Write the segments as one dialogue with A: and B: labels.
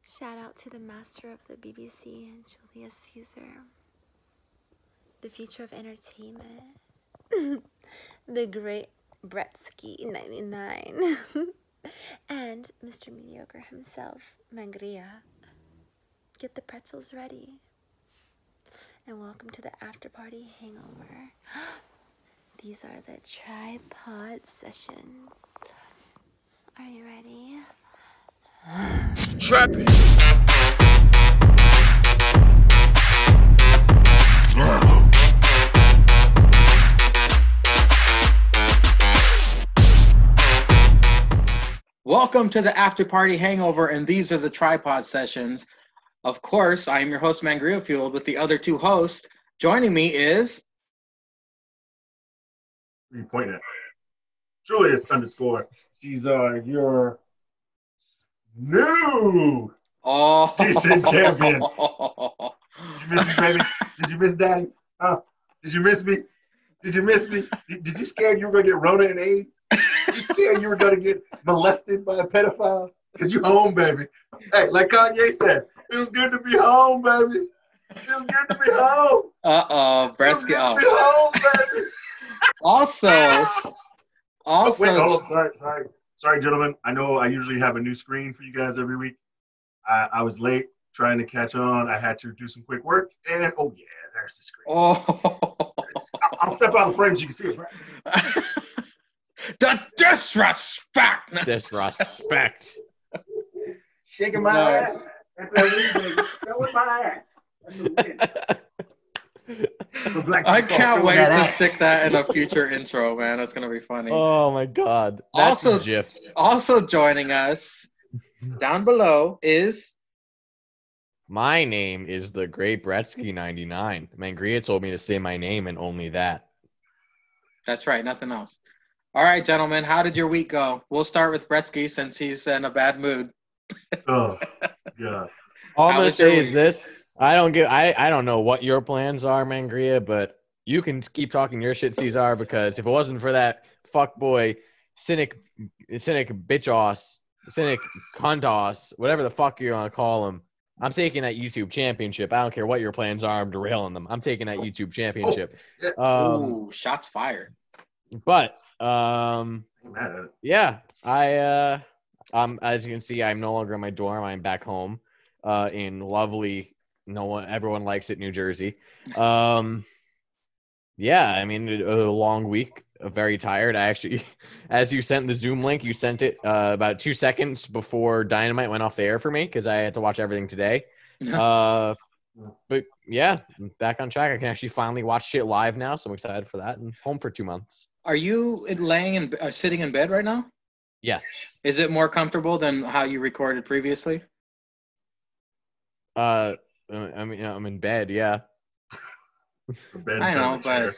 A: Shout out to the master of the BBC, Julius Caesar. The future of entertainment. The great Bretsky 99. And Mr. Mediocre himself, Mangria. Get the pretzels ready. And welcome to the after party hangover. These are the tripod sessions. Are you ready?
B: Strap it. Welcome to the After Party Hangover, and these are the tripod sessions. Of course, I am your host, Mangria Fueled, with the other two hosts. Joining me is...
C: What are you pointing at? Julius _ Caesar, your new decent champion. Did you miss me, baby? Did you miss Daddy? Did you miss me? Did you miss me? Did you scared you were going to get Rona and AIDS? Did you scared you were going to get molested by a pedophile? Because you home, baby. Hey, like Kanye said, it was good to be home, baby. It was good to be home.
B: Bretsky.
C: It was good to be home, baby.
B: Also,
C: wait, hold on. Sorry, gentlemen. I know I usually have a new screen for you guys every week. I was late trying to catch on. I had to do some quick work, and oh yeah, there's the screen. I'll step out of the frame so you can see it. Right?
B: The disrespect.
D: Disrespect.
C: Shaking my ass. That was my ass.
B: I can't wait to stick that in a future intro, man. That's gonna be funny.
D: Oh my God. That's
B: Also,
D: a GIF.
B: Also joining us down below is...
D: My name is the Great Bretsky 99. Mangria told me to say my name and only that.
B: That's right, nothing else. All right, gentlemen, how did your week go? We'll start with Bretsky since he's in a bad mood.
C: Oh, yeah.
D: All I'm
B: How
D: gonna
B: was your
D: say is
B: week?
D: this: I don't know what your plans are, Mangria, but you can keep talking your shit, Caesar, because if it wasn't for that fuckboy, cynic bitch-ass, cynic cunt-ass, whatever the fuck you want to call him, I'm taking that YouTube championship. I don't care what your plans are. I'm derailing them. I'm taking that YouTube championship.
B: Ooh, shots fired.
D: But
C: I'm mad at it.
D: yeah, as you can see, I'm no longer in my dorm. I'm back home, in lovely, everyone likes it, New Jersey. Yeah, I mean, a long week. Very tired. I actually, as you sent the Zoom link, you sent it about 2 seconds before Dynamite went off the air for me because I had to watch everything today. But yeah, back on track. I can actually finally watch shit live now, so I'm excited for that. And home for 2 months.
B: Are you sitting in bed right now?
D: Yes.
B: Is it more comfortable than how you recorded previously?
D: I mean, I'm in bed. Yeah.
B: I know, but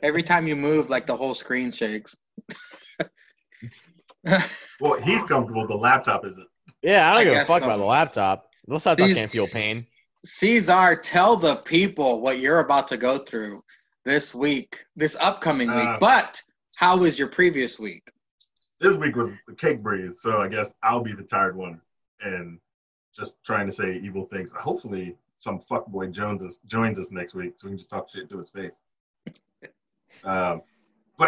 B: every time you move, like the whole screen shakes.
C: Well, he's comfortable. The laptop isn't.
D: Yeah, I don't give a
B: guess
D: fuck
B: so.
D: about the laptop. Those laptops can't feel pain.
B: Caesar, tell the people what you're about to go through this week, this upcoming week. But how was your previous week?
C: This week was the cake breeze, so I guess I'll be the tired one and just trying to say evil things. Hopefully, some fuckboy joins us next week so we can just talk shit to his face. But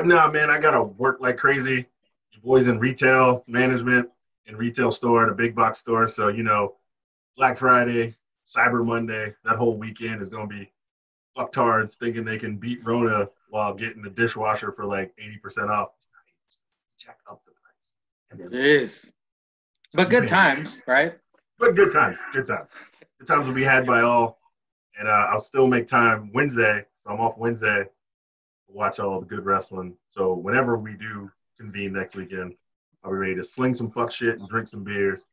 C: no, man, I gotta work like crazy. Your boys in retail management, in retail store, at a big box store. So, Black Friday, Cyber Monday, that whole weekend is gonna be fucktards thinking they can beat Rona while getting the dishwasher for like 80% off. Jack up the price. And then,
B: Jeez. But good times, right?
C: But good times. Good times will be had by all. And I'll still make time Wednesday, so I'm off Wednesday to watch all the good wrestling. So whenever we do convene next weekend, I'll be ready to sling some fuck shit and drink some beers.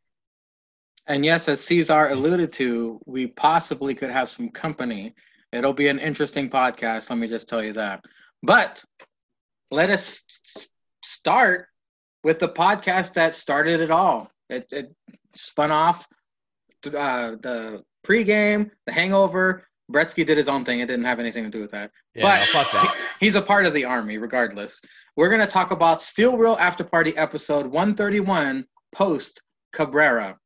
B: And yes, as Caesar alluded to, we possibly could have some company. It'll be an interesting podcast, let me just tell you that. But let us start with the podcast that started it all. It spun off the pregame, the hangover. Bretsky did his own thing. It didn't have anything to do with that.
D: Yeah,
B: but
D: no, fuck that.
B: He's a part of the Army, regardless. We're going to talk about Steel Real After Party episode 131, post Cabrera.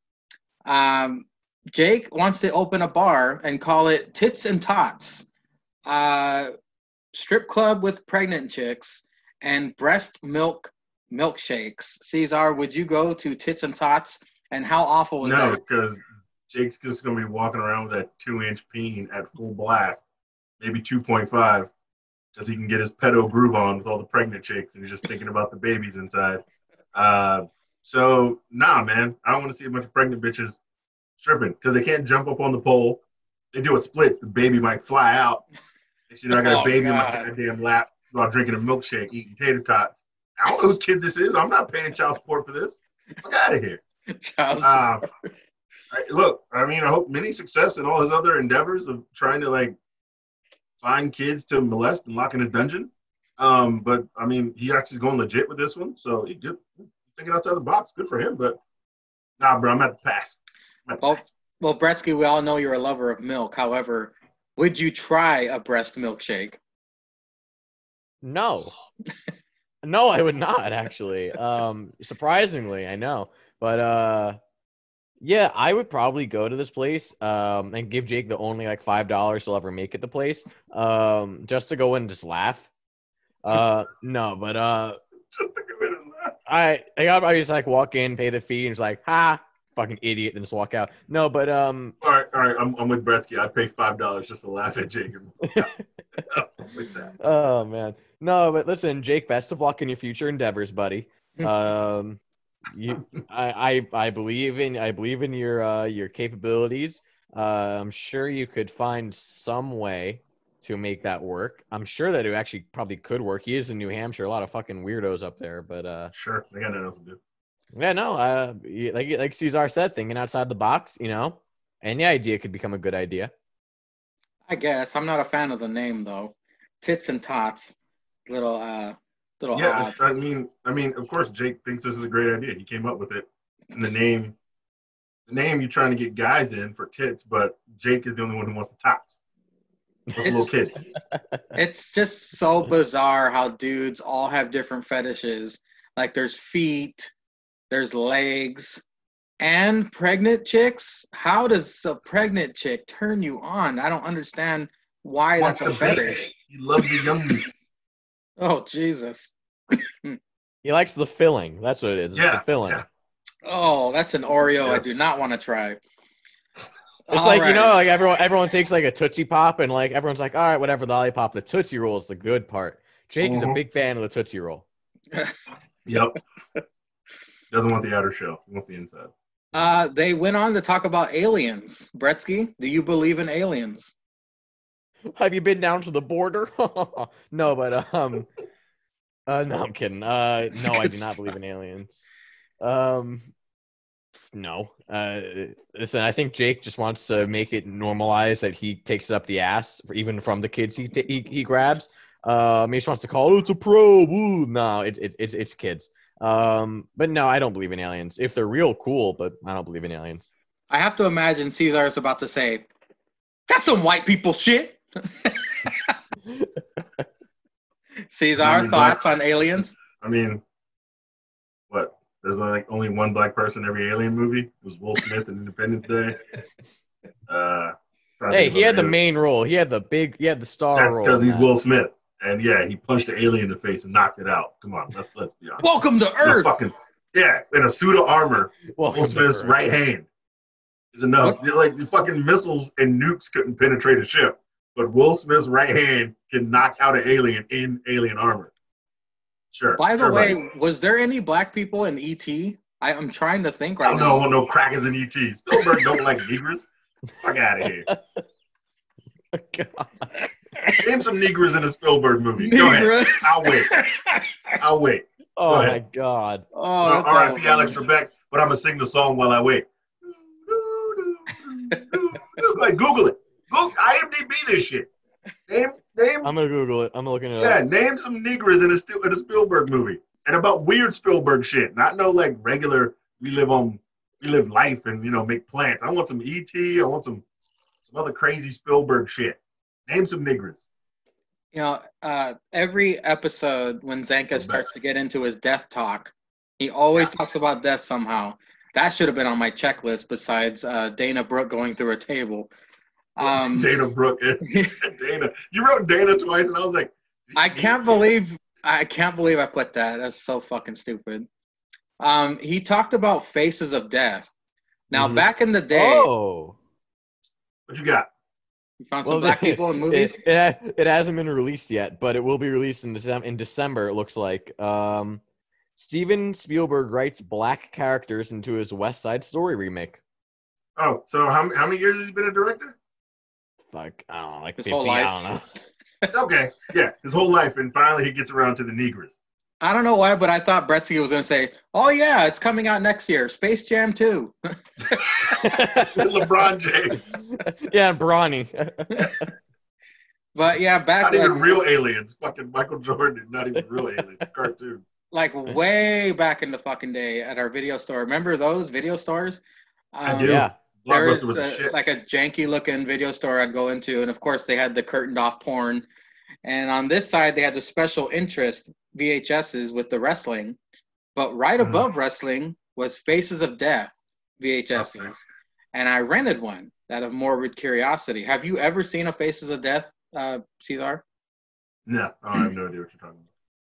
B: Jake wants to open a bar and call it Tits and Tots. Strip club with pregnant chicks and breast milk milkshakes. Cesar, would you go to Tits and Tots? And how awful is
C: No,
B: that?
C: because Jake's just going to be walking around with that 2-inch peen at full blast, maybe 2.5, because he can get his pedo groove on with all the pregnant chicks, and he's just thinking about the babies inside. So, nah, man, I don't want to see a bunch of pregnant bitches stripping because they can't jump up on the pole. They do a splits, the baby might fly out. They see, I got a baby in my goddamn lap while drinking a milkshake, eating tater tots. I don't know whose kid this is. I'm not paying child support for this. Fuck out of here.
B: Child support.
C: Look, I mean, I hope many success in all his other endeavors of trying to, like, find kids to molest and lock in his dungeon. But, I mean, he actually going legit with this one. So he did thinking outside the box. Good for him. But, nah, bro, I'm at the pass.
B: Well, Bretsky, we all know you're a lover of milk. However, would you try a breast milkshake?
D: No. No, I would not, actually. Surprisingly, I know. But, yeah, I would probably go to this place and give Jake the only, like, $5 he'll ever make at the place just to go in and just laugh. No, but
C: Just to go in and laugh.
D: I just, like, walk in, pay the fee, and it's like, ha, fucking idiot, and just walk out. No, but
C: All right, I'm with Bretsky. I pay $5 just to laugh at Jake. With that.
D: Oh man, no, but listen, Jake, best of luck in your future endeavors, buddy. I believe in your capabilities. I'm sure you could find some way to make that work. I'm sure that it actually probably could work. He is in New Hampshire, a lot of fucking weirdos up there, but
C: Sure, they got nothing else to do.
D: yeah, no, like Cesar said, thinking outside the box, any idea could become a good idea.
B: I guess. I'm not a fan of the name, though. Tits and Tots. Little
C: Yeah,
B: odd.
C: I mean, of course, Jake thinks this is a great idea. He came up with it. And the name, you're trying to get guys in for tits, but Jake is the only one who wants the tots. Those little kids.
B: It's just so bizarre how dudes all have different fetishes. Like there's feet, there's legs, and pregnant chicks. How does a pregnant chick turn you on? I don't understand why that's a fetish.
C: He loves the young meat.
B: Oh, Jesus.
D: He likes the filling. That's what it is. It's the filling.
C: Yeah.
B: Oh, that's an Oreo
C: Yes.
B: I do not want to try.
D: It's
B: All
D: like,
B: right.
D: like everyone takes like a Tootsie Pop and like everyone's like, all right, whatever, the lollipop. The Tootsie Roll is the good part. Jake is a big fan of the Tootsie Roll.
C: Yep. Doesn't want the outer shell. He wants the inside.
B: They went on to talk about aliens. Bretsky, do you believe in aliens?
D: Have you been down to the border? No, but no, I'm kidding. No, I do not believe in aliens. No. Listen, I think Jake just wants to make it normalized that he takes it up the ass, even from the kids he grabs. He just wants to call it's a probe. Ooh, no, it's kids. But no, I don't believe in aliens. If they're real, cool, but I don't believe in aliens.
B: I have to imagine Cesar is about to say, "That's some white people shit." Cesar, thoughts on aliens?
C: I mean, what? There's like only one black person in every alien movie. It was Will Smith in Independence Day.
D: Hey, he had the main role. He had the star role.
C: That's because he's Will Smith. And yeah, he punched the alien in the face and knocked it out. Come on, let's be honest.
B: Welcome to Earth.
C: In a suit of armor.
D: Welcome
C: Will Smith's right hand is enough. Like the fucking missiles and nukes couldn't penetrate a ship, but Will Smith's right hand can knock out an alien in alien armor. Sure.
B: By the way,
C: buddy.
B: was there any black people in E.T.? I'm trying to think right
C: I
B: now.
C: don't know no crackers in ET. Spielberg don't like Negroes. Fuck out of here.
D: God.
C: Name some Negroes in a Spielberg movie. Go ahead. I'll wait.
D: Oh my God.
B: Oh,
C: R.I.P. Alex Trebek, but I'm gonna sing the song while I wait. Like Google it. Google IMDb this shit. Name.
D: I'm gonna Google it. I'm looking it up.
C: Yeah, name some Negroes in a Spielberg movie, and about weird Spielberg shit. Not no like regular. We live life and make plants. I want some E.T. I want some other crazy Spielberg shit. Name some Negroes.
B: Every episode when Zanka starts to get into his death talk, he always talks about death somehow. That should have been on my checklist besides Dana Brooke going through a table.
C: Dana Brooke and Dana. You wrote Dana twice, and I was like,
B: I can't believe I put that. That's so fucking stupid. He talked about Faces of Death. Now, back in the day,
D: Oh,
C: what you got?
B: you found some black people in movies.
D: It hasn't been released yet, but it will be released in December. It looks like. Steven Spielberg writes black characters into his West Side Story remake.
C: Oh, so how many years has he been a director?
D: Fuck, I don't know, like
B: His
D: 50,
B: whole life.
D: I don't know.
C: Okay, yeah, his whole life, and finally he gets around to the Negras.
B: I don't know why, but I thought Bretsky was going to say, "Oh yeah, it's coming out next year, Space Jam 2."
C: LeBron James.
D: Yeah, Bronny.
B: But yeah, back
C: Not even real aliens. Fucking Michael Jordan. Not even real aliens. A cartoon.
B: like way back in the fucking day at our video store. Remember those video stores?
C: I do.
D: Yeah.
B: There
C: Blockbuster
B: was
C: was a shit.
B: like a janky looking video store I'd go into, and of course they had the curtained off porn. And on this side they had the special interest VHSs with the wrestling, but right above wrestling was Faces of Death VHSs.
C: Okay.
B: And I rented one out of morbid curiosity. Have you ever seen a Faces of Death, Cesar?
C: No, I have no idea what you're talking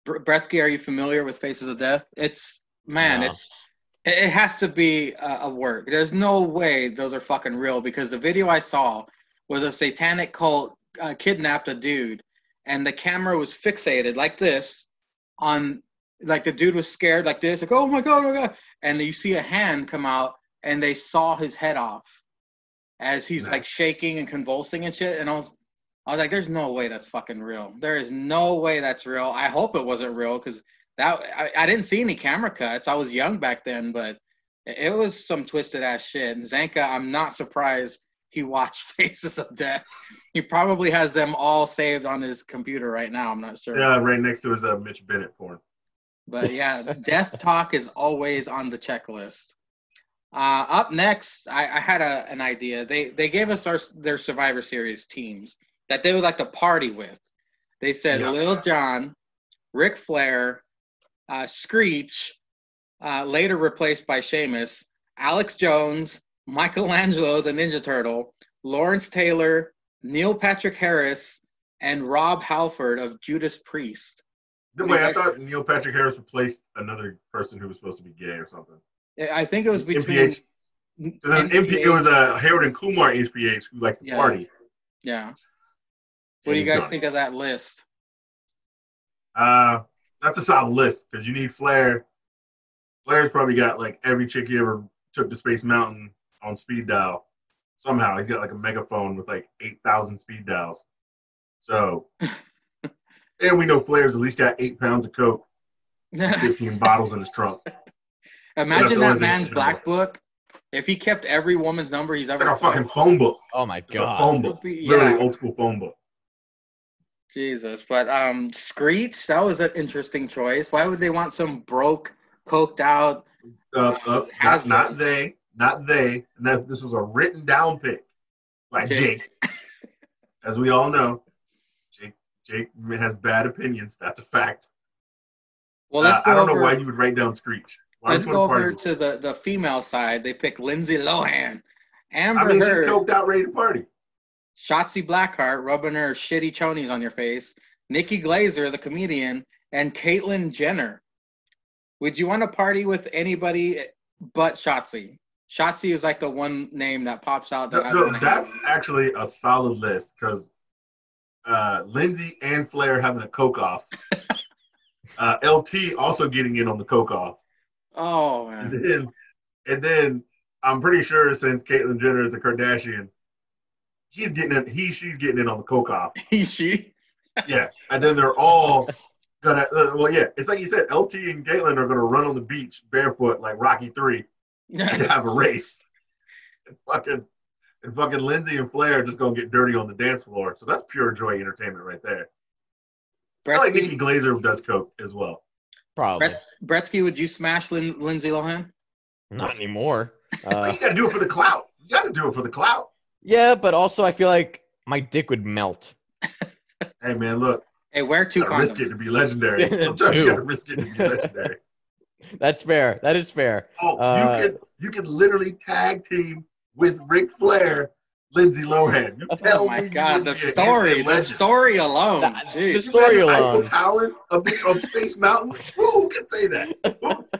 C: about.
B: Bretsky, are you familiar with Faces of Death? It's
D: No.
B: it has to be a work. There's no way those are fucking real, because the video I saw was a satanic cult kidnapped a dude, and the camera was fixated like this on, like the dude was scared like this, like, oh my god, and you see a hand come out and they saw his head off as he's like shaking and convulsing and shit. And I was like, there's no way that's fucking real. There is no way that's real. I hope it wasn't real, because I didn't see any camera cuts. I was young back then, but it was some twisted ass shit. And Zanka, I'm not surprised he watched Faces of Death. He probably has them all saved on his computer right now. I'm not sure.
C: Yeah, right next to his Mitch Bennett porn.
B: But yeah, Death Talk is always on the checklist. Up next, I had an idea. They gave us their Survivor Series teams that they would like to party with. They said Lil Jon, Ric Flair, Screech, later replaced by Sheamus, Alex Jones, Michelangelo the Ninja Turtle, Lawrence Taylor, Neil Patrick Harris, and Rob Halford of Judas Priest.
C: Wait, I thought Neil Patrick Harris replaced another person who was supposed to be gay or something.
B: I think it was between
C: MPH. It was Harold and Kumar HPH who likes to party.
B: Yeah. What do you guys think of that list?
C: That's a solid list, because you need Flair. Flair's probably got like every chick he ever took to Space Mountain on speed dial. Somehow he's got like a megaphone with like 8,000 speed dials. So, and we know Flair's at least got 8 pounds of coke, 15 bottles in his trunk.
B: Imagine that man's black book. If he kept every woman's number he's ever.
C: It's like a fucking phone book.
D: Oh my
C: It's
D: god.
C: a phone book. Literally old school phone book.
B: Jesus, but Screech, that was an interesting choice. Why would they want some broke, coked out?
C: Not they. This was a written down pick by Jake. As we all know, Jake has bad opinions. That's a fact.
B: Well, let's go
C: I don't
B: over,
C: know why you would write down Screech.
B: Let's go over to the female side. They picked Lindsay Lohan, Amber
C: she's
B: Heard,
C: coked out, ready to party.
B: Shotzi Blackheart rubbing her shitty chonies on your face, Nikki Glazer, the comedian, and Caitlyn Jenner. Would you want to party with anybody but Shotzi? Shotzi is like the one name that pops out.
C: That's actually a solid list, because Lindsay and Flair having a coke off. LT also getting in on the coke off.
B: Oh man.
C: And then I'm pretty sure, since Caitlyn Jenner is a Kardashian, she's getting in on the coke off.
B: She?
C: Yeah. And then they're all gonna it's like you said, LT and Caitlyn are gonna run on the beach barefoot like Rocky 3 to have a race. And fucking Lindsay and Flair are just gonna get dirty on the dance floor. So that's pure joy entertainment right there. I feel like Nikki Glazer does coke as well.
D: Probably.
B: Bretsky, would you smash Lindsay Lohan?
D: Not anymore.
C: You gotta do it for the clout.
D: Yeah, but also I feel like my dick would melt.
C: Hey man, look.
B: Hey, wear 2 condoms.
C: Risk it to be legendary. Sometimes you gotta risk it to be legendary.
D: That's fair. That is fair.
C: Oh, you could literally tag team with Ric Flair, Lindsay Lohan. You
B: Oh
C: tell
B: my
C: me
B: God,
C: you
B: the
C: would be an instant
B: the
C: legend.
B: story alone.
D: The
B: Jeez.
C: Can you
D: story
C: imagine Eiffel
D: alone.
C: Tower, a bitch on Space Mountain? Who can say that?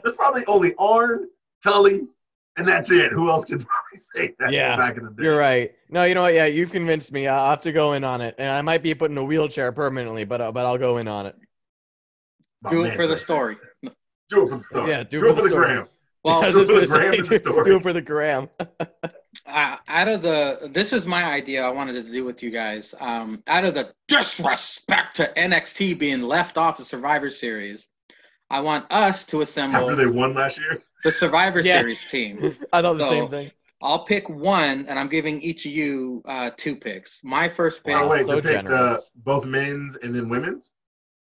C: There's probably only Arn, Tully, and that's it. Who else can probably say that
D: Yeah,
C: back in the day?
D: You're right. No, you know what? Yeah, you've convinced me. I'll have to go in on it, and I might be put in a wheelchair permanently, but I'll go in on it.
C: My
B: Do it
C: man's
B: for the
C: right
B: story.
C: there. Do it for the story.
D: Yeah,
C: do it for the
D: story.
C: gram.
B: Well,
D: I was
C: do
D: just
C: it for the
D: gonna
C: gram
D: say,
C: and the story.
D: do it for the gram.
B: This is my idea I wanted to do with you guys. Out of the disrespect to NXT being left off the Survivor Series, I want us to assemble
C: After they won last year?
B: the Survivor
D: Yeah.
B: Series team.
D: I thought the
B: So,
D: same thing.
B: I'll pick one, and I'm giving each of you 2 picks. My first pick.
D: Wow.
C: Oh, wait,
D: so
C: to pick
D: generous.
C: both men's and then women's?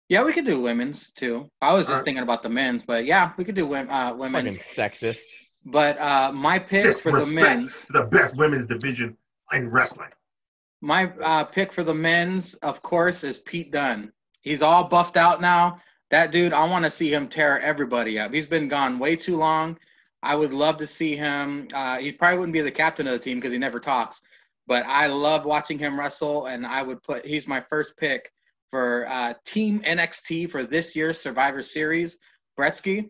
B: Yeah, we could do women's too. I was just
C: Alright.
B: thinking about the men's, but yeah, we could do
D: Fucking
B: women's.
D: sexist.
B: But my pick for the
C: Disrespect
B: men's.
C: to the best women's division in wrestling.
B: My pick for the men's, of course, is Pete Dunne. He's all buffed out now. That dude, I want to see him tear everybody up. He's been gone way too long. I would love to see him. He probably wouldn't be the captain of the team because he never talks. But I love watching him wrestle, and he's my first pick for Team NXT for this year's Survivor Series. Bretsky,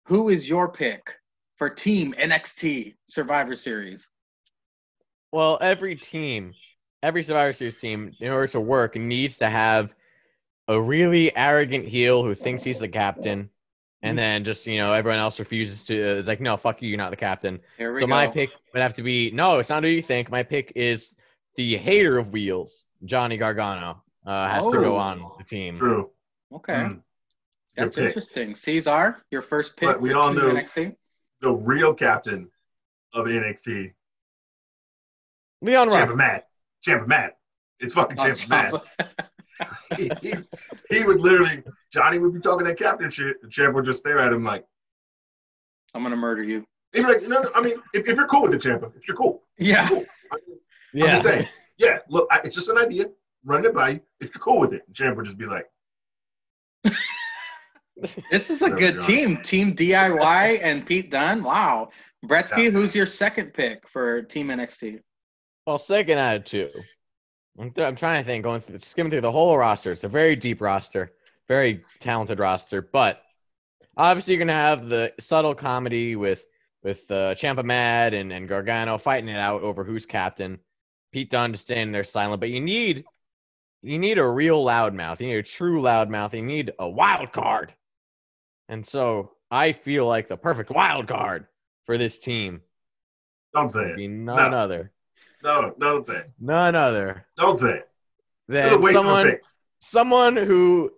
B: who is your pick for Team NXT Survivor Series?
D: Well, every Survivor Series team, in order to work, needs to have a really arrogant heel who thinks he's the captain, and then just, everyone else refuses to. It's like, no, fuck you, you're not the captain.
B: Here we
D: So
B: go.
D: my pick would have to be, no, it's not who you think. My pick is the hater of wheels, Johnny Gargano, has to go on the team.
C: True.
B: Okay. That's
C: Good pick.
B: interesting. Cesar, your first pick
C: But we
B: for
C: all
B: Team
C: know
B: NXT?
C: the real captain of NXT,
D: Leon Ruff.
C: Champa Matt. It's fucking
B: Oh,
C: Champa Matt.
B: Ciampa.
C: He would literally, Johnny would be talking that captain shit, and Champa would just stare at him like,
B: I'm going to murder you.
C: he'd be like, no, I mean, if you're cool with it, Champa, if you're cool.
B: Yeah.
C: Cool. I'm
D: Yeah.
C: just saying, yeah, look, it's just an idea. Run it by you. If you're cool with it, Champa would just be like,
B: This is a good team. Team DIY and Pete Dunne. Wow. Bretsky,
C: Yeah.
B: who's your second pick for Team NXT?
D: Well, second out of 2. I'm trying to think, skimming through the whole roster. It's a very deep roster, very talented roster, but obviously you're gonna have the subtle comedy with Ciampa Mad and Gargano fighting it out over who's captain. Pete Dunne just standing there silent, but you need a real loudmouth. You need a true loudmouth. You need a wild card, and so I feel like the perfect wild card for this team
C: don't say
D: would be
C: it.
D: none other.
C: No, don't say it.
D: None other
C: Don't say it. This is a
D: than
C: waste of a pick.
D: someone who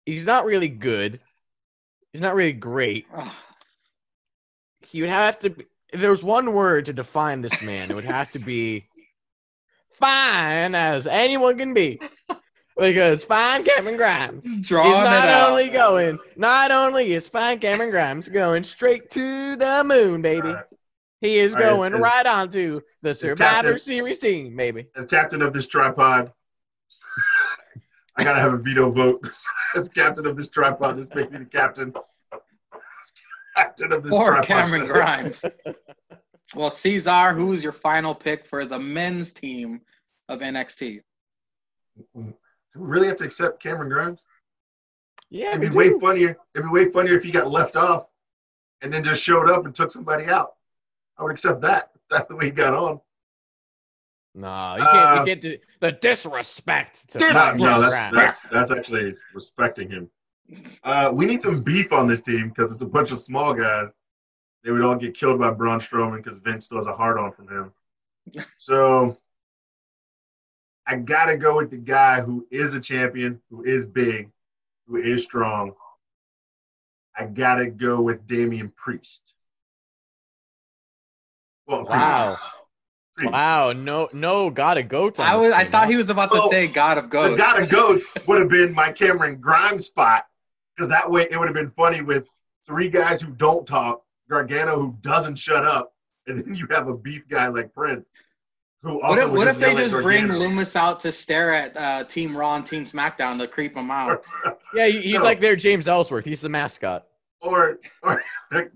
D: he's not really good. He's not really great.
B: Ugh.
D: He would have to be, if there was one word to define this man, it would have to be fine as anyone can be. Because fine Cameron Grimes
B: Drawing
D: is
B: it
D: not
B: out.
D: not only is fine Cameron Grimes going straight to the moon, baby. He is
C: All right,
D: going right onto the Survivor Series team, baby.
C: As captain of this tripod, I gotta have a veto vote. As captain of this tripod, this makes me the captain. As captain of this
B: Poor
C: tripod.
B: Cameron Grimes. Well, Cesar, who is your final pick for the men's team of NXT?
C: Do we really have to accept Cameron Grimes?
D: Yeah,
C: It'd be way funnier. It'd be way funnier if he got left off and then just showed up and took somebody out. I would accept that. If that's the way he got on.
D: No, you can't do the disrespect to
C: No,
D: Cameron Grimes.
C: that's actually respecting him. We need some beef on this team because it's a bunch of small guys. They would all get killed by Braun Strowman because Vince still has a hard-on from him. So I got to go with the guy who is a champion, who is big, who is strong. I got to go with Damian Priest. Well,
D: Wow.
C: Priest.
D: Wow, no, gotta go to.
B: I thought he was about to say God of
C: The
B: Goats.
C: God of Goats would have been my Cameron Grimes spot because that way it would have been funny with 3 guys who don't talk, Gargano who doesn't shut up, and then you have a beef guy like Prince who also
B: What if they
C: yell at
B: just bring
C: Gargano.
B: Loomis out to stare at Team Raw and Team SmackDown to creep him out?
D: Yeah, he's
C: No.
D: like their James Ellsworth. He's the mascot.
C: Or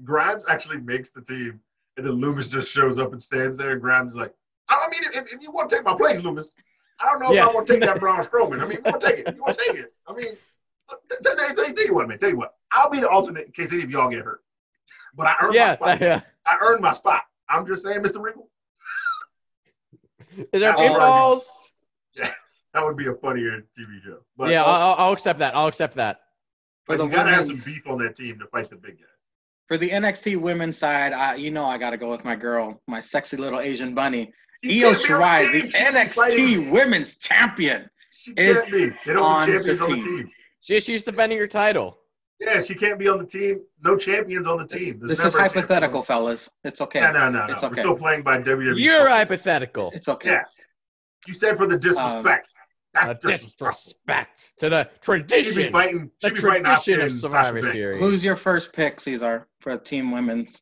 C: Grimes actually makes the team, and then Loomis just shows up and stands there, and Grimes is like, I mean, if you want to take my place, Loomis, I don't know if I want to take that Braun Strowman. I mean, you want to take it. You want to take it. I mean, tell you what, man. Tell you what. I'll be the alternate in case any of y'all get hurt. But I earned my spot.
D: Yeah.
C: I earned my spot. I'm just saying, Mr. Regal.
D: Is there pinballs?
C: Yeah, that would be a funnier TV show. But
D: Yeah, I'll accept that. I'll accept that.
B: For the
C: you gotta have
B: women's-
C: some beef on that team to fight the big guys.
B: For the NXT women's side, I got to go with my girl, my sexy little Asian bunny,
C: She
B: Io
C: can't be on
B: Shirai,
C: the
B: the
C: team. She be
B: NXT
C: fighting.
B: women's champion.
C: She
B: is
C: can't be. They don't
B: on
C: have champions
B: the
C: on the
B: team.
C: team.
D: She's defending her title.
C: Yeah, she can't be on the team. No champions on the team. There's
B: This is
C: never a champion.
B: hypothetical, fellas. It's okay.
C: No.
B: It's
C: We're
B: okay.
C: still playing by WWE.
D: You're hypothetical.
B: It's okay.
C: Yeah. You said for the disrespect. That's
D: A
C: disrespect.
D: disrespect to the
C: She'd be
D: tradition.
C: fighting.
D: The
C: She'd be fighting
D: tradition
C: Asuka
D: of
C: and
D: Survivor
C: Sasha Banks.
D: Series.
B: Who's your first pick, Cesar, for Team Women's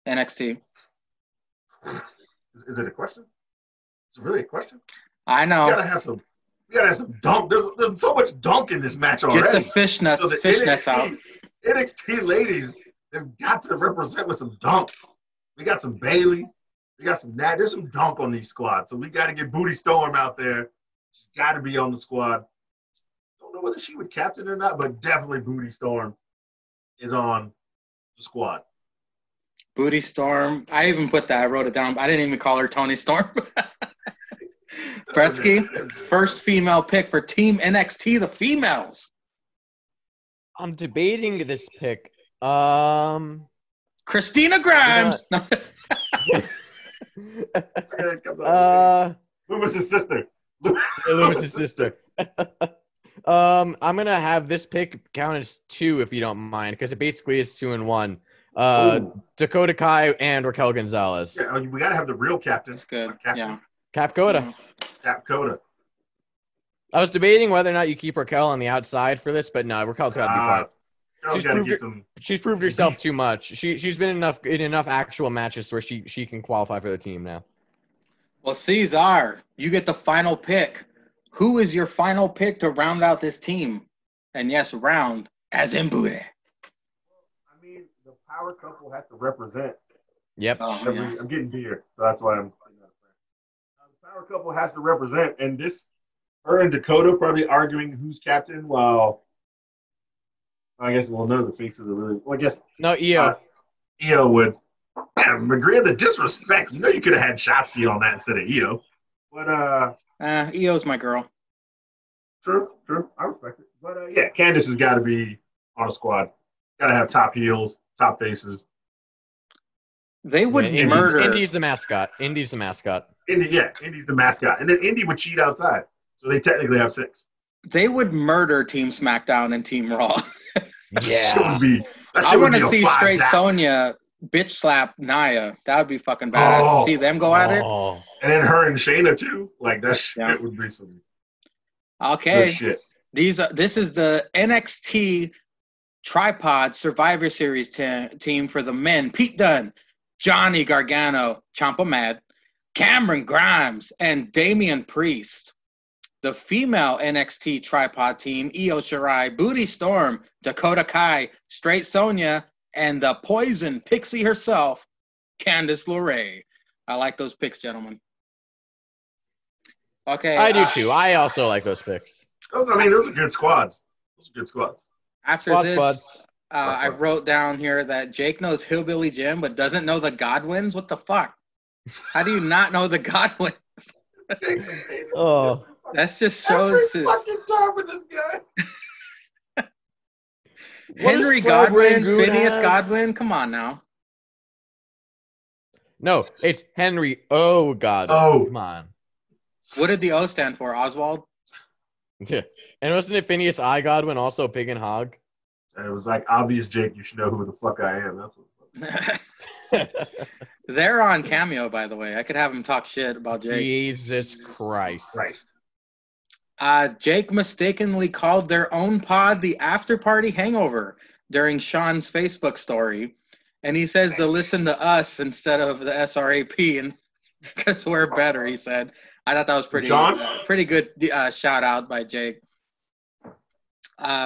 B: NXT?
C: Is it a question? It's really a question.
B: I
C: We
B: know.
C: gotta have some. We gotta have some dunk. There's so much dunk in this match
B: Get
C: already.
B: the fishnets,
C: So the
B: fishnets out.
C: NXT ladies have got to represent with some dunk. We got some Bailey. We got some Nat. There's some dunk on these squads. So we got to get Booty Storm out there. She's got to be on the squad. Don't know whether she would captain or not, but definitely Booty Storm is on the squad.
B: Booty Storm. I even put that. I wrote it down. I didn't even call her Tony Storm. Bretsky, first female pick for Team NXT, the females.
D: I'm debating this pick.
B: Christina Grimes.
C: Loomis' sister.
D: Lewis's sister. I'm gonna have this pick count as 2 if you don't mind, because it basically is 2 and 1. Dakota Kai and Raquel Gonzalez.
C: Yeah, we got to have the real captain.
B: That's good.
C: Captain.
B: Yeah.
D: Cap Coda.
C: Cap Coda.
D: I was debating whether or not you keep Raquel on the outside for this, but no, Raquel's got to be part.
C: Girls got to get some.
D: She's proved herself too much. She's been in enough actual matches where she can qualify for the team now.
B: Well, Cesar, you get the final pick. Who is your final pick to round out this team? And yes, round as in booty.
C: I mean, the power couple has to represent.
D: Yep.
B: Oh, yeah.
C: I'm getting beer, so that's why I'm. The power couple has to represent, and her and Dakota probably arguing who's captain. While I guess none of the faces are really. Well, I guess
D: No, Io.
C: Io would. Man, McGree, the disrespect. You could have had Shotsky on that instead of Io. But
B: Io's my girl.
C: True. I respect it. But yeah, Candice has got to be on a squad. Got to have top heels, top faces.
B: They would murder.
D: Indy's the mascot. Indy's the mascot.
C: Indy's the mascot, and then Indy would cheat outside, so they technically have 6.
B: They would murder Team SmackDown and Team Raw.
C: That shit would be. That
B: I
C: shit would
B: want
C: be
B: to
C: a
B: see
C: 5
B: Straight
C: zap.
B: Sonya bitch slap Nia. That would be fucking badass.
C: Oh.
B: See them go at it.
D: Oh.
C: And then her and Shayna too. Like that shit
B: Yeah.
C: would be some
B: Okay.
C: good shit.
B: This is the NXT Tripod Survivor Series team for the men. Pete Dunne, Johnny Gargano, Ciampa Mad, Cameron Grimes, and Damian Priest. The female NXT Tripod team, Io Shirai, Booty Storm, Dakota Kai, Straight Sonya, and the Poison Pixie herself, Candice LeRae. I like those picks, gentlemen. Okay.
D: I do too. I also like those picks.
C: Those are good squads.
B: After this, I wrote down here that Jake knows Hillbilly Jim, but doesn't know the Godwins. What the fuck? How do you not know the Godwins?
D: Oh.
B: That just shows his
C: fucking time with this guy.
B: Henry
D: Club
B: Godwin,
D: Rangoon
B: Phineas
D: have?
B: Godwin. Come on now.
D: No, it's Henry O. God.
C: Oh.
D: Come on.
B: What did the O stand for? Oswald?
D: Yeah. And wasn't it Phineas I. Godwin, also Pig and Hog?
C: And it was like obvious, Jake. You should know who the fuck I am. That's what
B: They're on Cameo, by the way. I could have him talk shit about Jake.
D: Jesus Christ.
B: Jake mistakenly called their own pod the After Party Hangover during Sean's Facebook story. And he says to listen to us instead of the SRAP, and because we're better, he said. I thought that was pretty good shout out by Jake.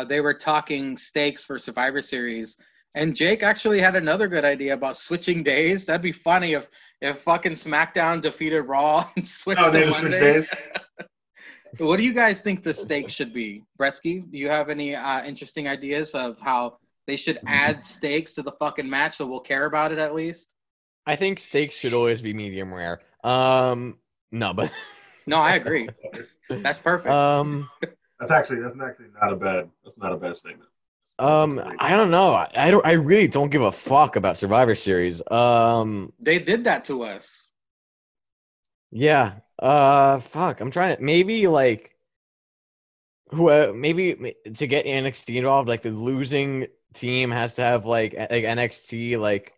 B: They were talking stakes for Survivor Series, And Jake actually had another good idea about switching days. That'd be funny if fucking SmackDown defeated Raw and switched
C: Oh, they
B: to
C: just switched
B: Monday.
C: days?
B: What do you guys think the stakes should be? Bretsky, do you have any interesting ideas of how they should add stakes to the fucking match so we'll care about it at least?
D: I think steaks should always be medium rare. No, but
B: No, I agree. That's perfect.
C: That's actually not a bad statement.
D: I don't know. I really don't give a fuck about Survivor Series.
B: They did that to us.
D: Yeah. Fuck. I'm trying to maybe like maybe to get NXT involved, like the losing team has to have like NXT like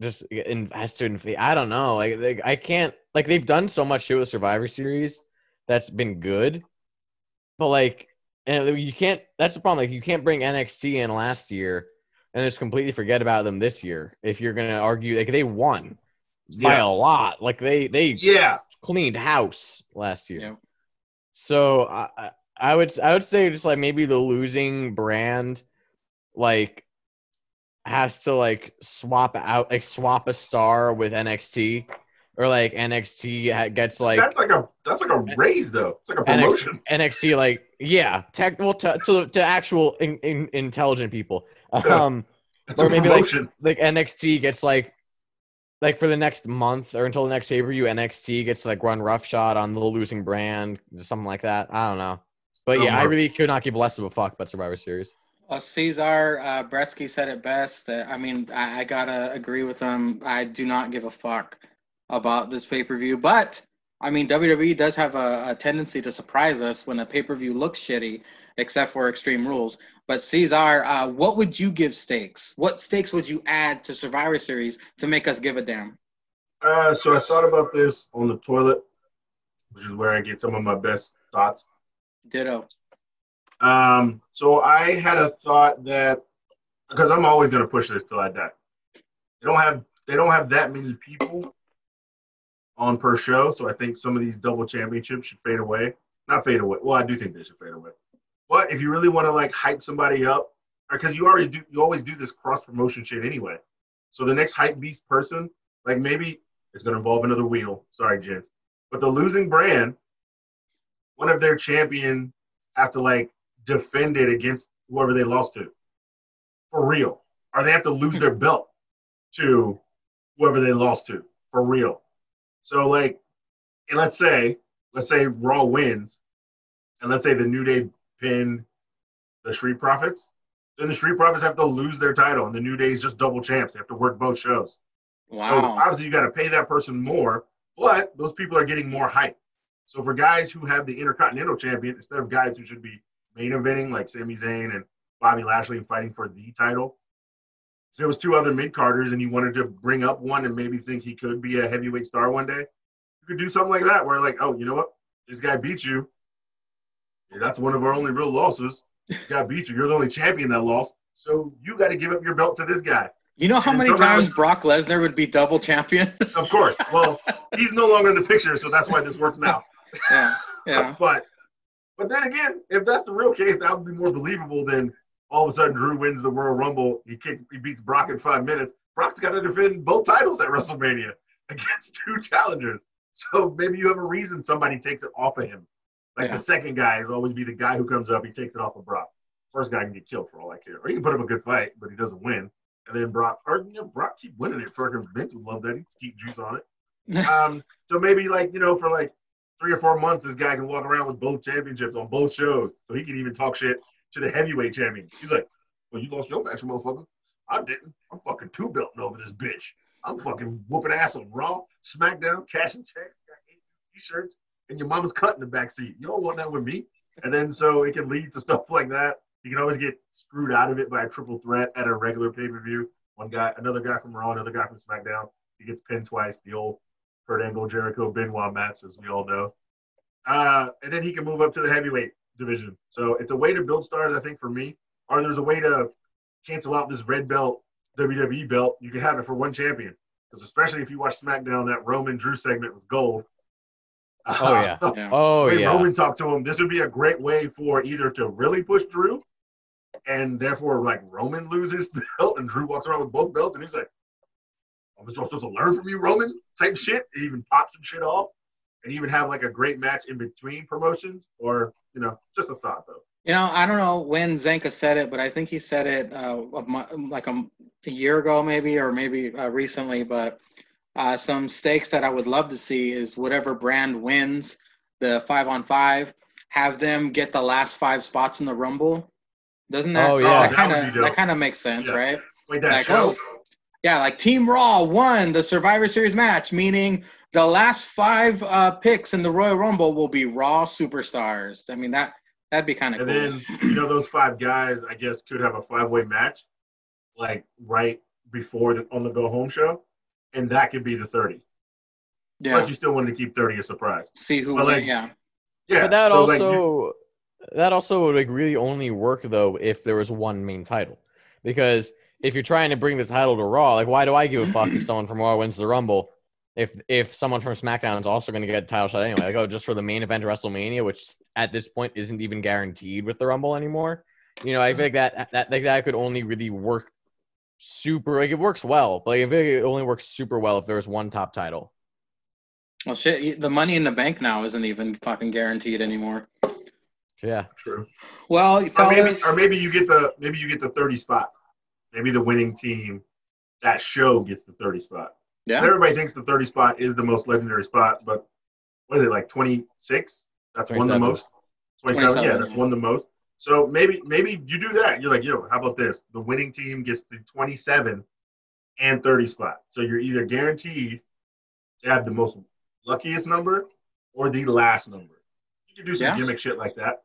D: just has to. I don't know. Like I can't like they've done so much shit with Survivor Series that's been good, but like. And you can't. That's the problem. Like you can't bring NXT in last year and just completely forget about them this year. If you're gonna argue, like they won by a lot. Like they cleaned house last year.
B: Yeah.
D: So I would say just like maybe the losing brand like has to like swap a star with NXT. Or like NXT gets like
C: that's like a raise though. It's like a promotion.
D: NXT like to actual intelligent people.
C: It's
D: or
C: a
D: maybe
C: promotion.
D: like NXT gets like for the next month or until the next pay-per-view, NXT gets to like run roughshod on the losing brand, something like that. I don't know, but yeah, I really could not give less of a fuck about Survivor Series.
B: Cesar Bretsky said it best. I mean, I gotta agree with him. I do not give a fuck about this pay-per-view, but I mean WWE does have a tendency to surprise us when a pay-per-view looks shitty, except for Extreme Rules. But Cesar, what would you give stakes? What stakes would you add to Survivor Series to make us give a damn?
C: So I thought about this on the toilet, which is where I get some of my best thoughts.
B: Ditto.
C: So I had a thought that because I'm always going to push this till I die. They don't have that many people on per show, so I think some of these double championships should fade away. Not fade away. Well, I do think they should fade away. But if you really want to like hype somebody up, because you always do this cross promotion shit anyway. So the next hype beast person, like maybe it's going to involve another wheel. Sorry, gents, but the losing brand, one of their champion have to like defend it against whoever they lost to, for real, or they have to lose their belt to whoever they lost to, for real. So like, and let's say Raw wins, and let's say the New Day pin the Street Profits, then the Street Profits have to lose their title, and the New Day is just double champs. They have to work both shows.
B: Wow.
C: So obviously you got to pay that person more, but those people are getting more hype. So for guys who have the Intercontinental Champion, instead of guys who should be main eventing like Sami Zayn and Bobby Lashley and fighting for the title, if there was two other mid-carders and you wanted to bring up one and maybe think he could be a heavyweight star one day, you could do something like that where like, oh, you know what? This guy beat you. Yeah, that's one of our only real losses. This guy beat you. You're the only champion that lost. So you got to give up your belt to this guy.
B: You know how many times Brock Lesnar would be double champion?
C: Of course. Well, he's no longer in the picture, so that's why this works now.
B: Yeah.
C: But then again, if that's the real case, that would be more believable than all of a sudden Drew wins the Royal Rumble. He beats Brock in 5 minutes. Brock's got to defend both titles at WrestleMania against two challengers. So maybe you have a reason somebody takes it off of him. Like the second guy is always be the guy who comes up. He takes it off of Brock. First guy can get killed for all I care. Or he can put up a good fight, but he doesn't win. And then Brock keep winning it. Fucking Vince would love that. He'd keep juice on it. So maybe for like 3 or 4 months, this guy can walk around with both championships on both shows. So he can even talk shit to the heavyweight champion. He's like, well, you lost your match, motherfucker. I didn't. I'm fucking 2-belting over this bitch. I'm fucking whooping ass on Raw, SmackDown, cashing checks, got 8 T-shirts, and your mama's cut in the backseat. You don't want that with me. And then so it can lead to stuff like that. You can always get screwed out of it by a triple threat at a regular pay-per-view. Another guy from Raw, another guy from SmackDown. He gets pinned twice, the old Kurt Angle, Jericho, Benoit match, as we all know. And then he can move up to the heavyweight division. So it's a way to build stars, I think, for me. Or there's a way to cancel out this red belt, WWE belt. You can have it for one champion. Because especially if you watch SmackDown, that Roman-Drew segment was gold.
D: Oh, yeah.
C: Roman talked to him, this would be a great way for either to really push Drew and therefore like Roman loses the belt and Drew walks around with both belts and he's like, I'm supposed to learn from you, Roman? Same shit. He even pops some shit off and even have like a great match in between promotions, or just a thought though.
B: I don't know when Zenka said it, but I think he said it like a year ago, maybe recently. But some stakes that I would love to see is whatever brand wins the 5-on-5, have them get the last 5 spots in the Rumble. Doesn't that?
D: Oh, yeah.
B: That kind of makes sense,
C: Yeah.
B: right?
C: Wait, that
B: Like,
C: show?
B: Yeah, like Team Raw won the Survivor Series match, meaning the last 5 picks in the Royal Rumble will be Raw superstars. I mean, that'd be kind of cool.
C: And then, those 5 guys, I guess, could have a 5-way match, like right before on the Go Home show, and that could be the 30.
B: Yeah.
C: Plus, you still wanted to keep 30 a surprise.
B: See who
C: But,
B: wins.
C: Yeah.
D: But that
C: So,
D: also would like really only work though if there was one main title, because if you're trying to bring the title to Raw, like why do I give a fuck if someone from Raw wins the Rumble? If someone from SmackDown is also going to get a title shot anyway, like just for the main event of WrestleMania, which at this point isn't even guaranteed with the Rumble anymore. I feel like that could only really work super. Like it works well, but I feel like it only works super well if there was one top title.
B: Well, shit, the Money in the Bank now isn't even fucking guaranteed anymore.
D: Yeah.
C: True.
B: Well, fellas,
C: or maybe you get the 30 spot. Maybe the winning team that show gets the 30 spot.
B: Yeah.
C: Everybody thinks the 30 spot is the most legendary spot, but what is it, like 26? That's
D: 27.
C: won the most. 27, yeah, that's
B: yeah.
C: won the most. So maybe you do that. You're like, how about this? The winning team gets the 27 and 30 spot. So you're either guaranteed to have the most luckiest number or the last number. You can do some gimmick shit like that.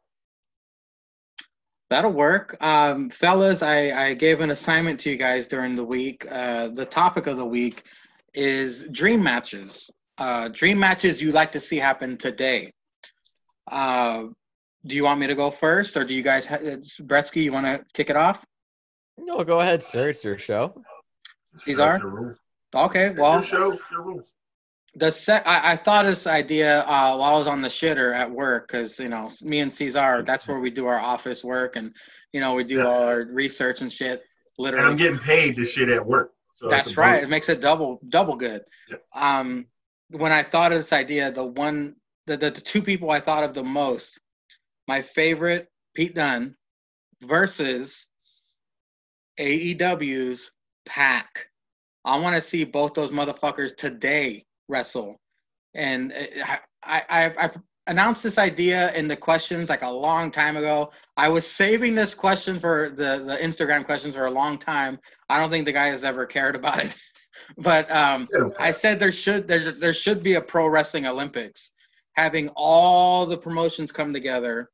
B: That'll work. Fellas, I gave an assignment to you guys during the week. The topic of the week is dream matches. Dream matches you'd like to see happen today. Do you want me to go first, or do you guys, Bretsky, you want to kick it off?
D: No, go ahead, sir. It's your show.
B: Cesar? Okay, well.
C: It's your show, it's your rules.
B: I thought this idea while I was on the shitter at work, because me and Cesar, that's where we do our office work, and we do all our research and shit. Literally,
C: and I'm getting paid to shit at work. So
B: that's right. It makes it double good.
C: Yeah.
B: When I thought of this idea, the 2 people I thought of the most, my favorite, Pete Dunne versus AEW's Pac. I want to see both those motherfuckers today wrestle. And I announced this idea in the questions like a long time ago. I was saving this question for the Instagram questions for a long time. I don't think the guy has ever cared about it. But I said there should be a pro wrestling Olympics, having all the promotions come together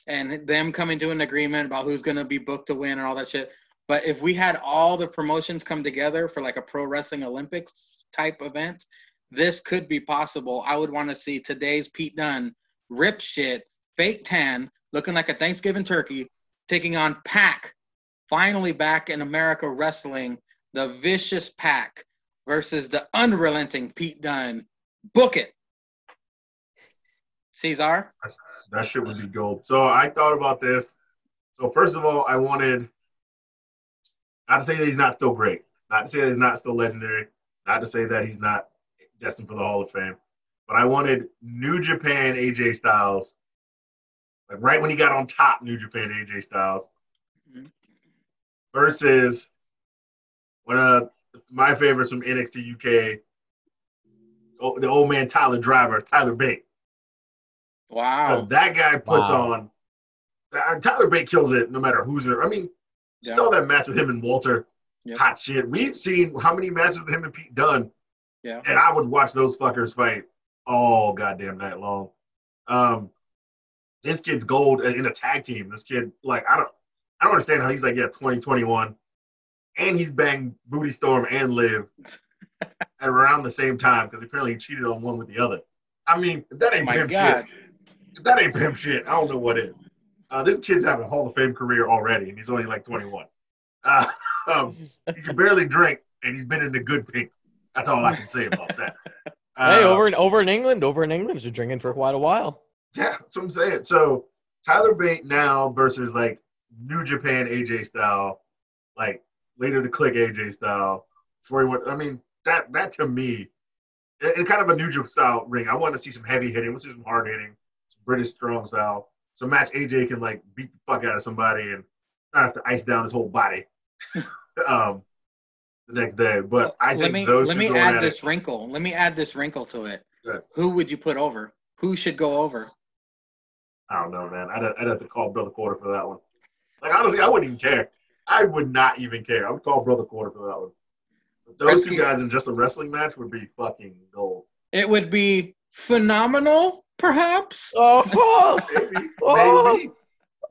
B: and them coming to an agreement about who's going to be booked to win and all that shit. But if we had all the promotions come together for like a pro wrestling Olympics type event, this could be possible. I would want to see today's Pete Dunne, rip shit, fake tan, looking like a Thanksgiving turkey, taking on Pac, finally back in America wrestling, the vicious Pac versus the unrelenting Pete Dunne. Book it. Cesar?
C: That shit would be gold. So I thought about this. So first of all, I wanted not to say that he's not still great, not to say that he's not still legendary, not to say that he's not destined for the Hall of Fame, but I wanted New Japan AJ Styles, like right when he got on top, New Japan AJ Styles, versus one of my favorites from NXT UK, the old man Tyler Driver, Tyler Bate.
B: Wow.
C: Because that guy puts on – Tyler Bate kills it no matter who's there. I mean, you saw that match with him and Walter. Yep. Hot shit. We've seen how many matches with him and Pete Dunne.
B: Yeah.
C: And I would watch those fuckers fight all goddamn night long. This kid's gold in a tag team. This kid, like, I don't understand how he's like, 2021. And he's banged Booty Storm and Liv at around the same time because apparently he cheated on one with the other. I mean, if that ain't pimp shit. If that ain't pimp shit, I don't know what is. This kid's having a Hall of Fame career already, and he's only like 21. He can barely drink, and he's been in the good pink. That's all I can say about that.
D: Hey, over in England, he's been drinking for quite a while.
C: Yeah, that's what I'm saying. So Tyler Bate now versus like New Japan AJ style, like later the Click AJ style. Before he went, I mean, that to me, it's kind of a New Japan style ring. I want to see some heavy hitting. I want to see some hard hitting, some British strong style. Some match AJ can like beat the fuck out of somebody and not have to ice down his whole body the next day. But I think those
B: let
C: two
B: me
C: going
B: add
C: at
B: this
C: it.
B: wrinkle. Let me add this wrinkle to it.
C: Good.
B: Who would you put over? Who should go over?
C: I don't know, man. I'd have to call Brother Quarter for that one. Like honestly, I wouldn't even care. I would not even care. I would call Brother Quarter for that one. But those two guys in just a wrestling match would be fucking gold.
B: It would be phenomenal, perhaps.
D: Oh,
C: Maybe.
D: oh,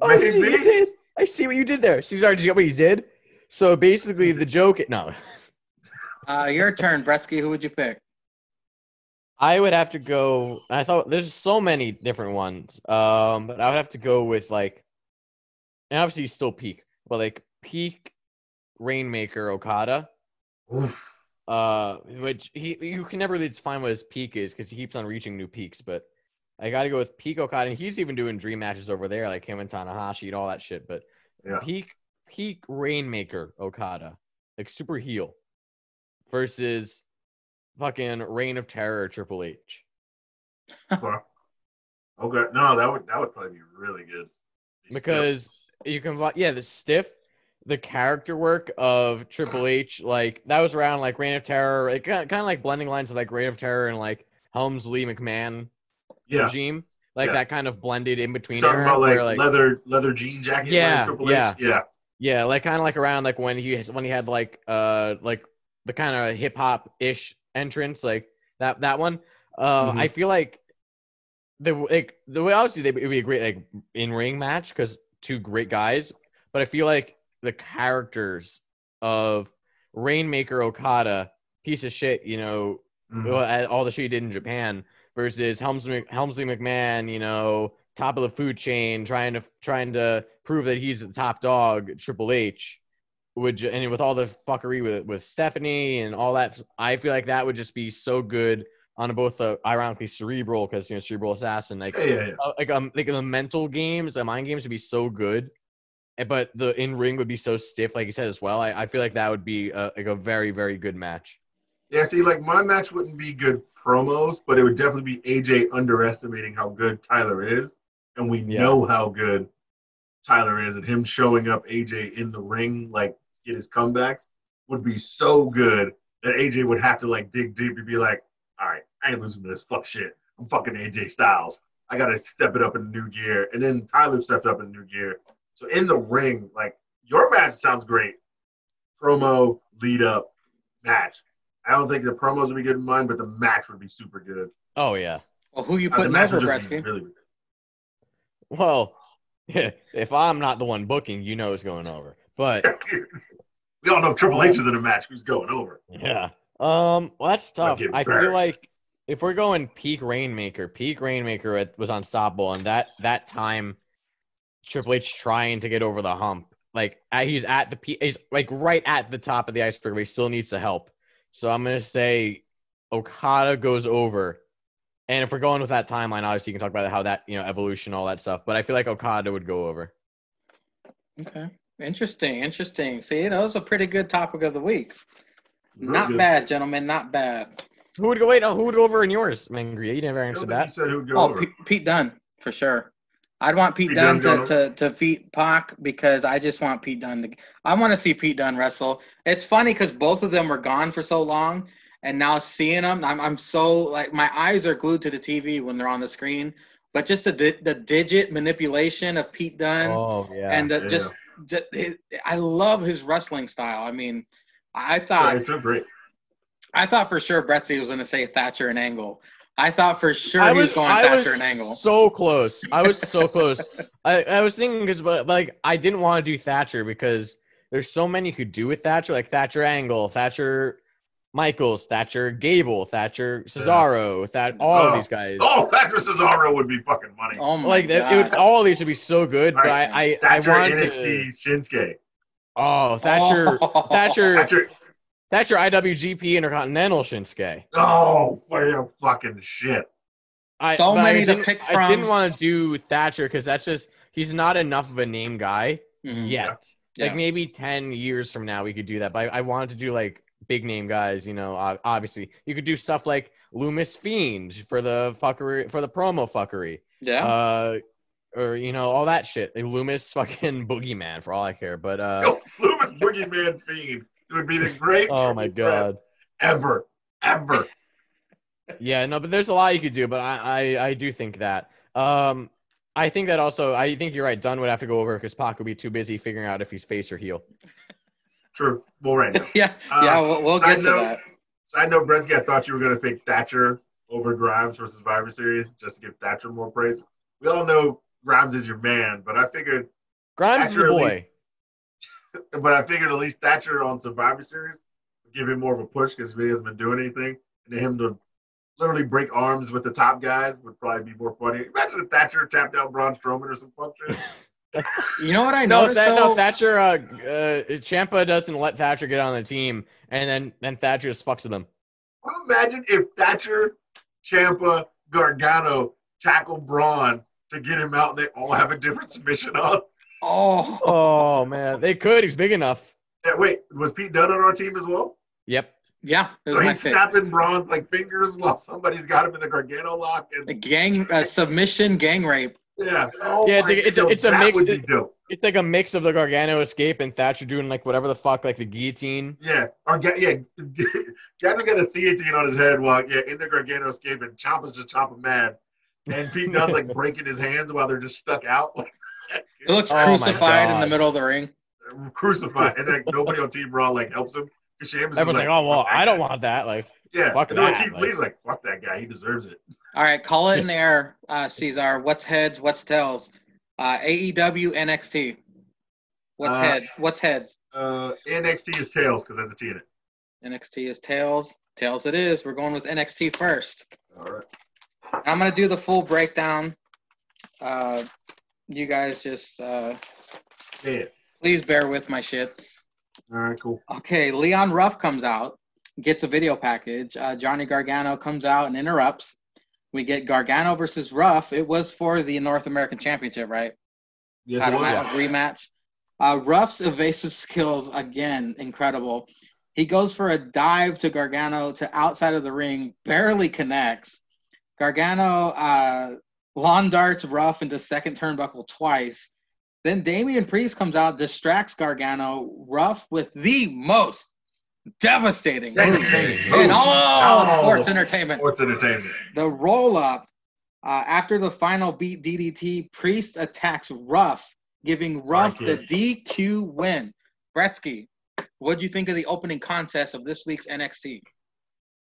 C: Maybe.
D: Maybe. I see what you did there. Cesar, did you get what you did? So basically, the joke. No.
B: Your turn, Bretsky. Who would you pick?
D: I would have to go. I thought there's so many different ones. But I would have to go with like, and obviously he's still peak, but like peak Rainmaker Okada.
C: Oof.
D: Which you can never really define what his peak is because he keeps on reaching new peaks. But I got to go with peak Okada, and he's even doing dream matches over there, like him and Tanahashi and all that shit. But
C: Yeah.
D: peak Rainmaker Okada, like super heel, versus fucking Reign of Terror Triple H.
C: Okay. No, that would probably be really good.
D: Because you can, the character work of Triple H, like that was around like Reign of Terror, like kind of like blending lines of like Reign of Terror and like Helmsley McMahon regime, like that kind of blended in between.
C: You're talking
D: era,
C: about like,
D: where,
C: leather jean jacket, Triple
D: yeah,
C: H,
D: yeah, like kind of like around like when he had like the kind of hip hop ish entrance, like that one. I feel like the way obviously it would be a great like in ring match because two great guys, but I feel like the characters of Rainmaker Okada, piece of shit, all the shit he did in Japan, versus Helmsley McMahon, top of the food chain, trying to prove that he's the top dog, Triple H. And with all the fuckery with Stephanie and all that, I feel like that would just be so good on both ironically Cerebral, because Cerebral Assassin, like the mental games, the mind games would be so good, but the in ring would be so stiff, like you said as well. I feel like that would be like a very, very good match.
C: Yeah, see, like my match wouldn't be good promos, but it would definitely be AJ underestimating how good Tyler is, and we know how good Tyler is, and him showing up AJ in the ring, like get his comebacks, would be so good that AJ would have to like dig deep and be like, all right, I ain't losing to this fuck shit. I'm fucking AJ Styles. I got to step it up in new gear. And then Tyler stepped up in new gear. So in the ring, like, your match sounds great. Promo, lead up, match. I don't think the promos would be good in mine, but the match would be super good.
D: Oh, yeah.
B: Well, who you putting over, Bretsky?
C: Really good.
D: Well, if I'm not the one booking, it's going over. But
C: we all know if Triple H is in a match, who's going over.
D: Yeah. Well, that's tough. I feel like if we're going peak Rainmaker was unstoppable, and that time Triple H trying to get over the hump, like he's at the peak, he's like right at the top of the iceberg, but he still needs the help. So I'm gonna say Okada goes over. And if we're going with that timeline, obviously you can talk about how that evolution, all that stuff. But I feel like Okada would go over.
B: Okay. Interesting. See, that was a pretty good topic of the week.
C: Not
B: good. Bad, gentlemen. Not bad.
D: Who would go over in yours, Mangria? You never answered that.
C: You said who would go over.
B: Pete Dunne, for sure. I'd want Pete Dunne to defeat Pac because I just want Pete Dunne I want to see Pete Dunne wrestle. It's funny because both of them were gone for so long, and now seeing them, I'm so like my eyes are glued to the TV when they're on the screen. But just the digit manipulation of Pete Dunne, and I love his wrestling style. I mean, I thought
C: it's so great.
B: I thought for sure Bretsy was going to say Thatcher and Angle. I thought for sure he was going Thatcher and Angle.
D: So close. I was so close. I was thinking because like I didn't want to do Thatcher because there's so many you could do with Thatcher, like Thatcher Angle, Thatcher Michaels, Thatcher Gable, Thatcher Cesaro, all of these guys.
C: Oh, Thatcher Cesaro would be fucking money.
B: Oh my God.
D: All of these would be so good, but
C: right. Thatcher NXT Shinsuke.
D: Oh, Thatcher IWGP Intercontinental Shinsuke.
C: Oh, fucking shit.
B: So many to pick from.
D: I didn't want to do Thatcher because he's not enough of a name guy.
B: Mhm.
D: yet.
B: Yeah.
D: Like maybe 10 years from now we could do that. But I wanted to do like big name guys, obviously. You could do stuff like Loomis Fiend for the fuckery, for the promo fuckery.
B: Yeah.
D: Or all that shit. Like Loomis fucking Boogeyman for all I care. But
C: Yo, Loomis Boogeyman Fiend. It would be the great
D: oh my
C: triple threat
D: god.
C: ever.
D: Yeah, no, but there's a lot you could do, but I do think that. I think that also, I think you're right. Dunn would have to go over because Pac would be too busy figuring out if he's face or heel.
C: True. Well, right now.
B: Yeah. We'll get to that.
C: Side note, Brensky, I thought you were going to pick Thatcher over Grimes for Survivor Series just to give Thatcher more praise. We all know Grimes is your man, but I figured
D: Grimes is the boy.
C: But I figured at least Thatcher on Survivor Series would give him more of a push because he hasn't been doing anything. And him to literally break arms with the top guys would probably be more funny. Imagine if Thatcher tapped out Braun Strowman or some fuck shit.
B: You know what I noticed?
D: No, Thatcher, Ciampa doesn't let Thatcher get on the team, and then Thatcher just fucks with him.
C: Imagine if Thatcher, Ciampa, Gargano tackle Braun to get him out and they all have a different submission on.
D: Oh man, they could. He's big enough.
C: Yeah, wait, was Pete Dunne on our team as well?
D: Yep.
B: Yeah.
C: So he's snapping Braun's fingers while somebody's got him in the Gargano lock. And
B: Submission gang rape.
C: Yeah.
D: It's a mix.
C: Would be dope.
D: It's like a mix of the Gargano escape and Thatcher doing like whatever the fuck, like the guillotine.
C: Yeah. Gargano got the guillotine on his head while in the Gargano escape, and Ciampa's just chomping mad, and Pete Dunne's like breaking his hands while they're just stuck out.
B: It looks crucified in the middle of the ring.
C: Crucified, and then nobody on Team Raw helps him.
D: Everyone's like, oh well, I don't want that. Like,
C: yeah,
D: fuck
C: and
D: that.
C: Keith Lee's like, fuck that guy, he deserves it.
B: All right, call it in the air, Cesar. What's heads? What's tails? AEW, NXT. What's heads?
C: NXT is tails because there's a T in it.
B: NXT is tails. Tails it is. We're going with NXT first.
C: All right.
B: I'm gonna do the full breakdown. You guys just please bear with my shit.
C: All right, cool.
B: Okay, Leon Ruff comes out, gets a video package. Johnny Gargano comes out and interrupts. We get Gargano versus Ruff. It was for the North American Championship, right?
C: Yes, it was.
B: A rematch. Ruff's evasive skills, again, incredible. He goes for a dive to Gargano to outside of the ring, barely connects. Gargano lawn darts Ruff into second turnbuckle twice. Then Damian Priest comes out, distracts Gargano. Ruff with the most devastating move in all sports entertainment. The roll-up. After the final beat DDT, Priest attacks Ruff, giving Ruff the DQ win. Bretsky, what did you think of the opening contest of this week's NXT?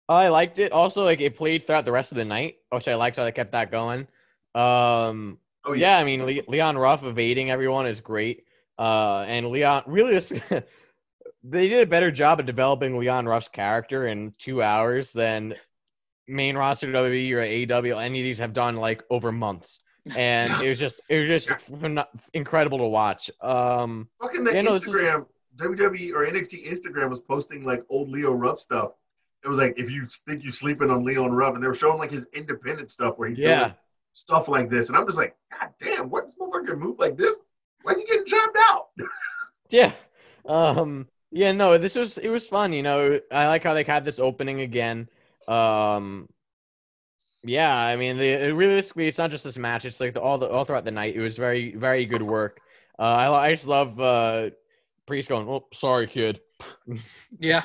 D: I liked it. Also, it played throughout the rest of the night, which I liked how they kept that going. Yeah, I mean, Leon Ruff evading everyone is great. And Leon, really, they did a better job of developing Leon Ruff's character in 2 hours than main roster WWE or AEW, any of these have done over months. And it was just incredible to watch.
C: Fucking Instagram, WWE or NXT Instagram was posting old Leo Ruff stuff. It was if you think you're sleeping on Leon Ruff, and they were showing his independent stuff where he's doing stuff like this, and I'm just like, God damn, what, this motherfucker can move like this? Why is he getting chopped out?
D: Yeah. Yeah, no, it was fun, I like how they had this opening again. Yeah, I mean, realistically, it's not just this match. It's all throughout the night. It was very, very good work. I just love Priest going, "Oh, sorry, kid."
B: Yeah.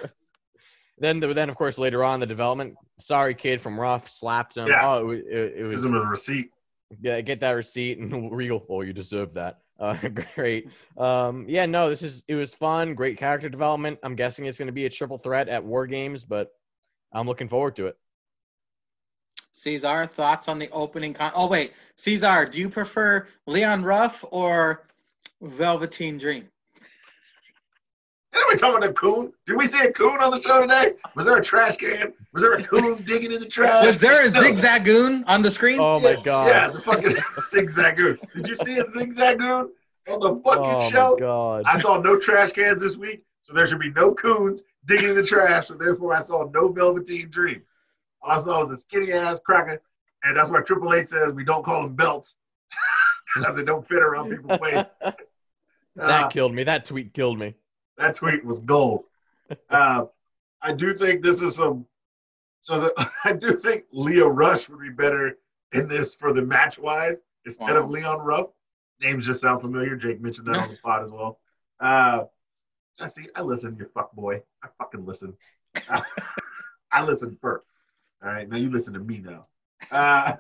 D: Then of course later on the development, "Sorry, kid" from Ruff slapped him.
C: Yeah.
D: Oh, it was.
C: Gives him a receipt.
D: Yeah, get that receipt and Regal. Oh, you deserve that. Great. Yeah, no, it was fun. Great character development. I'm guessing it's going to be a triple threat at War Games, but I'm looking forward to it.
B: Cesar, thoughts on the opening oh, wait. Cesar, do you prefer Leon Ruff or Velveteen Dream?
C: And are we talking about a coon? Did we see a coon on the show today? Was there a trash can? Was there a coon digging in the trash?
B: Was there a zigzagoon on the screen?
D: Oh, my God.
C: Yeah, the fucking zigzagoon. Did you see a zigzagoon on the fucking show?
D: Oh, my God.
C: I saw no trash cans this week, so there should be no coons digging in the trash, so therefore I saw no Velveteen Dream. All I saw was a skinny-ass cracker, and that's why Triple H says we don't call them belts because they don't fit around people's waist.
D: That killed me. That tweet killed me.
C: That tweet was gold. I do think this is some. I do think Leo Rush would be better in this for the match wise instead of Leon Ruff. Names just sound familiar. Jake mentioned that on the pod as well. I see. I listen, you fuck boy. I fucking listen. I listen first. All right, now you listen to me now. I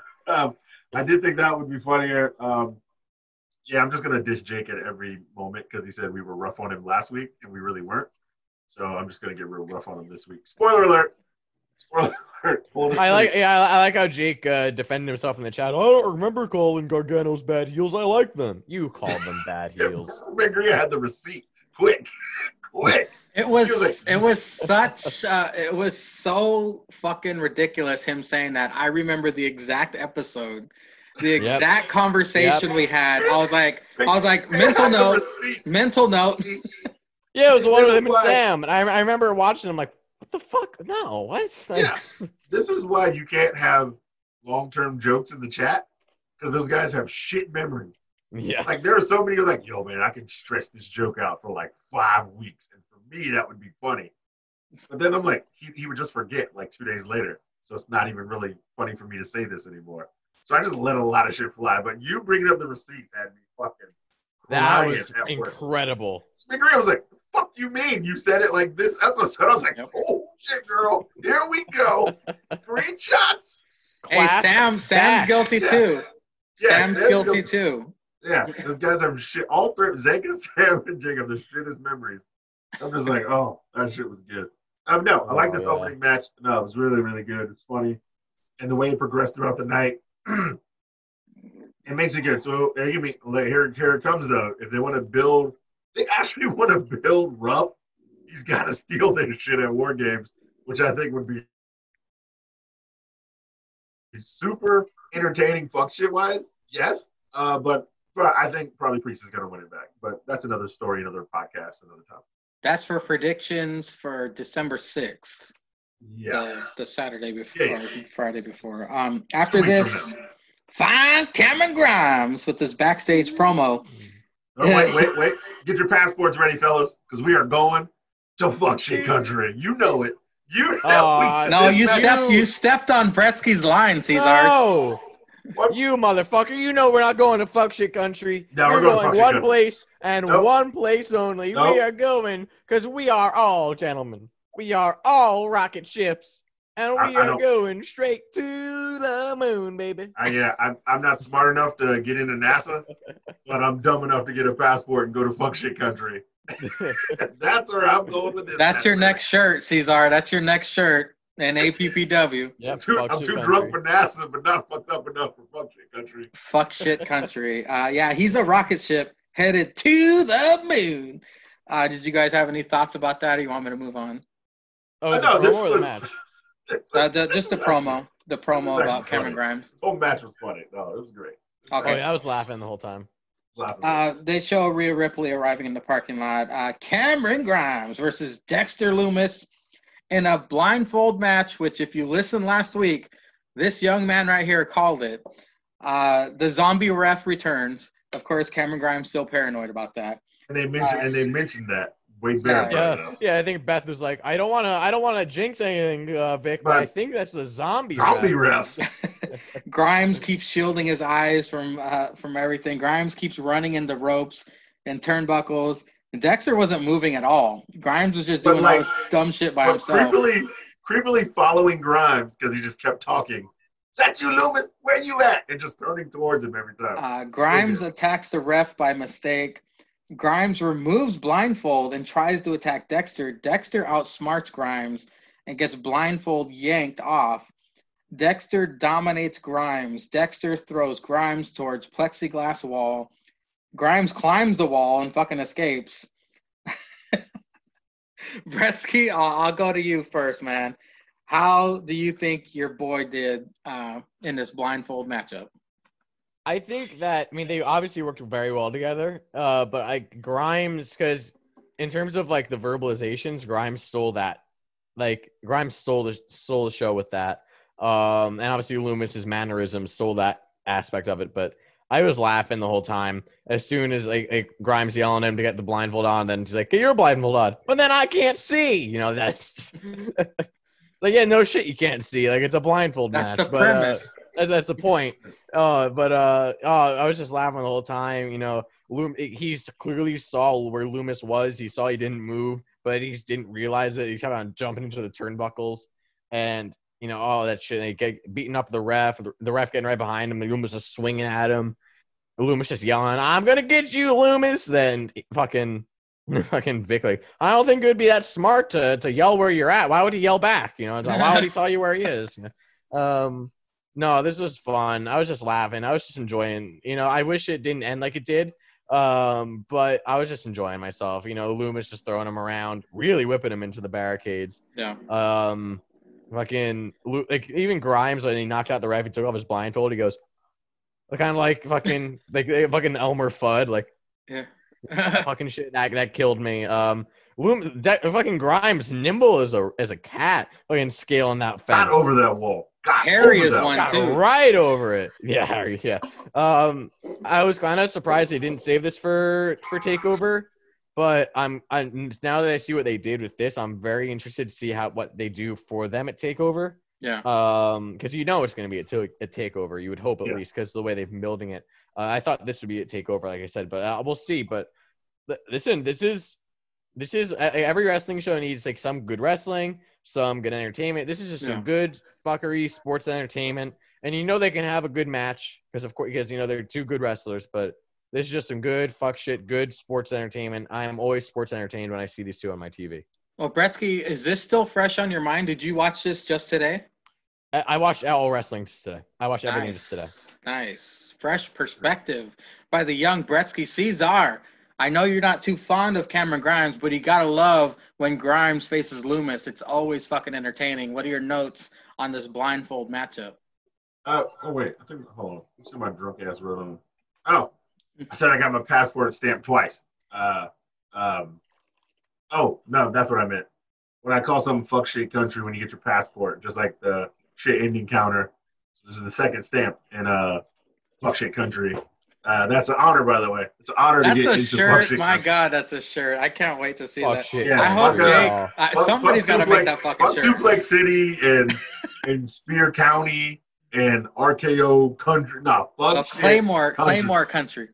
C: did think that would be funnier. Yeah, I'm just gonna dish Jake at every moment because he said we were rough on him last week and we really weren't. So I'm just gonna get real rough on him this week. Spoiler alert! Spoiler alert!
D: I like how Jake defended himself in the chat. I don't remember calling Gargano's bad heels. I like them. You called them bad heels.
C: Maria had the receipt. Quick.
B: It was so fucking ridiculous him saying that. I remember the exact episode, the exact conversation we had. I was like, mental note.
D: Yeah, it was one with him and Sam, and I remember watching him like, what the fuck? No, what?
C: Yeah, this is why you can't have long-term jokes in the chat because those guys have shit memories.
D: Yeah.
C: Like, there are so many who are like, yo, man, I can stretch this joke out for like 5 weeks. And for me, that would be funny. But then I'm like, he would just forget like 2 days later. So it's not even really funny for me to say this anymore. So I just let a lot of shit fly. But you bringing up the receipt had me fucking
D: that was incredible.
C: Maria was like, the fuck you mean? You said it like this episode. I was like, oh, shit, girl. Here we go. Screenshots.
B: Hey, Sam's guilty too. Yeah, Sam's guilty too.
C: Yeah, those guys have shit. All three, Zeka, Sam, and Jacob, the shittest memories. I'm just like, oh, that shit was good. No, I like this opening match. No, it was really, really good. It's funny. And the way it progressed throughout the night, it makes it good. So here it comes, though. If they want to build, they actually want to build Ruff, he's got to steal their shit at War Games, which I think would be super entertaining fuck shit-wise. Yes, but I think probably Priest is going to win it back. But that's another story, another podcast, another topic.
B: That's for predictions for December 6th.
C: Yeah.
B: The Saturday before, Friday before. After this, find Cameron Grimes with this backstage promo.
C: Oh, wait. Get your passports ready, fellas, because we are going to fuck shit country. You know it. You
B: stepped on Bretsky's line, Cesar.
D: No. What? You motherfucker, you know we're not going to fuck shit country.
C: No,
D: we're going one place and one place only.
C: Nope.
D: We are going because we are all gentlemen. We are all rocket ships. And we are going straight to the moon, baby.
C: I'm not smart enough to get into NASA, but I'm dumb enough to get a passport and go to fuck shit country. That's where I'm going with this.
B: That's your next shirt, Cesar. That's your next shirt. And APPW.
C: Yep, I'm too drunk for NASA, but not fucked up enough for fuck shit country.
B: Fuck shit country. Yeah, he's a rocket ship headed to the moon. Did you guys have any thoughts about that, or you want me to move on?
D: Oh, no, this was the match.
B: Just the promo. The promo about Cameron Grimes.
C: This whole match was funny. No, it was great.
B: Okay.
D: Oh, yeah, I was laughing the whole time.
B: They show Rhea Ripley arriving in the parking lot. Cameron Grimes versus Dexter Lumis in a blindfold match, which if you listened last week, this young man right here called it. The zombie ref returns. Of course, Cameron Grimes still paranoid about that.
C: And they mentioned that. Way better.
D: Yeah, I think Beth was like, I don't wanna jinx anything, Vic, but I think that's the zombie
C: ref.
B: Grimes keeps shielding his eyes from everything. Grimes keeps running into ropes and turnbuckles. Dexter wasn't moving at all. Grimes was just doing all this dumb shit by himself.
C: Creepily following Grimes because he just kept talking. Is that you, Loomis? Where you at? And just turning towards him every time.
B: Grimes attacks the ref by mistake. Grimes removes blindfold and tries to attack Dexter. Dexter outsmarts Grimes and gets blindfold yanked off. Dexter dominates Grimes. Dexter throws Grimes towards plexiglass wall. Grimes climbs the wall and fucking escapes. Bretsky, I'll go to you first, man. How do you think your boy did in this blindfold matchup?
D: I think that, they obviously worked very well together, but Grimes, because in terms of like the verbalizations, Grimes stole that. Like Grimes stole the show with that. And obviously Loomis's mannerisms stole that aspect of it. But I was laughing the whole time. As soon as like Grimes yelling at him to get the blindfold on, then she's like, "Get your blindfold on," but then I can't see. You know, that's it's like, yeah, no shit, you can't see. Like, it's a blindfold
B: That's
D: match.
B: the
D: But
B: premise.
D: that's the point. I was just laughing the whole time. You know, he's clearly saw where Loomis was. He saw he didn't move, but he just didn't realize it. He kept on jumping into the turnbuckles, and you know, all that shit. They get beating up the ref. The ref getting right behind him. Loomis just swinging at him. Loomis just yelling, "I'm gonna get you, Loomis!" Then fucking Vic, like, I don't think it would be that smart to yell where you're at. Why would he yell back? You know, it's like, why would he tell you where he is? No, this was fun. I was just laughing. I was just enjoying. You know, I wish it didn't end like it did. But I was just enjoying myself. You know, Loomis just throwing him around, really whipping him into the barricades.
B: Yeah.
D: Like even Grimes, when he knocked out the ref, he took off his blindfold. He goes, kind of like fucking Elmer Fudd, like,
B: Yeah.
D: fucking shit that killed me. Fucking Grimes, nimble as a cat, fucking scaling that fence.
C: Got over that wall.
B: Harry is one
D: Got
B: too.
D: right over it. Yeah, Harry. Yeah. I was kind of surprised they didn't save this for Takeover, but I'm now that I see what they did with this, I'm very interested to see what they do for them at Takeover.
B: Yeah.
D: Because you know it's going to be a Takeover. You would hope at least, because the way they've been building it. I thought this would be a Takeover, like I said, but we'll see. But listen, this is every wrestling show needs like some good wrestling, some good entertainment. This is just some good fuckery sports entertainment, and you know they can have a good match because you know they're two good wrestlers. But this is just some good good sports entertainment. I am always sports entertained when I see these two on my TV.
B: Well, Bretsky, is this still fresh on your mind? Did you watch this just today?
D: I watched all wrestling today. I watched everything just today.
B: Nice. Fresh perspective by the young Bretsky Cesar. I know you're not too fond of Cameron Grimes, but you got to love when Grimes faces Loomis. It's always fucking entertaining. What are your notes on this blindfold matchup?
C: Wait. Hold on. Let's see my drunk ass wrote on. Oh, I said I got my passport stamped twice. Oh, no, that's what I meant. When I call something fuck shit country when you get your passport, just like the shit ending counter. This is the second stamp in fuck shit country. That's an honor, by the way. It's an honor to get into
B: shirt.
C: fuck shit
B: My
C: country.
B: God, that's a shirt. I can't wait to see
D: Fuck
B: that.
D: shit.
C: Yeah,
B: I hope
C: fuck,
B: Jake, somebody's got to make that fucking
C: fuck
B: shirt.
C: Suplex City and Spear County and RKO Country. Nah, fuck shit
B: Claymore country.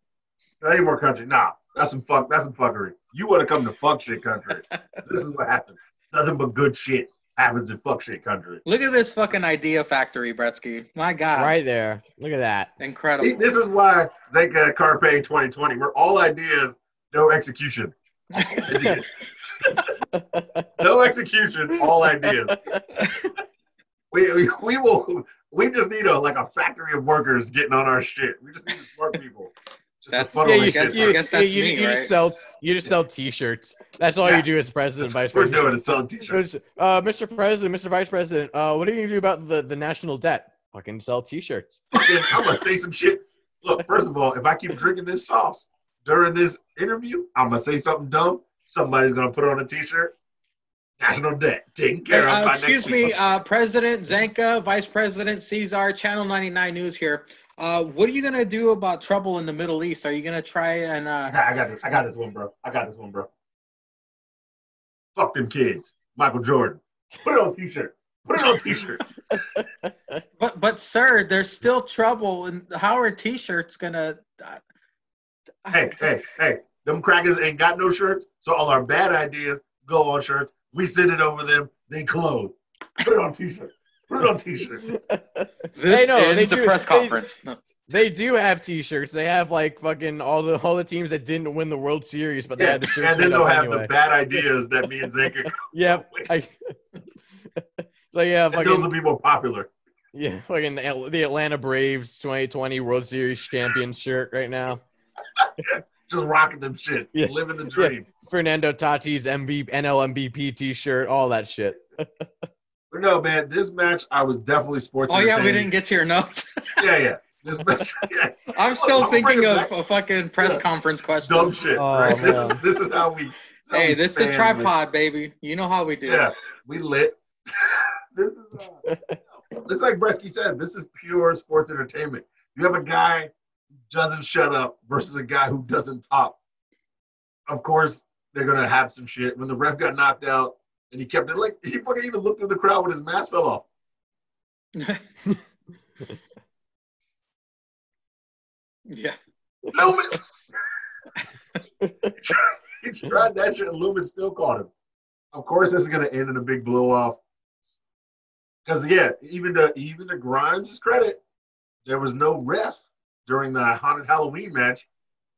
C: Claymore Country. Nah, that's some fuckery. You want to come to fuck shit country. This is what happens. Nothing but good shit happens in fuck shit country.
B: Look at this fucking idea factory, Bretsky. My God.
D: Right there. Look at that.
B: Incredible.
C: This is why Zenka Carpe 2020. We're all ideas, no execution. No execution, all ideas. We just need a factory of workers getting on our shit. We just need the smart people.
B: I guess that's me,
D: you
B: right?
D: You just sell T-shirts. That's all you do as president, vice
C: We're
D: president.
C: doing is selling T-shirts.
D: Mr. President, Mr. Vice President, what are you gonna do about the national debt? Fucking sell T-shirts.
C: I'm gonna say some shit. Look, first of all, if I keep drinking this sauce during this interview, I'm gonna say something dumb. Somebody's gonna put on a T-shirt. National debt taken care of by next week.
B: Excuse me, President Zenka, Vice President Cesar, Channel 99 News here. What are you gonna do about trouble in the Middle East? Are you gonna try and?
C: I got this one, bro. Fuck them kids, Michael Jordan. Put it on a T-shirt.
B: But sir, there's still trouble, and how are T-shirts gonna?
C: Hey! Them crackers ain't got no shirts, so all our bad ideas go on shirts. We send it over them. They clothe. Put it on T-shirt.
B: This is a press conference.
D: They do have T-shirts. They have like fucking all the teams that didn't win the World Series, but they had the shirts.
C: And then they'll have
D: anyway.
C: the bad ideas that me and Zenka.
D: Yep. So yeah, fucking,
C: those will be more popular.
D: Yeah, fucking the Atlanta Braves 2020 World Series champion shirt right now.
C: Just rocking them shit, living the dream.
D: Yeah. Fernando Tatis NL MVP T-shirt, all that shit.
C: But no, man, this match I was definitely sports.
B: Oh yeah, we didn't get to your notes.
C: Yeah. This match. Yeah.
B: I'm still thinking of a fucking press conference question.
C: Dumb shit. Right? This is how we.
B: Hey, this is a tripod, baby. You know how we do.
C: Yeah, we lit. This is like Bresky said. This is pure sports entertainment. You have a guy doesn't shut up versus a guy who doesn't talk. Of course, they're gonna have some shit. When the ref got knocked out and he kept it like he fucking even looked at the crowd when his mask fell off.
B: Yeah.
C: Loomis. He tried that shit and Loomis still caught him. Of course, this is gonna end in a big blow off. Because even to Grimes' credit, there was no ref during the Haunted Halloween match.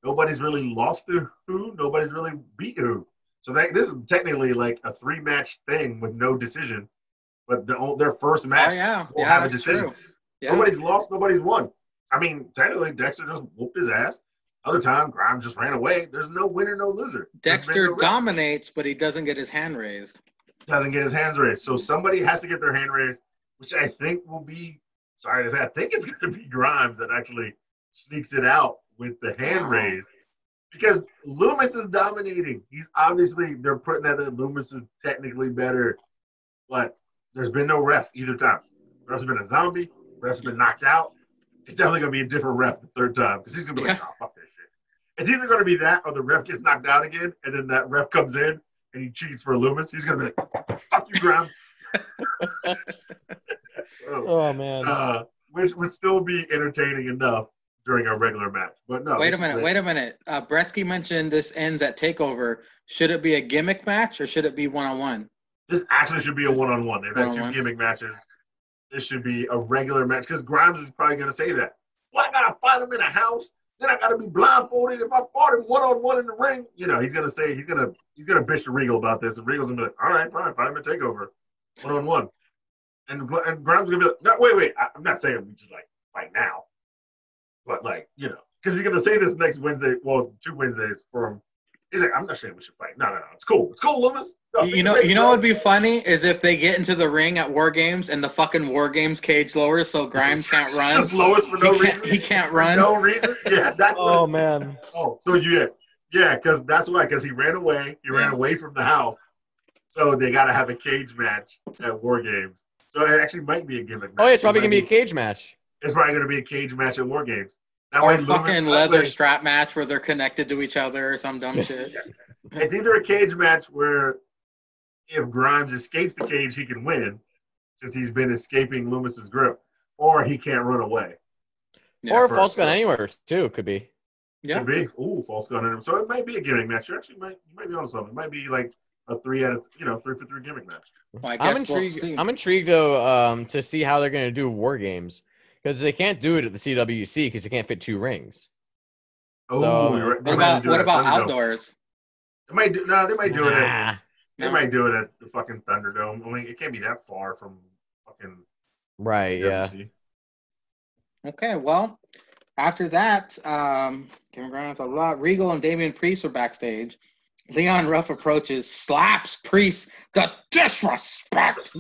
C: Nobody's really lost to who. Nobody's really beat who. So this is technically like a 3-match thing with no decision. But their first match will have a decision. Yeah. Nobody's lost. Nobody's won. I mean, technically, Dexter just whooped his ass. Other time, Grimes just ran away. There's no winner, no loser.
B: Dexter dominates, but he doesn't get his hand raised.
C: Doesn't get his hands raised. So somebody has to get their hand raised, which I think will be, sorry to say, I think it's going to be Grimes that actually sneaks it out with the hand raised. Because Loomis is dominating. He's obviously, they're putting that Loomis is technically better, but there's been no ref either time. Ref's been a zombie. Ref's been knocked out. It's definitely going to be a different ref the third time because he's going to be like, oh, fuck that shit. It's either going to be that or the ref gets knocked out again, and then that ref comes in and he cheats for Loomis. He's going to be like, fuck you, Grimes.
D: Oh, man.
C: Which would still be entertaining enough during a regular match. But no.
B: Wait a minute. Bresky mentioned this ends at TakeOver. Should it be a gimmick match or should it be one-on-one?
C: This actually should be a one-on-one. They've had 2 gimmick matches. This should be a regular match because Grimes is probably going to say that. Well, I got to fight him in a house. Then I got to be blindfolded if I fought him one-on-one in the ring. You know, he's going to say, he's going to bitch to Regal about this. And Regal's going to be like, all right, fine, fight him at TakeOver. One-on-one. And Grimes is going to be like, no, wait. I'm not saying we should, like, fight now. But, like, you know, because he's going to say this next Wednesday, well, 2 Wednesdays from, he's like, I'm not saying we should fight. No, it's cool. It's cool, Loomis.
B: You know what would be funny is if they get into the ring at War Games and the fucking War Games cage lowers so Grimes can't run.
C: Just lowers for no reason.
B: He can't run.
C: For no reason? Yeah, that's
D: Oh, man.
C: Oh, so yeah, because that's why, because he ran away. He ran away from the house. So they got to have a cage match at War Games. So it actually might be a gimmick match.
D: Oh, it's probably going to be a cage match.
C: It's probably going to be a cage match at War Games. That
B: or a fucking leather strap match where they're connected to each other or some dumb shit.
C: It's either a cage match where if Grimes escapes the cage, he can win since he's been escaping Loomis's grip, or he can't run away.
D: Yeah, or a false gun anywhere, too, could be.
C: Yeah. Could be. Ooh, false gun anywhere. So it might be a gimmick match. You might be on something. It might be like a 3 for 3 gimmick match.
B: Well,
D: I'm intrigued, though, to see how they're going to do War Games. Because they can't do it at the CWC because they can't fit 2 rings.
C: Oh,
B: so,
C: you're right.
B: What about outdoors?
C: They might do it. They might do it at the fucking Thunderdome. I mean, it can't be that far from fucking.
D: Right.
C: CWC.
B: Yeah. Okay. Well, after that, Regal and Damian Priest are backstage. Leon Ruff approaches, slaps Priest. The disrespect.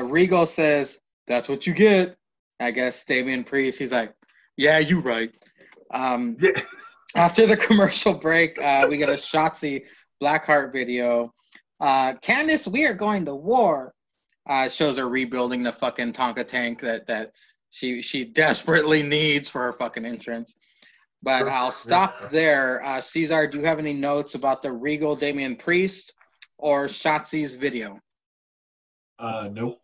B: Regal says, "That's what you get." I guess Damian Priest, he's like, yeah, you right. After the commercial break, we get a Shotzi Blackheart video. Candice, we are going to war. Shows her rebuilding the fucking Tonka tank that she desperately needs for her fucking entrance. But I'll stop there. Cesar, do you have any notes about the Regal Damian Priest or Shotzi's video?
C: Nope.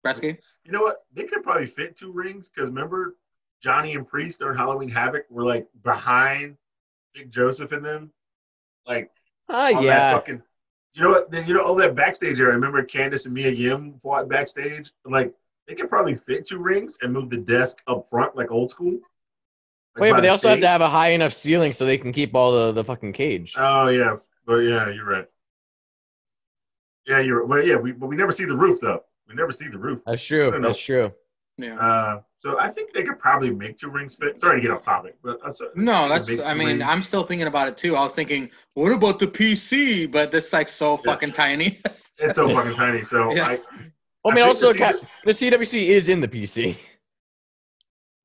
B: Bresky?
C: You know what? They could probably fit 2 rings because remember Johnny and Priest during Halloween Havoc were like behind Big Joseph and them. Like, that fucking, you know what? All that backstage area. Remember Candice and Mia Yim fought backstage? Like, they could probably fit 2 rings and move the desk up front like old school. Like
D: wait, but they also have to have a high enough ceiling so they can keep all the fucking cage.
C: Oh, yeah. But yeah, you're right. Yeah, but we never see the roof, though. We never see the roof.
D: That's true.
B: Yeah.
C: So I think they could probably make 2 rings fit. Sorry to get off topic, but
B: I'm still thinking about it too. I was thinking, what about the PC? But that's like so fucking tiny.
C: It's so fucking tiny. So
B: yeah.
D: The CWC is in the PC.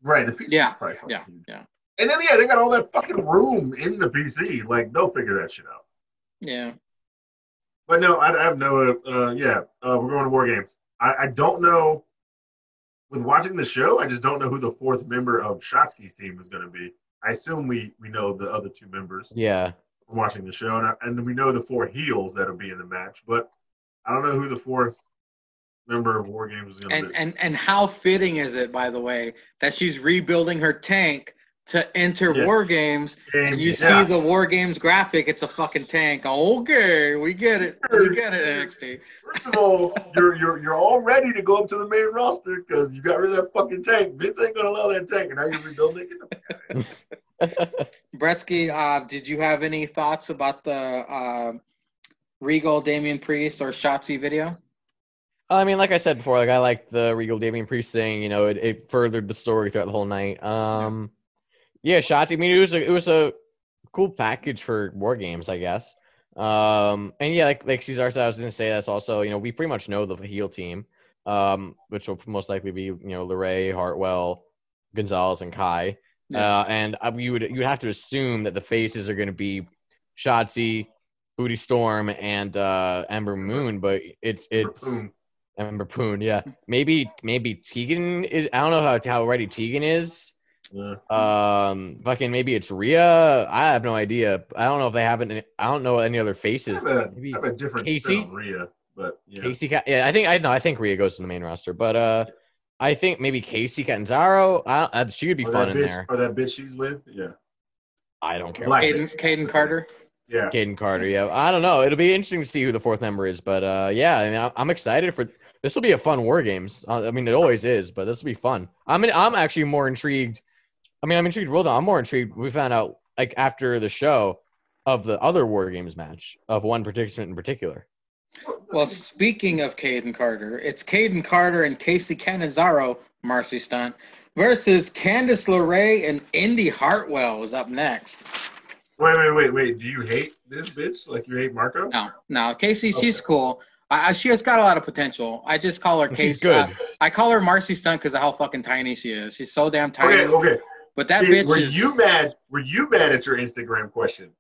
C: Right, the PC is probably fucking
B: yeah.
C: And then they got all that fucking room in the PC. Like they'll figure that shit out.
B: Yeah.
C: But no, I have no. We're going to War Games. I don't know with watching the show, I just don't know who the fourth member of Shotsky's team is going to be. I assume we know the other two members.
D: Yeah.
C: From watching the show, and we know the 4 heels that'll be in the match, but I don't know who the fourth member of War Games is going to be.
B: And how fitting is it, by the way, that she's rebuilding her tank to enter War Games, and you see the War Games graphic, it's a fucking tank. Okay, we get it. We get it, NXT.
C: First of all, you're all ready to go up to the main roster because you got rid of that fucking tank. Vince ain't going to allow that tank, and now you're rebuilding it.
B: Bretsky, did you have any thoughts about the Regal Damian Priest or Shotzi video?
D: I mean, like I said before, like I liked the Regal Damian Priest thing. You know, it furthered the story throughout the whole night. Yeah, Shotzi. I mean, it was a cool package for War Games, I guess. And yeah, like Cesar said, I was gonna say that's also, you know, we pretty much know the heel team, which will most likely be, you know, LeRae, Hartwell, Gonzalez, and Kai. And you would have to assume that the faces are going to be Shotzi, Booty Storm, and Ember Moon, but it's Ember Poon, yeah. Maybe Tegan is. I don't know how ready Tegan is.
C: Yeah.
D: Fucking maybe it's Rhea. I have no idea. I don't know if they haven't. I don't know any other faces.
C: Maybe have a different spin on Rhea, but yeah.
D: Casey. Yeah, I think Rhea goes to the main roster, but I think maybe Casey Catanzaro. She would be fun in there.
C: Or that bitch she's with, yeah.
D: I don't care.
B: Caden Carter.
C: Yeah.
D: Caden Carter. Yeah. I don't know. It'll be interesting to see who the fourth member is, but yeah. I mean, I'm excited for. This will be a fun War Games. I mean, it always is, but this will be fun. I'm actually more intrigued. I mean, I'm intrigued. I'm more intrigued. We found out like after the show of the other War Games match of one participant in particular.
B: Well, speaking of Caden Carter, it's Caden Carter and Casey Catanzaro, Marcy Stunt, versus Candice LeRae and Indy Hartwell is up next.
C: Wait. Do you hate this bitch like you hate Marco?
B: No. Casey, she's cool. She has got a lot of potential. I just call her Casey.
D: She's good.
B: I call her Marcy Stunt because of how fucking tiny she is. She's so damn tiny.
C: Okay.
B: But that bitch
C: Were you mad at your Instagram question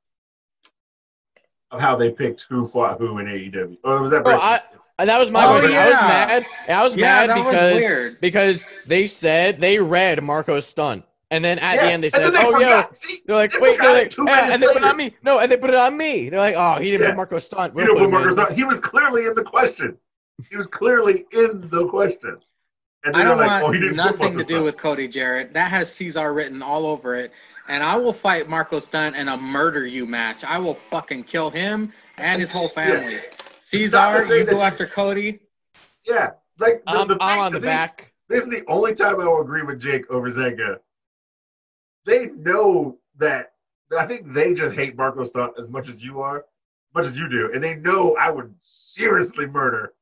C: of how they picked who fought who in AEW? Or was that
D: that was my question.
B: Yeah.
D: I was mad
B: was
D: because they said they read Marco's stunt. And then at the end they said, they're like, wait, and they put it on me. No, and they put it on me. They're like, oh, he didn't put Marco's stunt.
C: You didn't put Marco's stunt. He was clearly in the question. And
B: I don't want nothing to do with Cody Jarrett. That has Cesar written all over it. And I will fight Marco Stunt in a murder you match. I will fucking kill him and his whole family. Cesar, you go after Cody.
C: Yeah. Like
D: I'm on the back.
C: This is the only time I will agree with Jake over Zenga. They know that. I think they just hate Marco Stunt as much as you do. And they know I would seriously murder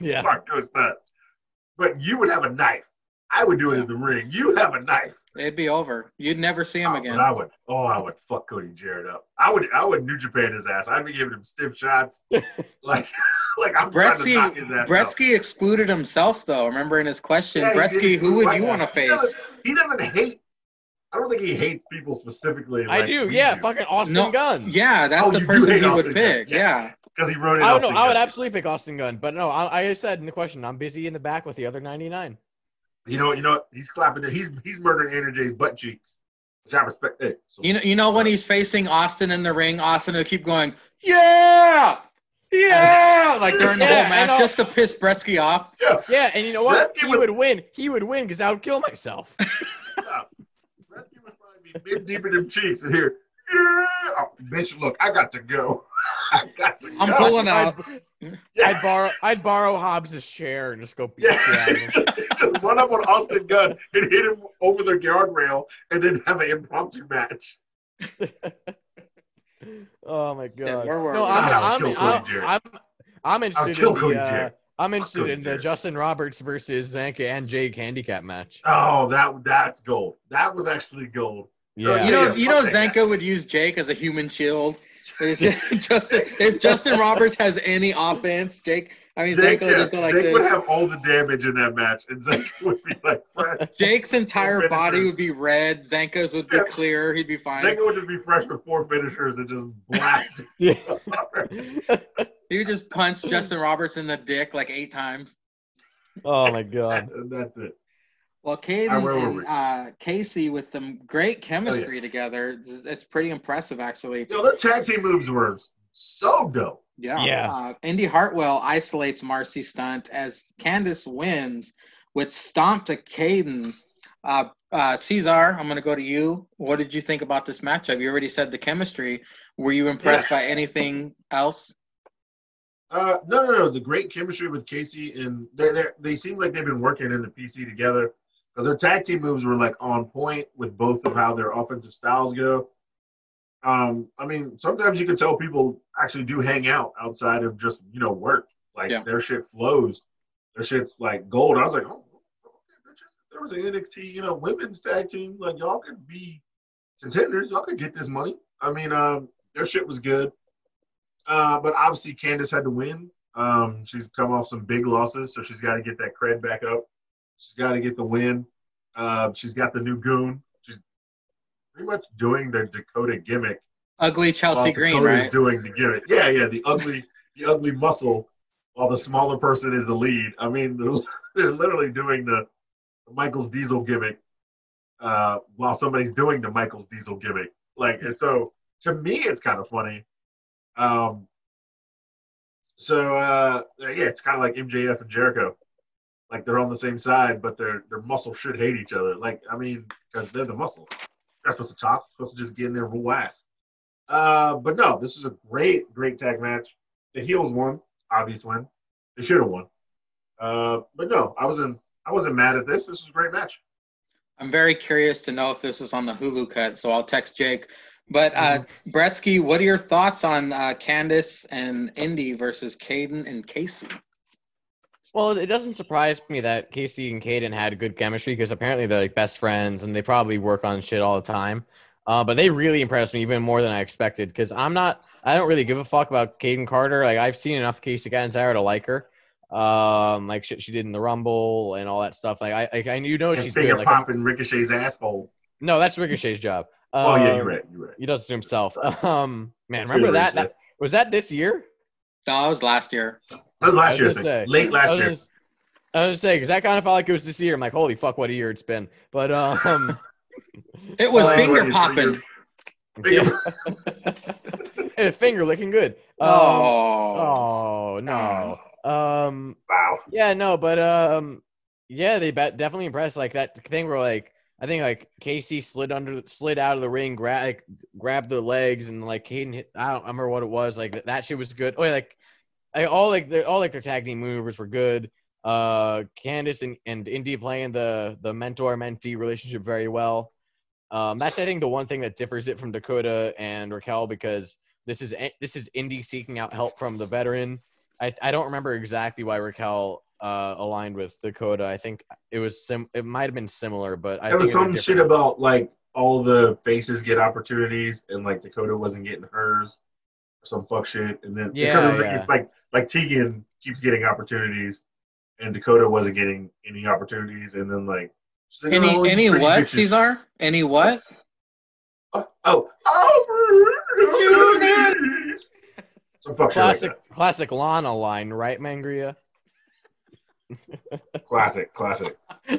C: Marco Stunt. But you would have a knife. I would do it in the ring. You have a knife.
B: It'd be over. You'd never see him again.
C: But I would fuck Cody Jarrett up. I would New Japan his ass. I'd be giving him stiff shots. like I'm trying to knock his ass out.
B: Excluded himself though. Remember in his question, Bretsky, who would you want to face?
C: He doesn't hate. I don't think he hates people specifically.
D: I do. Yeah, fucking Austin Gunn.
B: Yeah, that's the person he would pick. Yeah.
C: Because he wrote it.
D: I would absolutely pick Austin Gunn, but no, I said in the question, I'm busy in the back with the other 99.
C: You know, he's clapping. He's murdering Anna Jay's butt cheeks, which I respect. Hey, so,
B: you know when he's facing Austin in the ring, Austin will keep going, yeah, like during the whole match, just to piss Bretsky off.
D: Yeah, and you know what? He would win. He would win because I would kill myself.
C: Bretsky would probably be deep in them cheeks and here. Yeah, oh, bitch! Look, I got to go.
B: I'm pulling out.
D: I'd borrow Hobbs' chair and just go beat the shit out of him.
C: Just run up on Austin Gunn and hit him over the guardrail, and then have an impromptu match.
D: Oh my god!
B: Yeah,
D: I'm interested in the Justin Roberts versus Zanka and Jake handicap match.
C: Oh, that's gold. That was actually gold.
D: Yeah.
B: You know Zanka would use Jake as a human shield. If Justin Roberts has any offense, Zanka would just go like
C: Jake
B: this.
C: would have all the damage in that match, and Zanka would be like fresh.
B: Jake's entire body would be red. Zanka's would be clear. He'd be fine.
C: Zanka would just be fresh with 4 finishers and just blast.
B: He would just punch Justin Roberts in the dick like 8 times.
D: Oh my god.
C: And that's it.
B: Well,
C: All right, where were
B: Caden
C: we?
B: and Casey with some great
C: Oh, yeah.
B: chemistry together. It's pretty impressive, actually.
C: Yo, their tag team moves were so dope.
B: Yeah.
D: Yeah.
B: Indy Hartwell isolates Marcy Stunt as Candice wins with stomp to Caden. Cesar, I'm going to go to you. What did you think about this matchup? You already said the chemistry. Were you impressed by anything else?
C: No. The great chemistry with Casey and they seem like they've been working in the PC together because their tag team moves were like on point with both of how their offensive styles go. I mean, sometimes you can tell people actually do hang out outside of just work. Like their shit flows, their shit's like gold. I was like, oh, there was an NXT women's tag team. Like y'all could be contenders. Y'all could get this money. I mean, their shit was good. But obviously Candice had to win. She's come off some big losses, so she's got to get that cred back up. She's got to get the win. She's got the new goon. She's pretty much doing the Dakota gimmick.
B: Ugly Chelsea Green,
C: Dakota's
B: right?
C: doing the gimmick. Yeah, the ugly muscle, while the smaller person is the lead. I mean, they're literally doing the Michaels Diesel gimmick while somebody's doing the Michaels Diesel gimmick. Like, and so to me, it's kind of funny. Yeah, it's kind of like MJF and Jericho. Like they're on the same side, but their muscle should hate each other. Like, I mean, because they're the muscle. They're supposed to talk, supposed to just get in there real ass. But no, this is a great tag match. The heels won, obvious win. They should have won. But no, I wasn't mad at this. This was a great match.
B: I'm very curious to know if this is on the Hulu cut, so I'll text Jake. But Bretsky, what are your thoughts on Candice and Indy versus Caden and Casey?
D: Well, it doesn't surprise me that Casey and Caden had good chemistry because apparently they're like best friends and they probably work on shit all the time. But they really impressed me even more than I expected because I don't really give a fuck about Caden Carter. Like I've seen enough Casey Catanzaro to like her. Like shit she did in the Rumble and all that stuff. Like I she's
C: finger
D: good.
C: popping Ricochet's asshole.
D: No, that's Ricochet's job.
C: Oh yeah, you're right.
D: He does it to himself.
C: Right.
D: Man, remember that? Was that this year?
B: No, it was last year.
C: That was last year. Late last year.
D: I was gonna say because that kind of felt like it was this year. I'm like, holy fuck, what a year it's been. But
B: it was finger popping.
D: Yeah. Finger looking good. Oh no.
C: Wow.
D: Yeah, no, but yeah, they definitely impressed. Like that thing where like I think like Casey slid out of the ring, grabbed the legs, and like Caden hit. I don't remember what it was. Like that shit was good. Oh, yeah, all their tag team movers were good. Candice and Indy playing the mentor-mentee relationship very well. That's I think the one thing that differs it from Dakota and Raquel because this is Indy seeking out help from the veteran. I don't remember exactly why Raquel aligned with Dakota. I think it was it might have been similar, but I think
C: was some shit about like all the faces get opportunities and like Dakota wasn't getting hers or some fuck shit. And then because it was it's like Tegan keeps getting opportunities and Dakota wasn't getting any opportunities and then like
B: any what, Cesar? Any what?
C: Some fuck shit.
D: Classic Lana line, right, Mangria?
C: Classic.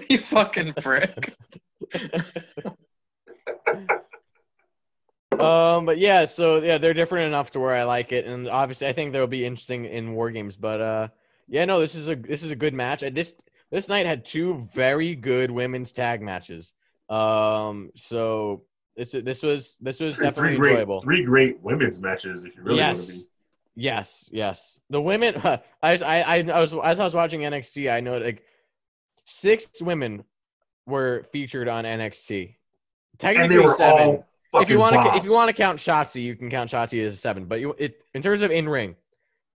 B: You fucking prick.
D: But yeah, so yeah, they're different enough to where I like it, and obviously I think they'll be interesting in War Games. But yeah, no, this is a good match. This night had two very good women's tag matches. So this was definitely enjoyable.
C: Three great women's matches, if you really want to be.
D: Yes. The women. As I was watching NXT, I know like 6 women were featured on NXT. Technically
C: and they were
D: 7.
C: All
D: if you want to count Shotzi, you can count Shotzi as 7. But in terms of in ring,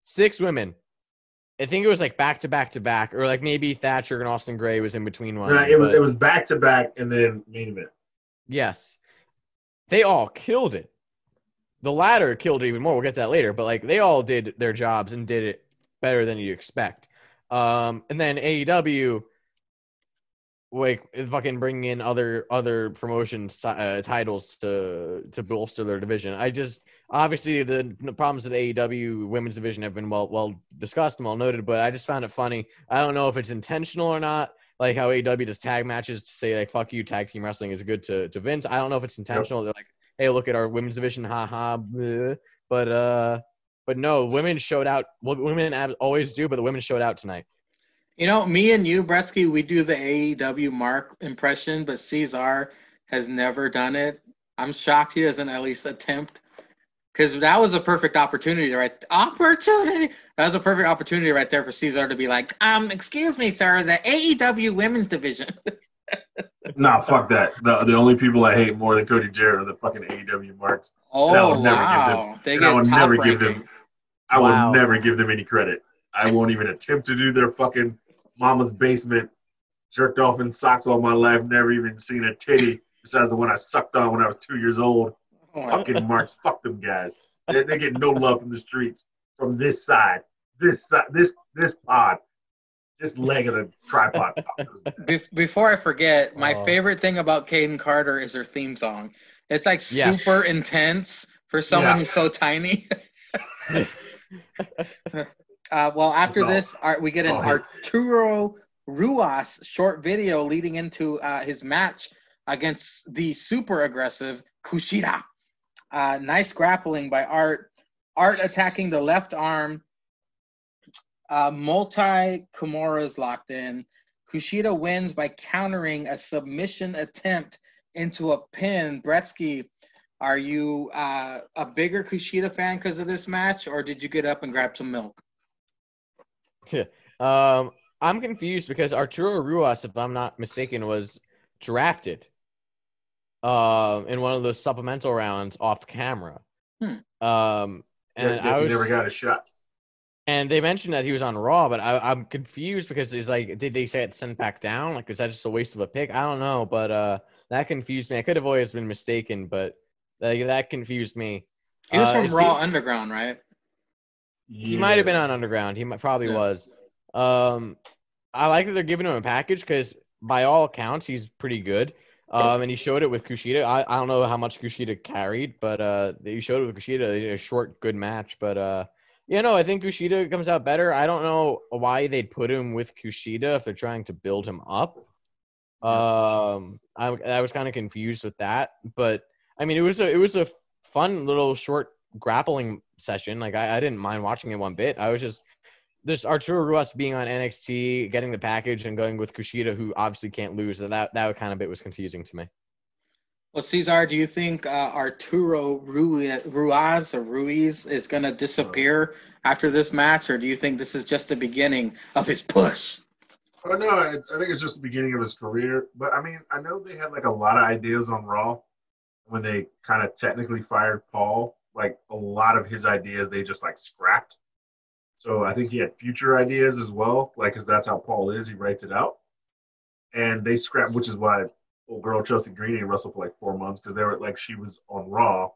D: 6 women. I think it was like back to back, or like maybe Thatcher and Austin Gray was in between one.
C: No, it was back to back and then main event.
D: Yes, they all killed it. The latter killed it even more. We'll get to that later, but like they all did their jobs and did it better than you expect. And then AEW like fucking bringing in other promotions titles to bolster their division. I just obviously the problems with the AEW women's division have been well discussed and well noted, but I just found it funny. I don't know if it's intentional or not. Like how AEW does tag matches to say like fuck you, tag team wrestling is good to Vince. I don't know if it's intentional. They're like, hey, look at our women's division, haha. But no, women showed out. Well, women always do, but the women showed out tonight.
B: You know, me and you, Bresky, we do the AEW Mark impression, but Cesar has never done it. I'm shocked he doesn't at least attempt, because that was a perfect opportunity, right? That was a perfect opportunity right there for Cesar to be like, excuse me, sir, the AEW women's division.
C: Nah, fuck that. The only people I hate more than Cody Jarrett are the fucking AEW marks.
B: Oh,
C: and I would never
B: wow.
C: give them.
B: They
C: and I
B: get
C: would
B: top
C: never give
B: ranking.
C: them. I will
D: Wow.
C: never give them any credit. I won't even attempt to do their fucking mama's basement. Jerked off in socks all my life. Never even seen a titty besides the one I sucked on when I was 2 years old. Fucking marks. Fuck them guys. They get no love from the streets. From this side. This pod. This leg of the tripod.
B: Before I forget, my
D: Oh.
B: favorite thing about Caden Carter is her theme song. It's like
D: Yeah.
B: super intense for someone
C: Yeah.
B: who's so tiny. Well, after this, we get an Arturo Ruas short video leading into his match against the super aggressive Kushida. Nice grappling by Art. Art attacking the left arm. Multi Kimuras locked in. Kushida wins by countering a submission attempt into a pin. Bretsky, are you a bigger Kushida fan because of this match, or did you get up and grab some milk?
D: I'm confused because Arturo Ruas, if I'm not mistaken, was drafted in one of those supplemental rounds off camera.
B: And
C: I never got a shot.
D: And they mentioned that he was on Raw, but I'm confused because it's like, did they say it's sent back down? Like, is that just a waste of a pick? I don't know, but that confused me. I could have always been mistaken, but that confused me.
B: He was from Raw Underground, right?
D: He might have been on Underground. He probably was. I like that they're giving him a package because by all accounts, he's pretty good. And he showed it with Kushida. I don't know how much Kushida carried, but he showed it with Kushida. A short, good match, but I think Kushida comes out better. I don't know why they'd put him with Kushida if they're trying to build him up. I was kind of confused with that, but I mean, it was a fun little short grappling session. Like I didn't mind watching it one bit. I was just this Arturo Ruas being on NXT, getting the package, and going with Kushida, who obviously can't lose. That kind of bit was confusing to me.
B: Well, Cesar, do you think Arturo Ruiz is going to disappear after this match, or do you think this is just the beginning of his push?
C: Oh, no, I think it's just the beginning of his career. But, I mean, I know they had, like, a lot of ideas on Raw when they kind of technically fired Paul. Like, a lot of his ideas they just, like, scrapped. So I think he had future ideas as well, like, because that's how Paul is. He writes it out. And they scrapped, which is why old girl Chelsea Green didn't wrestle for like 4 months because they were like, she was on Raw.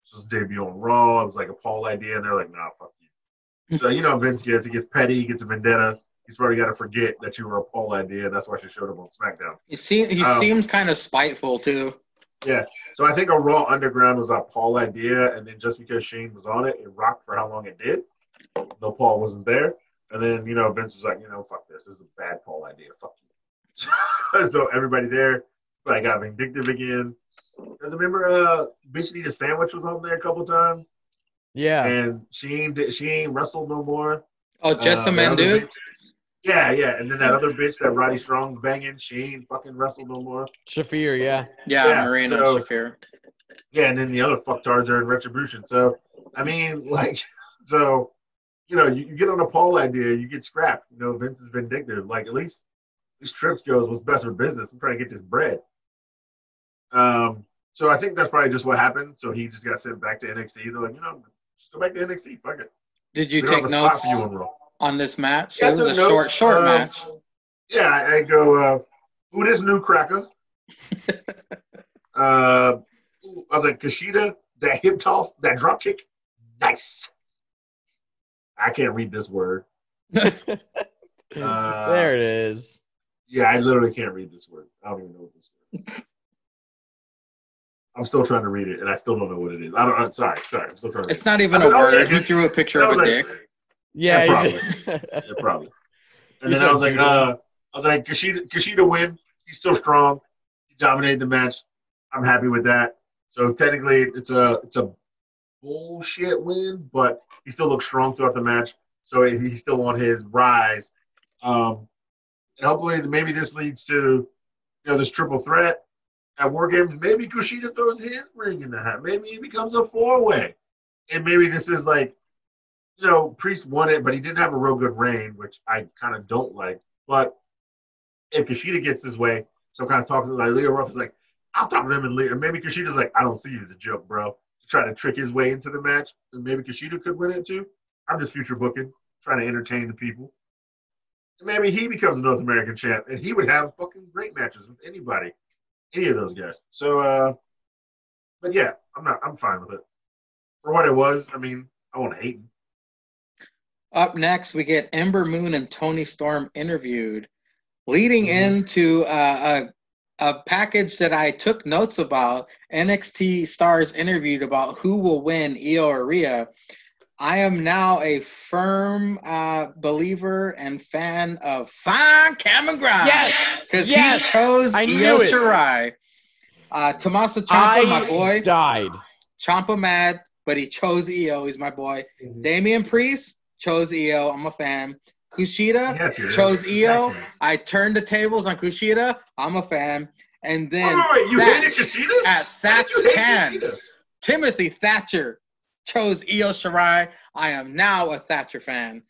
C: This was debut on Raw. It was like a Paul idea, and they're like, nah, fuck you. So, Vince he gets petty, he gets a vendetta. He's probably got to forget that you were a Paul idea. That's why she showed up on SmackDown.
B: He seems kind of spiteful, too.
C: Yeah. So I think a Raw Underground was a Paul idea, and then just because Shane was on it, it rocked for how long it did. Though Paul wasn't there. And then, Vince was like, fuck this. This is a bad Paul idea. Fuck you. So everybody there, but I got vindictive again. Because remember, Bitch Need a Sandwich was on there a couple times.
D: Yeah.
C: And she ain't wrestled no more.
B: Oh, Jessamine, dude?
C: Yeah. And then that other bitch that Roddy Strong's banging, she ain't fucking wrestled no more.
D: Shafir, yeah.
B: Yeah, Marina Shafir.
C: Yeah, and then the other fucktards are in Retribution. So, I mean, like, so, you get on a Paul idea, you get scrapped. Vince is vindictive. Like, at least Trips goes, what's best for business? I'm trying to get this bread. So I think that's probably just what happened. So he just got sent back to NXT. They're like, just go back to NXT. Fuck it.
B: Did you take notes on this match?
C: Yeah,
B: it was a short match.
C: Yeah, I go, who this new cracker? I was like, Kushida, that hip toss, that drop kick, nice. I can't read this word.
D: There it is.
C: Yeah, I literally can't read this word. I don't even know what this word is. I'm still trying to read it, and I still don't know what it is. I'm sorry. I'm still trying to read it.
B: It's not even
C: I
B: a
C: said, oh, yeah,
B: word. He drew a picture of a dick.
C: Yeah,
D: you
C: probably.
D: should-
C: Yeah, probably. And
D: You
C: then I was
D: said
C: like, Kushida win. He's still strong. He dominated the match. I'm happy with that. So technically, it's a bullshit win, but he still looks strong throughout the match. So he's still on his rise. And hopefully, maybe this leads to this triple threat at War Games. Maybe Kushida throws his ring in the hat. Maybe he becomes a 4-way. And maybe this is like, Priest won it, but he didn't have a real good reign, which I kind of don't like. But if Kushida gets his way, some kind of talks like Leo Ruff is like, I'll talk to them and maybe Kushida's like, I don't see you as a joke, bro. To try to trick his way into the match, and maybe Kushida could win it too. I'm just future booking, trying to entertain the people. And maybe he becomes a North American champ, and he would have fucking great matches with anybody, any of those guys. So, but yeah, I'm fine with it. For what it was, I mean, I won't hate him.
B: Up next, we get Ember Moon and Tony Storm interviewed, leading into a package that I took notes about. NXT stars interviewed about who will win, Io or Rhea. I am now a firm believer and fan of Fine Cameron Grimes.
D: Yes!
B: Because
D: Yes!
B: he chose
D: I
B: Io
D: knew it.
B: Shirai. Tommaso Ciampa, my boy.
D: died.
B: Ciampa mad, but he chose Io. He's my boy.
C: Mm-hmm.
B: Damian Priest chose Io. I'm a fan. Kushida
C: Yeah, dude.
B: chose Io.
C: Exactly.
B: I turned the tables on Kushida. I'm a fan. And then
C: Wait, you
B: Thatch
C: hated Kushida?
B: at Thatch
C: Why did you hate
B: Can.
C: Kushida?
B: Timothy Thatcher chose Io Shirai. I am now a Thatcher fan.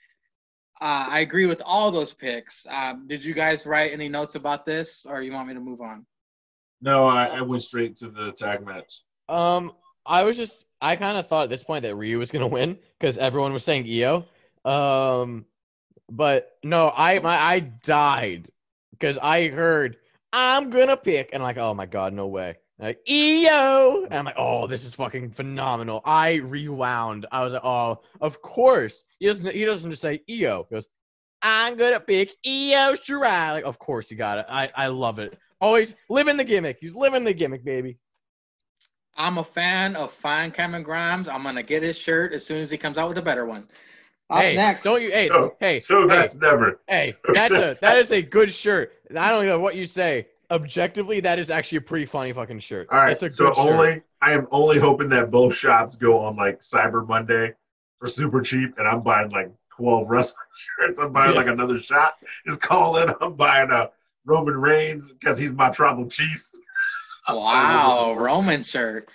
B: I agree with all those picks. Did you guys write any notes about this, or you want me to move on?
C: No, I went straight to the tag match.
D: I kind of thought at this point that Ryu was gonna win because everyone was saying Io. But no, I died because I heard I'm gonna pick, and I'm like, oh my god, no way. Like Io, and I'm like, oh, this is fucking phenomenal. I rewound. I was like, oh, of course. He doesn't just say Io. He goes, I'm gonna pick Io Shirai. Like, of course he got it. I love it. Always living the gimmick. He's living the gimmick, baby.
B: I'm a fan of Fine Cameron Grimes. I'm gonna get his shirt as soon as he comes out with a better one. Up
D: Hey,
B: next,
D: don't you? Hey, hey.
C: So
D: hey,
C: that's never.
D: Hey,
C: so
D: that is a good shirt. I don't know what you say. Objectively, that is actually a pretty funny fucking shirt.
C: All right.
D: It's a
C: So
D: good shirt.
C: I am only hoping that both shops go on like Cyber Monday for super cheap, and I'm buying like 12 wrestling shirts. I'm buying like another shot is calling. I'm buying a Roman Reigns because he's my tribal chief.
B: wow, Roman shirt.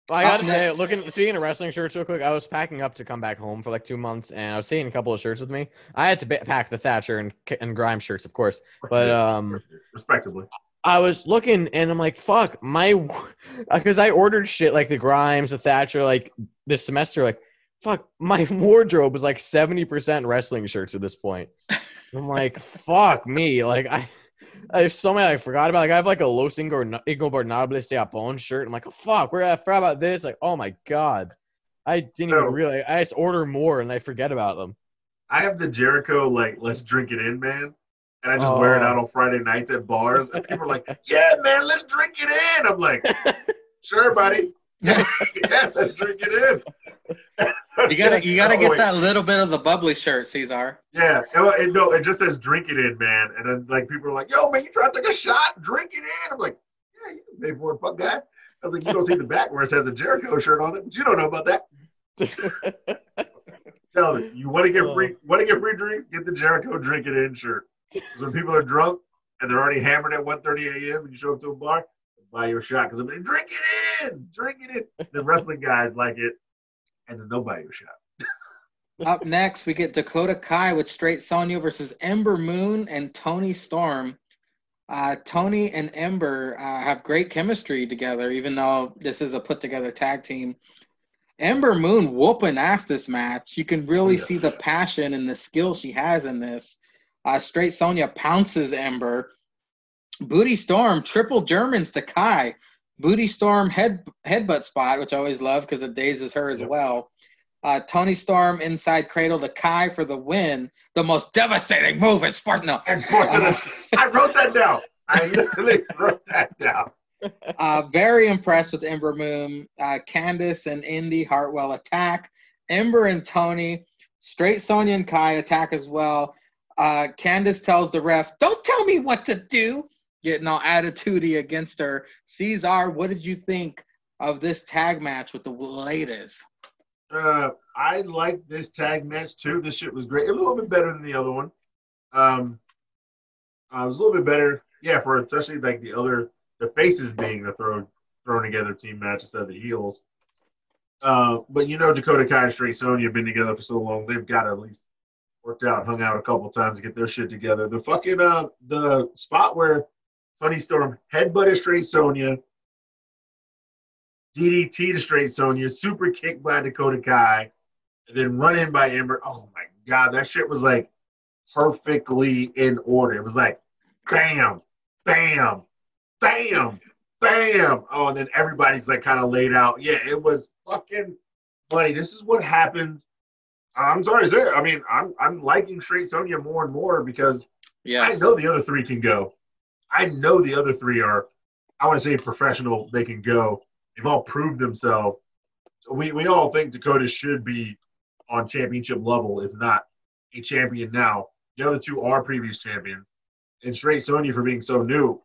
D: Well, I gotta
B: Up
D: say,
B: next.
D: speaking of wrestling shirts real quick, I was packing up to come back home for like 2 months, and I was taking a couple of shirts with me. I had to pack the Thatcher and Grimes shirts, of course, but
C: respectively.
D: I was looking, and I'm like, fuck, because I ordered shit like the Grimes, the Thatcher, like this semester, like, fuck, my wardrobe was like 70% wrestling shirts at this point. I'm like, fuck me, like I have so many I forgot about. Like I have like a Los Ingobernables de Japón shirt. I'm like, oh, fuck, where I forgot about this. Like, oh my god, I didn't even realize. I just order more and I forget about them.
C: I have the Jericho like let's drink it in, man, and I just wear it out on Friday nights at bars, and people are like, yeah, man, let's drink it in. I'm like, sure, buddy. Yeah, let's drink it in.
B: You gotta get that little bit of the bubbly shirt, Cesar.
C: Yeah, it just says "drink it in, man," and then like people are like, "Yo, man, you trying to take a shot? Drink it in." I'm like, "Yeah, you can pay for it, fuck that." I was like, "You don't see the back where it says a Jericho shirt on it, but you don't know about that." Tell me, you want to get free drinks? Get the Jericho "Drink It In" shirt. Because when people are drunk and they're already hammered at 1:30 a.m. and you show up to a bar, buy your shot because I'm like, "Drink it in, drink it in." The wrestling guys like it, and then they'll buy your shot.
B: Up next, we get Dakota Kai with Straight Sonya versus Ember Moon and Tony Storm. Tony and Ember have great chemistry together, even though this is a put-together tag team. Ember Moon whooping ass this match. You can really see the passion and the skill she has in this. Straight Sonya pounces Ember. Booty Storm triple Germans to Kai. Booty Storm headbutt spot, which I always love because it dazes her as well. Tony Storm inside cradle to Kai for the win. The most devastating move in sport. No.
C: And sports I wrote that down. I literally wrote that down.
B: Very impressed with Ember Moon. Candice and Indy Hartwell attack. Ember and Tony. Straight Sonya and Kai attack as well. Candice tells the ref, "Don't tell me what to do." Getting all attitudey against her. Cesar, what did you think of this tag match with the ladies?
C: I liked this tag match too. This shit was great. It was a little bit better than the other one. It was a little bit better, yeah, for especially like the faces being the thrown together team match instead of the heels. But you know, Dakota Kai and Straight Sonya have been together for so long; they've got to at least worked out, hung out a couple times to get their shit together. The fucking the spot where Tony Storm headbutted Straight Sonya, DDT to Straight Sonya, super kick by Dakota Kai, and then run in by Ember. Oh my god, that shit was like perfectly in order. It was like bam, bam, bam, bam. Oh, and then everybody's like kind of laid out. Yeah, it was fucking funny. This is what happened. I'm sorry to say it. I mean, I'm liking Straight Sonya more and more because I know the other three can go. I know the other three are, I want to say professional, they can go. They've all proved themselves. We all think Dakota should be on championship level, if not a champion now. The other two are previous champions. And Straight Sonya, for being so new,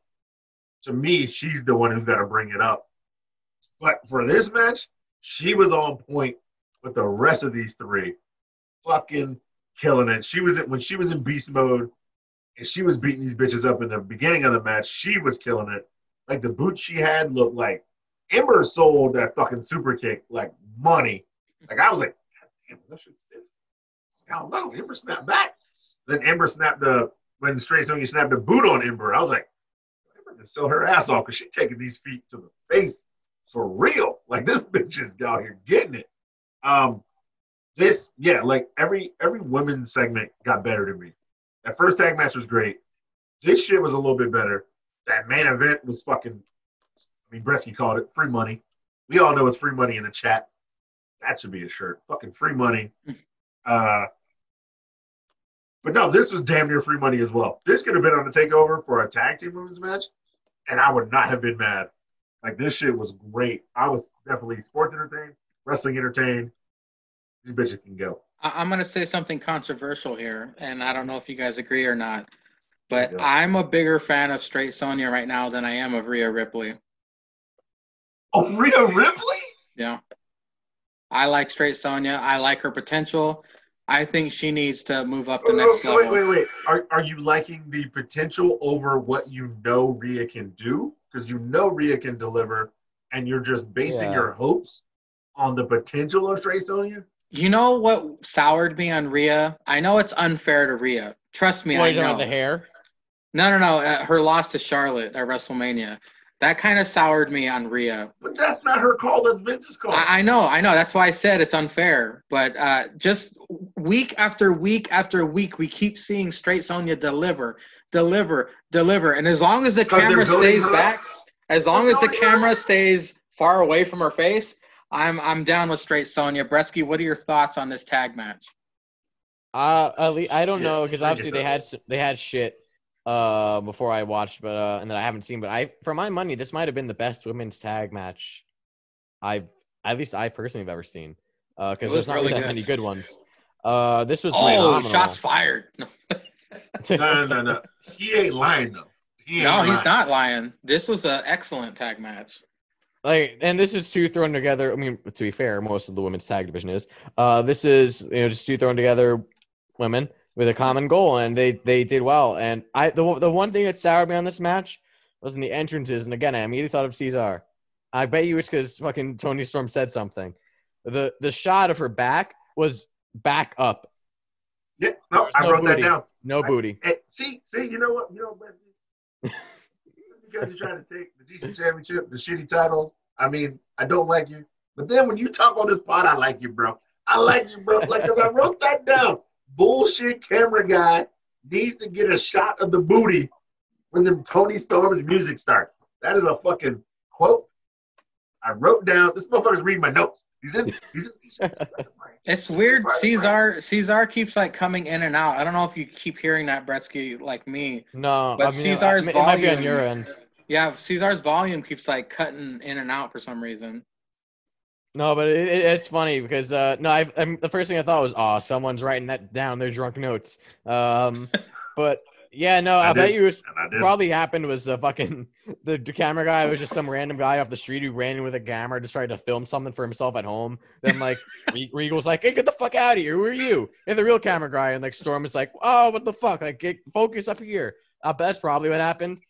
C: to me, she's the one who's got to bring it up. But for this match, she was on point with the rest of these three. Fucking killing it. When she was in beast mode and she was beating these bitches up in the beginning of the match, she was killing it. Like the boots she had looked like Ember sold that fucking super kick like money. Like I was like, damn, that shit's stiff. It's down low. Ember snapped back. Then Ember when Straight Sonya snapped the boot on Ember, I was like, Ember can sell her ass off because she's taking these feet to the face for real. Like this bitch is out here getting it. Like every women's segment got better to me. That first tag match was great. This shit was a little bit better. That main event was fucking, I mean, Bresky called it free money. We all know it's free money in the chat. That should be a shirt. Fucking free money. But no, this was damn near free money as well. This could have been on the takeover for a tag team women's match, and I would not have been mad. Like, this shit was great. I was definitely sports entertained, wrestling entertained. These bitches can go.
B: I'm going to say something controversial here, and I don't know if you guys agree or not, but I'm a bigger fan of Straight Sonya right now than I am of Rhea Ripley.
C: Oh, Rhea Ripley?
B: Yeah. I like Straight Sonya. I like her potential. I think she needs to move up the next level.
C: Wait. Are you liking the potential over what you know Rhea can do? Because you know Rhea can deliver, and you're just basing your hopes on the potential of Straight Sonya?
B: You know what soured me on Rhea? I know it's unfair to Rhea. Trust me, I know.
D: The hair?
B: No. Her loss to Charlotte at WrestleMania. That kind of soured me on Rhea.
C: But that's not her call. That's Vince's call.
B: I know. That's why I said it's unfair. But just week after week after week, we keep seeing Straight Sonya deliver. And as long as the camera stays back, as long as the camera stays far away from her face, I'm down with Straight Sonya. Bretsky, what are your thoughts on this tag match?
D: I don't know, because obviously they had shit before I watched, but and that I haven't seen. But for my money, this might have been the best women's tag match I personally have ever seen. Because there's not really that many good ones. This was phenomenal.
B: Shots fired.
C: No. He ain't lying though.
B: He's not lying. This was an excellent tag match.
D: And this is two thrown together. I mean, to be fair, most of the women's tag division is. This is just two thrown together women with a common goal, and they did well. And the one thing that soured me on this match was in the entrances. And again, I immediately thought of Cesar. I bet you it's because fucking Tony Storm said something. The shot of her back was back up.
C: Yeah, no, I wrote that down.
D: No booty.
C: See, you know what? You guys are trying to take the DC championship, the shitty titles. I mean, I don't like you. But then when you talk on this pod, I like you, bro. Like, because I wrote that down. Bullshit camera guy needs to get a shot of the booty when the Tony Storm's music starts. That is a fucking quote. I wrote down. This motherfucker's reading my notes. He's in.
B: It's weird. Caesar keeps like coming in and out. I don't know if you keep hearing that, Bretsky, like me.
D: No,
B: But
D: I mean,
B: Caesar's
D: it might be on
B: volume-
D: your end.
B: Yeah, Caesar's volume keeps like cutting in and out for some reason.
D: No, but it's funny because the first thing I thought was, oh, someone's writing that down. Their drunk notes. But yeah, no, I bet you was probably happened was fucking the camera guy was just some random guy off the street who ran in with a camera just tried to film something for himself at home. Then like Regal's like, hey, get the fuck out of here. Who are you? And the real camera guy and like Storm is like, oh, what the fuck? Like, focus up here. That's probably what happened.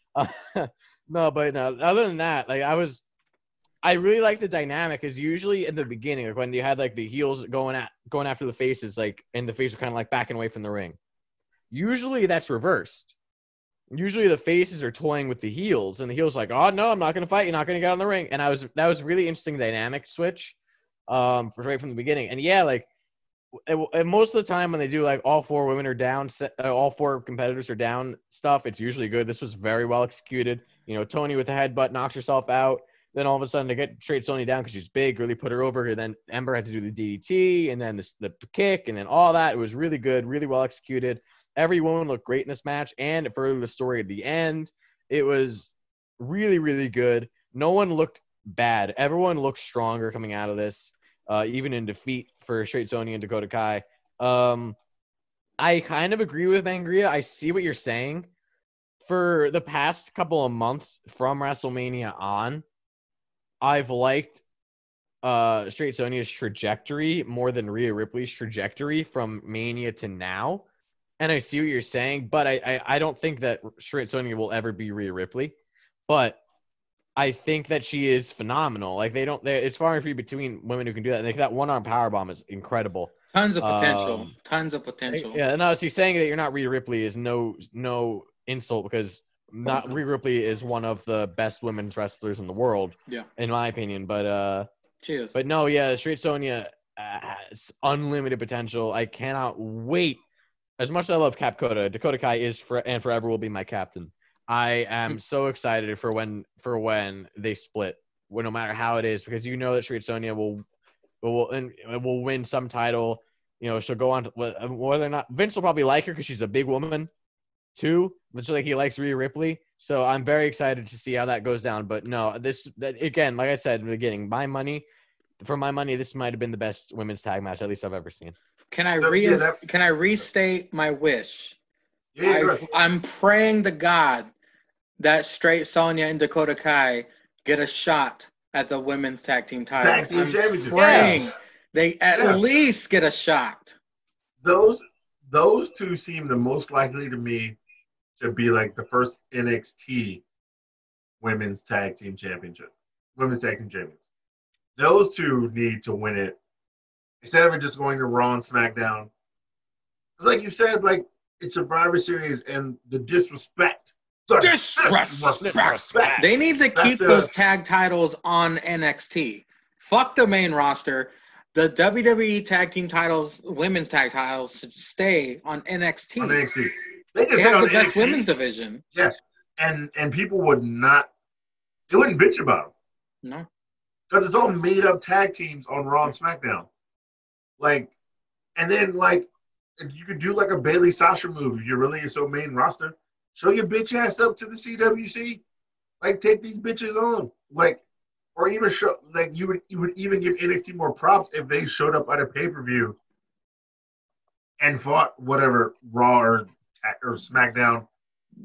D: No, but no. Other than that, like I really like the dynamic because usually in the beginning, like when you had like the heels going after the faces, like and the faces are kind of like backing away from the ring. Usually that's reversed. Usually the faces are toying with the heels, and the heels like, oh no, I'm not gonna fight. You're not gonna get on the ring. And that was a really interesting dynamic switch, for right from the beginning. And yeah, like and most of the time when they do like all four women are down, all four competitors are down stuff, it's usually good. This was very well executed. You know, Tony with the headbutt knocks herself out. Then all of a sudden they get straight Sonya down because she's big, really put her over. And then Ember had to do the DDT and then the kick and then all that. It was really good, really well executed. Every woman looked great in this match, and it furthered the story at the end. It was really, really good. No one looked bad. Everyone looked stronger coming out of this, even in defeat for Straight Sonya and Dakota Kai. I kind of agree with Mangria. I see what you're saying. For the past couple of months from WrestleMania on, I've liked Straight Sonya's trajectory more than Rhea Ripley's trajectory from Mania to now. And I see what you're saying, but I don't think that Straight Sonya will ever be Rhea Ripley. But I think that she is phenomenal. Like it's far and few between women who can do that. Like that one-arm powerbomb is incredible.
B: Tons of potential. Tons of potential.
D: Yeah, no, see, saying that you're not Rhea Ripley is no insult because Rhea Ripley is one of the best women's wrestlers in the world.
B: Yeah.
D: In my opinion, but
B: Cheers.
D: But no, yeah, Straight Sonya has unlimited potential. I cannot wait. As much as I love Dakota Kai is and forever will be my captain. I am so excited for when they split, no matter how it is, because you know that Straight Sonya will win some title. You know, she'll go on to, whether or not Vince will probably like her because she's a big woman too, much like he likes Rhea Ripley. So I'm very excited to see how that goes down. But no, again, like I said in the beginning, for my money, this might have been the best women's tag match at least I've ever seen.
B: Can I restate my wish?
C: Yeah,
B: I'm praying to God that Straight Sonya and Dakota Kai get a shot at the women's tag team titles.
C: Tag team championship.
B: Praying they at least get a shot.
C: Those two seem the most likely to me to be like the first NXT women's tag team championship. Women's tag team champions. Those two need to win it. Instead of it just going to Raw and SmackDown. It's like you said, like, it's Survivor Series and the disrespect.
B: Disrespect. They need to keep those tag titles on NXT. Fuck the main roster. The WWE tag team titles, women's tag titles, should stay on NXT.
C: On NXT.
B: They
C: just
B: have the best women's division.
C: Yeah. And people wouldn't bitch about them.
B: No.
C: Because it's all made up tag teams on Raw and SmackDown. Like, and then, like, if you could do, like, a Bayley Sasha move if you're really so main roster. Show your bitch ass up to the CWC. Like, take these bitches on. Like, or even show, like, you would even give NXT more props if they showed up at a pay-per-view and fought whatever Raw or SmackDown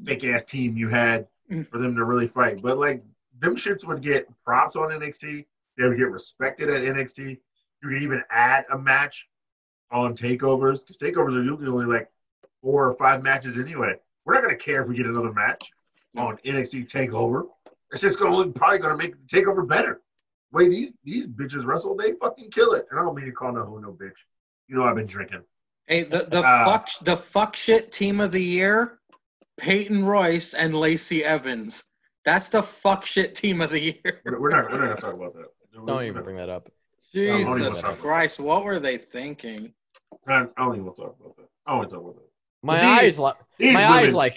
C: fake-ass team you had for them to really fight. But, like, them shits would get props on NXT. They would get respected at NXT. You could even add a match on takeovers because takeovers are usually only like 4 or 5 matches anyway. We're not going to care if we get another match on NXT takeover. It's just probably going to make the takeover better. The way these bitches wrestle, they fucking kill it. And I don't mean to call no bitch. You know I've been drinking.
B: Hey, the fuck shit team of the year, Peyton Royce and Lacey Evans. That's the fuck shit team of the year.
C: We're not going to talk about that.
D: Don't even bring that up.
B: Jesus Christ, what were they thinking?
C: I don't even want to talk about that. I don't want to talk about that.
D: My eyes like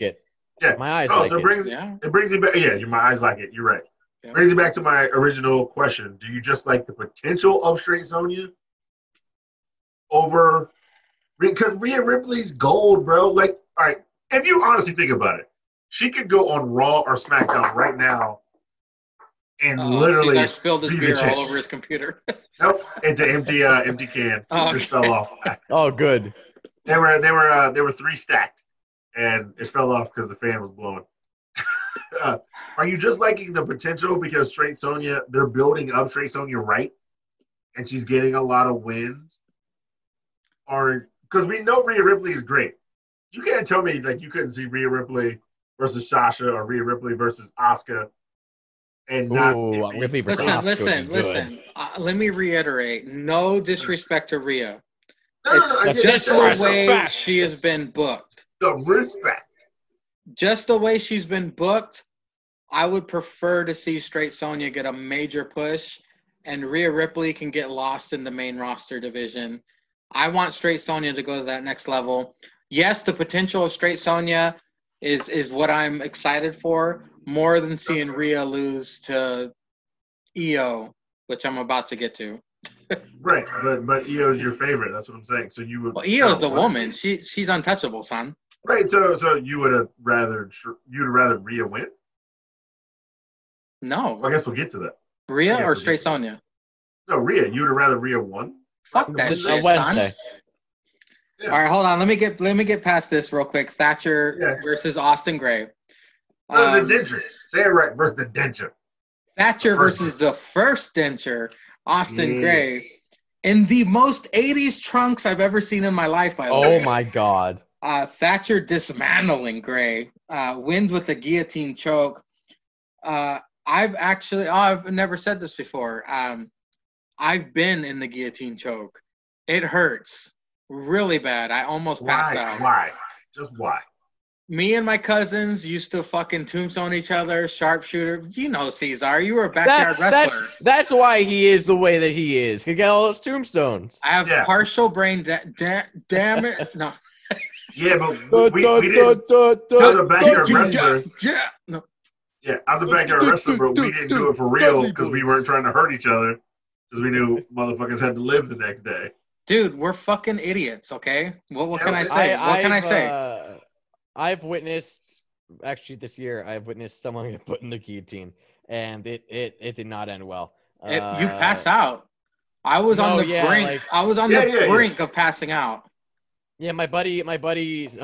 D: it.
C: Yeah.
D: My eyes like it.
C: It brings you back. Yeah, my eyes like it. You're right.
B: Yeah.
C: Brings me back to my original question. Do you just like the potential of Straight Sonya over, because Rhea Ripley's gold, bro? Like, all right, if you honestly think about it, she could go on Raw or SmackDown right now and literally
B: Cesar spilled his
C: be the
B: beer
C: champ.
B: all over his computer.
C: Nope, it's an empty can.
B: Oh,
C: Just
B: okay.
C: fell off.
D: Oh, good.
C: They were 3 stacked, and it fell off because the fan was blowing. Are you just liking the potential because Straight Sonya, they're building up Straight Sonya right, and she's getting a lot of wins? Or because we know Rhea Ripley is great, you can't tell me like you couldn't see Rhea Ripley versus Sasha or Rhea Ripley versus Asuka, and not
D: Ooh, Ripley versus
B: Listen,
D: Asuka would be
B: listen. Let me reiterate. No disrespect to Rhea.
C: No,
B: It's just the way she has been booked.
C: The respect.
B: Just the way she's been booked, I would prefer to see Straight Sonya get a major push, and Rhea Ripley can get lost in the main roster division. I want Straight Sonya to go to that next level. Yes, the potential of Straight Sonya is what I'm excited for, more than seeing Rhea lose to EO, which I'm about to get to.
C: Right, but Io's your favorite. That's what I'm saying. So you would.
B: Well, EO's the woman. She's untouchable, son.
C: Right. So you would have rather Rhea win.
B: No.
C: Well, I guess we'll get to that.
B: Rhea or Straight Sonya?
C: No, Rhea. You would have rather Rhea won.
B: Fuck that shit,
D: Wednesday.
C: Yeah.
B: All right, hold on. Let me get past this real quick. Thatcher versus Austin Gray.
C: Versus the denture. Say it right. Versus the denture.
B: Thatcher versus the first denture, Austin Gray, in the most 80s trunks I've ever seen in my life, by the way.
D: Oh my God.
B: Thatcher dismantling Gray, wins with the guillotine choke. I've never said this before. I've been in the guillotine choke. It hurts really bad. I almost passed out.
C: Why? Just why?
B: Me and my cousins used to fucking tombstone each other, sharpshooter. You know, Cesar, you were a backyard wrestler.
D: That's why he is the way that he is. He got all those tombstones.
B: I have partial brain damn it. No.
C: Yeah, but we didn't. I was a backyard wrestler.
B: Yeah. No.
C: Yeah, I was a backyard wrestler, but we didn't do it for real because we weren't trying to hurt each other because we knew motherfuckers had to live the next day.
B: Dude, we're fucking idiots, okay? What can I say? What can I say?
D: I've witnessed, actually this year, I've witnessed someone get put in the guillotine, and it did not end well.
B: You pass out. I was on the brink. I was on the brink of passing out.
D: Yeah, my buddy, two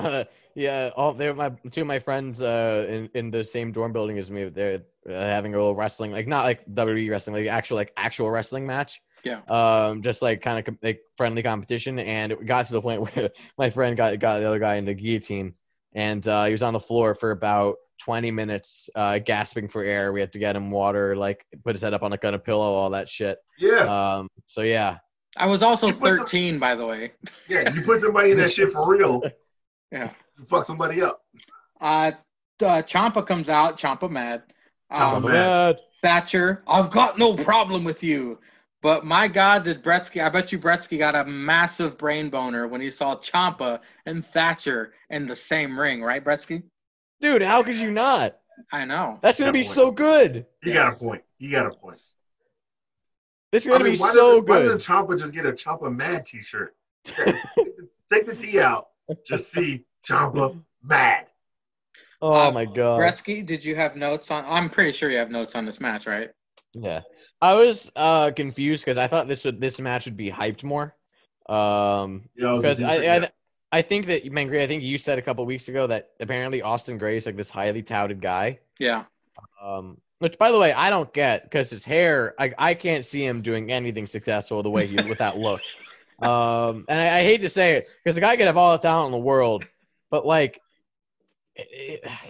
D: of my friends in the same dorm building as me. They're having a little wrestling, like not like WWE wrestling, like actual wrestling match.
B: Yeah.
D: Just like kind of like friendly competition, and it got to the point where my friend got the other guy in the guillotine, and he was on the floor for about 20 minutes, gasping for air. We had to get him water, like put his head up on a kind of pillow, all that shit.
C: Yeah.
D: So yeah.
B: I was also 13, by the way.
C: Yeah, you put somebody in that shit for real.
B: Yeah.
C: You fuck somebody up.
B: Ciampa comes out. Ciampa mad.
C: Mad.
B: Thatcher, I've got no problem with you. But my God, did Bretsky, I bet you Bretsky got a massive brain boner when he saw Ciampa and Thatcher in the same ring, right, Bretsky?
D: Dude, how could you not?
B: I know.
D: That's going to be so good.
C: You got a point.
D: It's going to be so good.
C: Why doesn't Ciampa just get a Ciampa mad t-shirt? Take the T out. Just see Ciampa mad.
D: Oh, my God.
B: Bretsky, did you have notes on – I'm pretty sure you have notes on this match, right?
D: Yeah. I was confused because I thought this match would be hyped more. Because I think that, Mangry, I think you said a couple weeks ago that apparently Austin Gray is like this highly touted guy.
B: Yeah.
D: Which, by the way, I don't get because his hair, I can't see him doing anything successful the way with that look. And I hate to say it because the guy could have all the talent in the world, but like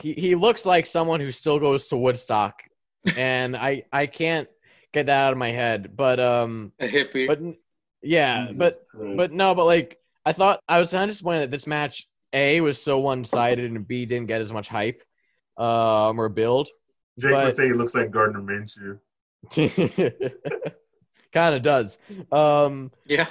D: he looks like someone who still goes to Woodstock, and I can't get that out of my head. But
B: a hippie.
D: But yeah, but like I thought I was kind of disappointed that this match A was so one-sided and B didn't get as much hype or build.
C: Jake would say he looks like Gardner Minshew.
D: Kind of does.
B: Yeah.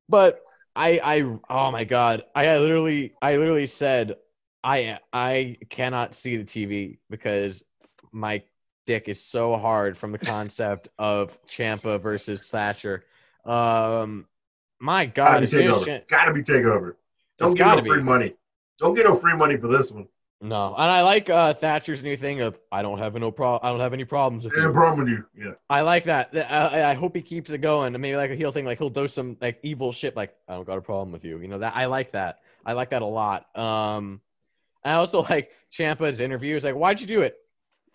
D: But I oh my God, I literally said I cannot see the TV because my dick is so hard from the concept of Ciampa versus Thatcher. My
C: Gotta
D: God,
C: be
D: as soon as
C: takeover. Gotta be takeover.
D: it's
C: Don't give no
D: gotta
C: free
D: be.
C: money. Don't get no free money for this one.
D: No, and I like Thatcher's new thing of I don't have any problems with
C: No
D: you.
C: problem with you. Yeah.
D: I like that. I hope he keeps it going. And maybe like a heel thing, like he'll do some like evil shit, like I don't got a problem with you. You know that I like that. I like that a lot. I also like Ciampa's interview. It's like, why'd you do it?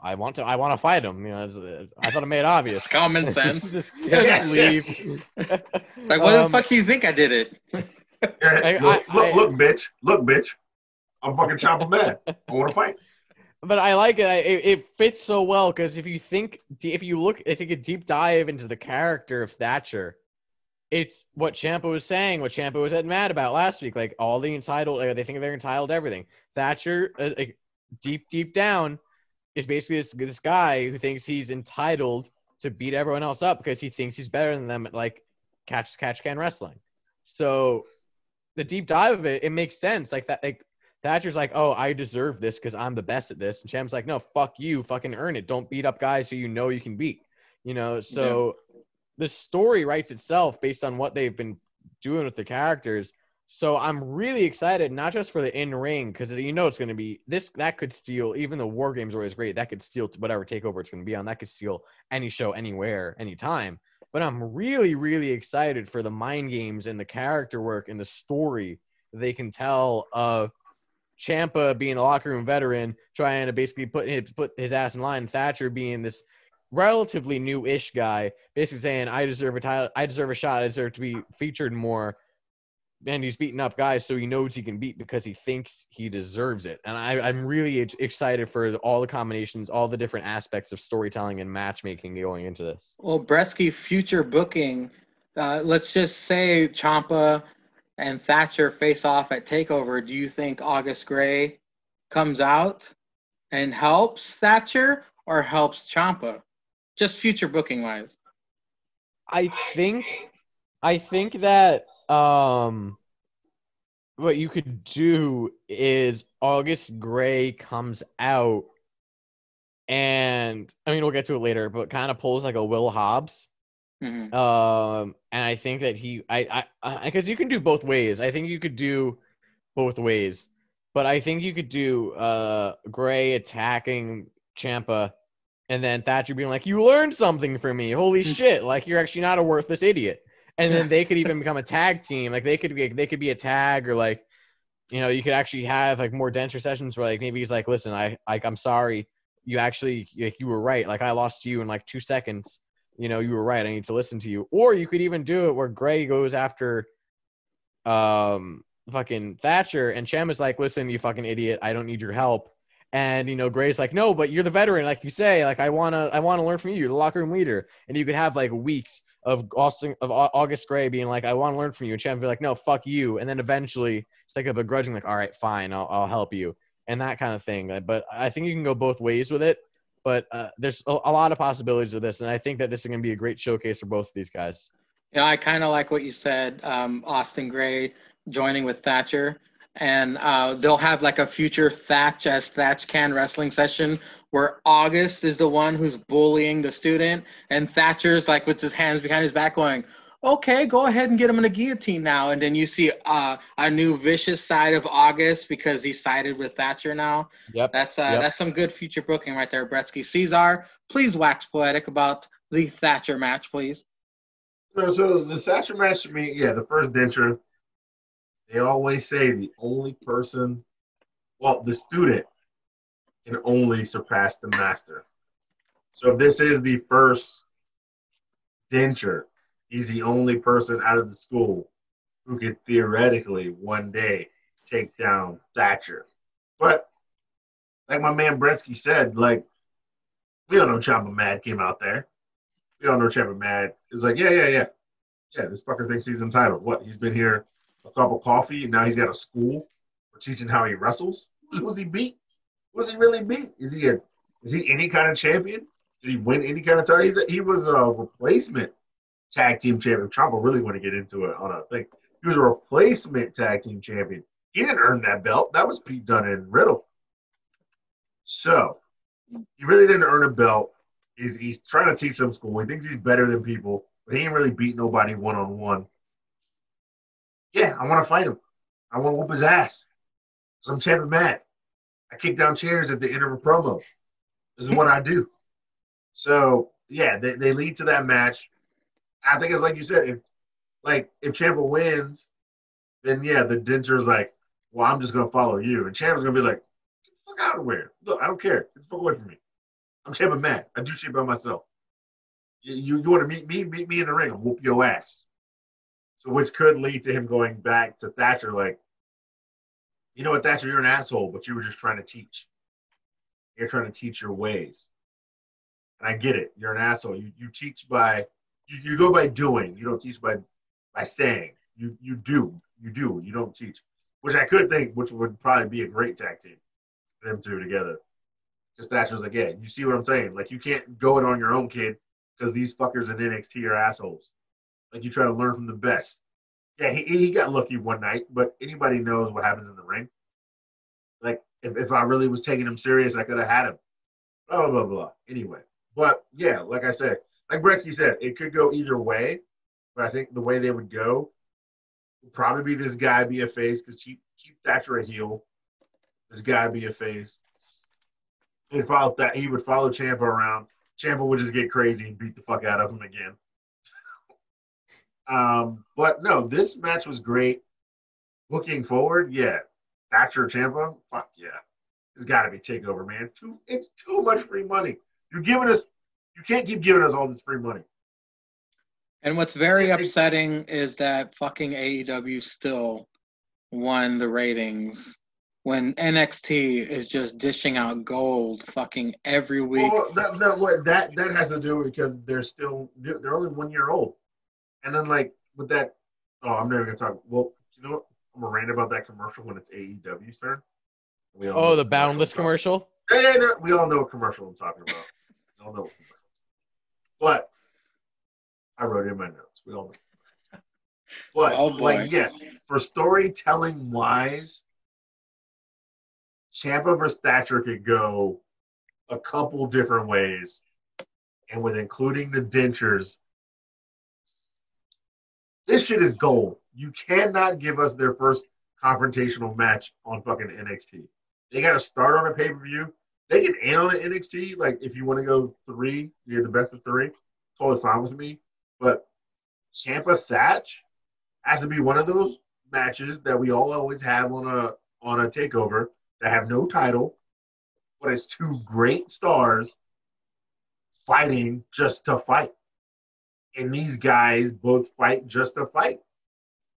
D: I want to fight him. You know, I thought it made it obvious.
B: It's common sense.
D: just
B: Yeah.
D: leave.
B: It's like, why the fuck do you think I did it?
C: Look, bitch. I'm fucking Ciampa mad. I want to fight.
D: But I like it. It fits so well because if you look, I think a deep dive into the character of Thatcher, it's what Ciampa was saying, what Ciampa was mad about last week. Like all the entitled, like, they think they're entitled to everything. Thatcher, deep down, is basically this guy who thinks he's entitled to beat everyone else up because he thinks he's better than them at like catch can wrestling. So the deep dive of it makes sense. Like that, like Thatcher's like, oh, I deserve this because I'm the best at this. And Champ's like, no, fuck you, fucking earn it. Don't beat up guys who you can beat. You know, so the story writes itself based on what they've been doing with the characters. So I'm really excited, not just for the in-ring, because it's going to be that could steal, even though War Games are always great, that could steal whatever takeover it's going to be on. That could steal any show, anywhere, anytime. But I'm really, really excited for the mind games and the character work and the story they can tell of Ciampa being a locker room veteran, trying to basically put his ass in line. Thatcher being this relatively new-ish guy, basically saying, I deserve a title, I deserve a shot, I deserve to be featured more. And he's beating up guys so he knows he can beat because he thinks he deserves it. And I'm really excited for all the combinations, all the different aspects of storytelling and matchmaking going into this.
B: Well, Bresky, future booking, let's just say Ciampa and Thatcher face off at TakeOver. Do you think August Gray comes out and helps Thatcher or helps Ciampa? Just future booking wise.
D: I think that what you could do is August Gray comes out and I mean we'll get to it later, but kind of pulls like a Will Hobbs.
B: Mm-hmm.
D: And I think that I because you can do both ways. I think you could do both ways, but I think you could do Gray attacking Ciampa, and then Thatcher being like, "You learned something from me. Holy shit! Like you're actually not a worthless idiot." And then they could even become a tag team. Like they could be a tag, or like, you know, you could actually have like more denser sessions where like maybe he's like, "Listen, I'm sorry. You actually you were right. Like I lost to you in like 2 seconds." You know, you were right. I need to listen to you. Or you could even do it where Gray goes after fucking Thatcher and Ciampa's like, listen, you fucking idiot, I don't need your help. And, you know, Gray's like, no, but you're the veteran, like you say, like I wanna learn from you. You're the locker room leader. And you could have like weeks of August Gray being like, I want to learn from you. And Ciampa be like, no, fuck you. And then eventually take a begrudging, like, all right, fine, I'll help you. And that kind of thing. But I think you can go both ways with it. But there's a lot of possibilities of this, and I think that this is going to be a great showcase for both of these guys.
B: Yeah, I kind of like what you said, Austin Gray joining with Thatcher. And they'll have like a future Thatch Can wrestling session where August is the one who's bullying the student, and Thatcher's like with his hands behind his back going, okay, go ahead and get him in a guillotine now. And then you see a new vicious side of August because he sided with Thatcher now.
D: Yep.
B: That's some good future booking right there, Bretsky. Cesar, please wax poetic about the Thatcher match, please.
C: So the Thatcher match to me, the first denture, they always say the student can only surpass the master. So if this is the first denture, he's the only person out of the school who could theoretically one day take down Thatcher. But like my man Bretsky said, like, we all know Ciampa Mad came out there. We all know Ciampa Mad is like, yeah, this fucker thinks he's entitled. What? He's been here a cup of coffee, and now he's got a school for teaching how he wrestles? Who's he beat? Who's he really beat? Is he any kind of champion? Did he win any kind of title? He was a replacement tag team champion. Ciampa really want to get into it on a thing. He was a replacement tag team champion. He didn't earn that belt. That was Pete Dunne and Riddle. So he really didn't earn a belt. He's trying to teach them school. He thinks he's better than people, but he ain't really beat nobody one-on-one. Yeah, I want to fight him. I want to whoop his ass. So I'm champion Matt. I kick down chairs at the end of a promo. This is what I do. So, yeah, they lead to that match. I think it's like you said, if Ciampa wins, then, yeah, the Denture's like, well, I'm just going to follow you. And Ciampa's going to be like, get the fuck out of here. Look, I don't care. Get the fuck away from me. I'm champion Matt. I do shit by myself. You want to meet me in the ring. I'll whoop your ass. So which could lead to him going back to Thatcher like, you know what, Thatcher, you're an asshole, but you were just trying to teach. You're trying to teach your ways. And I get it. You're an asshole. You teach by you go by doing. You don't teach by saying. You do. You don't teach. Which I could think, which would probably be a great tag team for them two together. Because Thatcher's like, yeah, you see what I'm saying? Like, you can't go it on your own, kid, because these fuckers in NXT are assholes. Like, you try to learn from the best. Yeah, he got lucky one night, but anybody knows what happens in the ring. Like, if I really was taking him serious, I could have had him. Blah, blah, blah, blah. Anyway. But, yeah, like I said, like Bretsky said, it could go either way. But I think the way they would go would probably be this guy be a face because keep Thatcher a heel. This guy be a face. He would follow Ciampa around. Ciampa would just get crazy and beat the fuck out of him again. But no, this match was great. Looking forward, yeah. Thatcher Ciampa, fuck yeah. It's got to be TakeOver, man. It's too much free money. You can't keep giving us all this free money.
B: And what's very upsetting is that fucking AEW still won the ratings when NXT is just dishing out gold fucking every week.
C: Well, that has to do because they're only 1 year old. And then like with that, I'm never gonna talk. Well, you know what? I'm gonna rant about that commercial when it's AEW's turn.
D: The Boundless commercial?
C: Yeah, we all know what commercial I'm talking about. We all know what commercial. But I wrote it in my notes. We all know. But yes, for storytelling wise, Ciampa versus Thatcher could go a couple different ways, and with including the dentures, this shit is gold. You cannot give us their first confrontational match on fucking NXT. They got to start on a pay-per-view. They can end on an NXT. Like, if you want to go 3, you're the best of 3. Totally fine with me. But Ciampa Thatch has to be one of those matches that we all always have on a takeover that have no title, but it's two great stars fighting just to fight. And these guys both fight just to fight.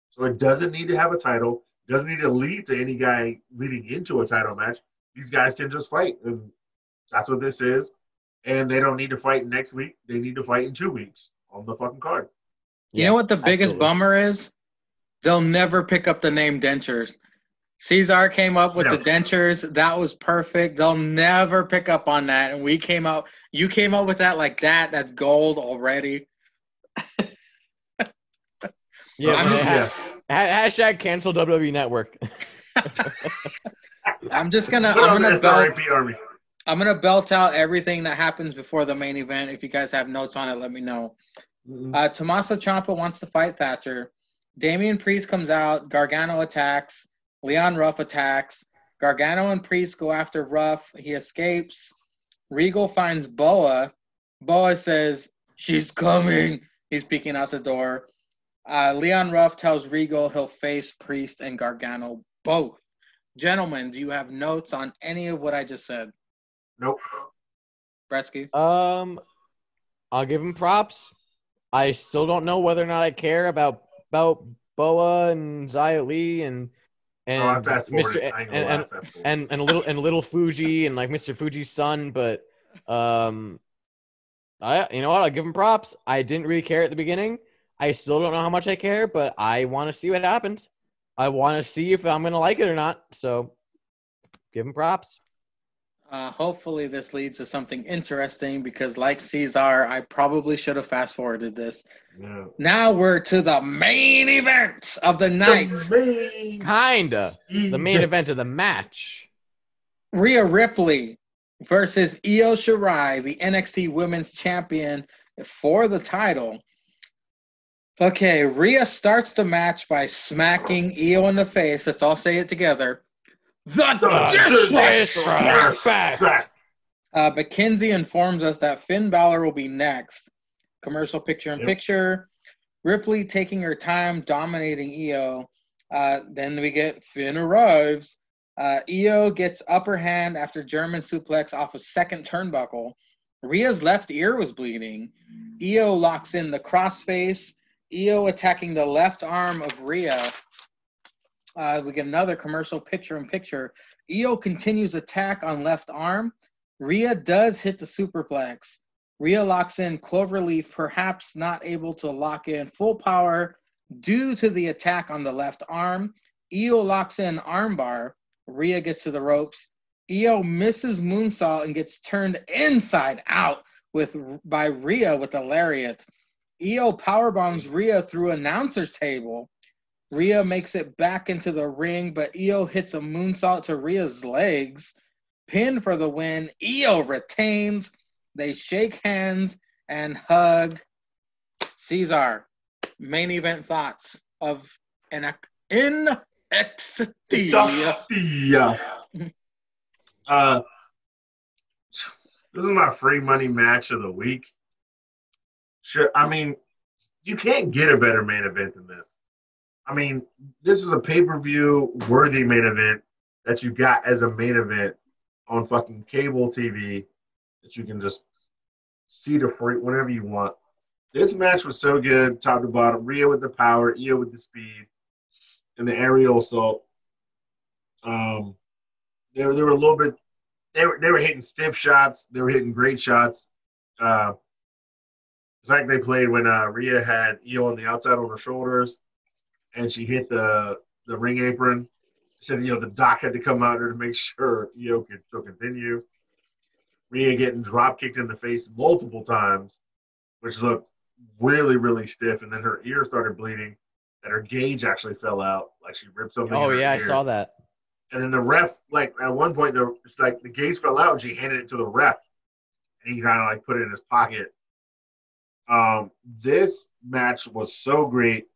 C: So it doesn't need to have a title. It doesn't need to lead to any guy leading into a title match. These guys can just fight. And that's what this is. And they don't need to fight next week. They need to fight in 2 weeks on the fucking card.
B: You know what the biggest bummer is? They'll never pick up the name dentures. Cesar came up with the dentures. That was perfect. They'll never pick up on that. And you came up with that like that. That's gold already.
D: Hashtag cancel WWE Network.
B: I'm gonna belt out everything that happens before the main event. If you guys have notes on it, let me know. Tommaso Ciampa wants to fight Thatcher. Damian Priest comes out. Gargano attacks. Leon Ruff attacks. Gargano and Priest go after Ruff. He escapes. Regal finds Boa. Boa says, "She's coming." He's peeking out the door. Leon Ruff tells Regal he'll face Priest and Gargano both. Gentlemen, do you have notes on any of what I just said?
C: Nope.
B: Bretsky?
D: I'll give him props. I still don't know whether or not I care about Boa and Xia Li and Mr. and little Fuji and like Mr. Fuji's son, but you know what? I'll give him props. I didn't really care at the beginning. I still don't know how much I care, but I want to see what happens. I want to see if I'm going to like it or not. So give him props.
B: Hopefully this leads to something interesting because like Cesar, I probably should have fast forwarded this.
C: Yeah.
B: Now we're to the main event of the night.
D: Kinda. The main event of the match.
B: Rhea Ripley versus Io Shirai, the NXT Women's Champion for the title. Okay, Rhea starts the match by smacking Io in the face. Let's all say it together. The disrespect! Mackenzie informs us that Finn Balor will be next. Commercial picture-in-picture. Ripley taking her time, dominating Io. Then we get Finn arrives. Io gets upper hand after German suplex off a second turnbuckle. Rhea's left ear was bleeding. Io locks in the crossface. Io attacking the left arm of Rhea. We get another commercial picture-in-picture. Io continues attack on left arm. Rhea does hit the superplex. Rhea locks in cloverleaf, perhaps not able to lock in full power due to the attack on the left arm. Io locks in armbar. Rhea gets to the ropes. Io misses moonsault and gets turned inside out by Rhea with a lariat. Io powerbombs Rhea through announcer's table. Rhea makes it back into the ring, but Io hits a moonsault to Rhea's legs. Pin for the win. Io retains. They shake hands and hug. Cesar, main event thoughts of NXT.
C: This is my free money match of the week. Sure, I mean, you can't get a better main event than this. I mean, this is a pay-per-view worthy main event that you got as a main event on fucking cable TV that you can just see the free whenever you want. This match was so good, top to bottom. Rhea with the power, Io with the speed, and the aerial assault. They were a little bit. They were hitting stiff shots. They were hitting great shots. The fact they played when Rhea had Io on the outside on her shoulders, and she hit the ring apron. Said the doc had to come out there to make sure Io could still continue. Rhea getting drop kicked in the face multiple times, which looked really, really stiff, and then her ear started bleeding, and her gauge actually fell out, like she ripped something.
D: Oh
C: in her
D: yeah,
C: ear.
D: I saw that.
C: And then the ref, like at one point, it's like the gauge fell out, and she handed it to the ref, and he kind of like put it in his pocket. This match was so great.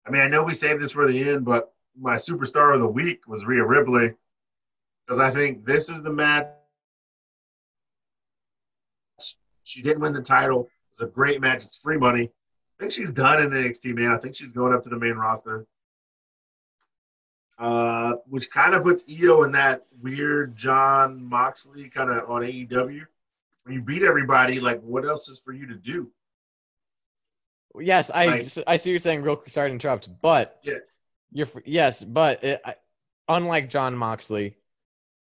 C: I mean, I know we saved this for the end, but my superstar of the week was Rhea Ripley, because I think this is the match. She didn't win the title. It was a great match. It's free money. I think she's done in NXT, man. I think she's going up to the main roster. Which kind of puts Io in that weird John Moxley kind of on AEW. When you beat everybody, like, what else is for you to do?
D: Yes, I see you're saying real quick. Sorry to interrupt, but
C: yeah,
D: unlike John Moxley,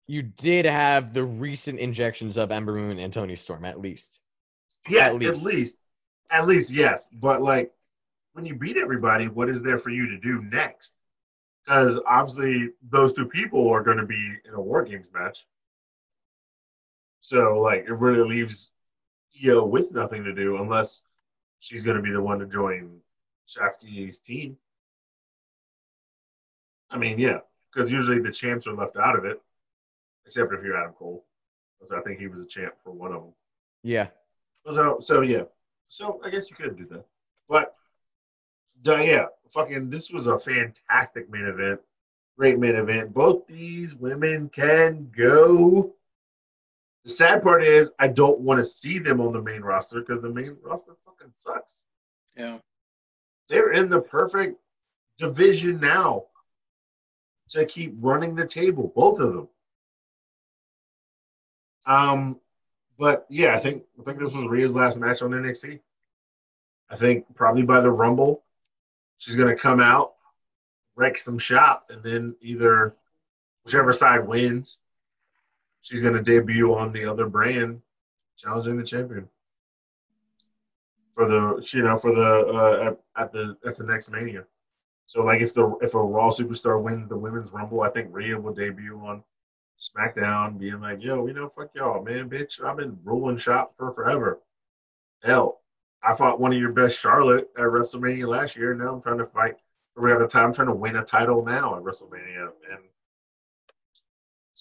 D: you did have the recent injections of Ember Moon and Tony Storm, at least.
C: Yes, at least, yes. But like, when you beat everybody, what is there for you to do next? Because obviously, those two people are going to be in a War Games match. So like, it really leaves Io with nothing to do unless she's going to be the one to join Shafty's team. I mean, yeah, because usually the champs are left out of it, except if you're Adam Cole, because I think he was a champ for one of them.
D: Yeah.
C: So yeah. So I guess you could do that. But, yeah, this was a fantastic main event. Great main event. Both these women can go. The sad part is I don't want to see them on the main roster because the main roster fucking sucks.
B: Yeah.
C: They're in the perfect division now to keep running the table, both of them. But yeah, I think this was Rhea's last match on NXT. I think probably by the Rumble, she's gonna come out, wreck some shop, and then either whichever side wins, she's gonna debut on the other brand, challenging the champion for at the next Mania. So like if a Raw superstar wins the Women's Rumble, I think Rhea will debut on SmackDown, being like, yo, fuck y'all, man, bitch. I've been ruling shop for forever. Hell, I fought one of your best, Charlotte, at WrestleMania last year. Now I'm trying to fight every other time. I'm trying to win a title now at WrestleMania. And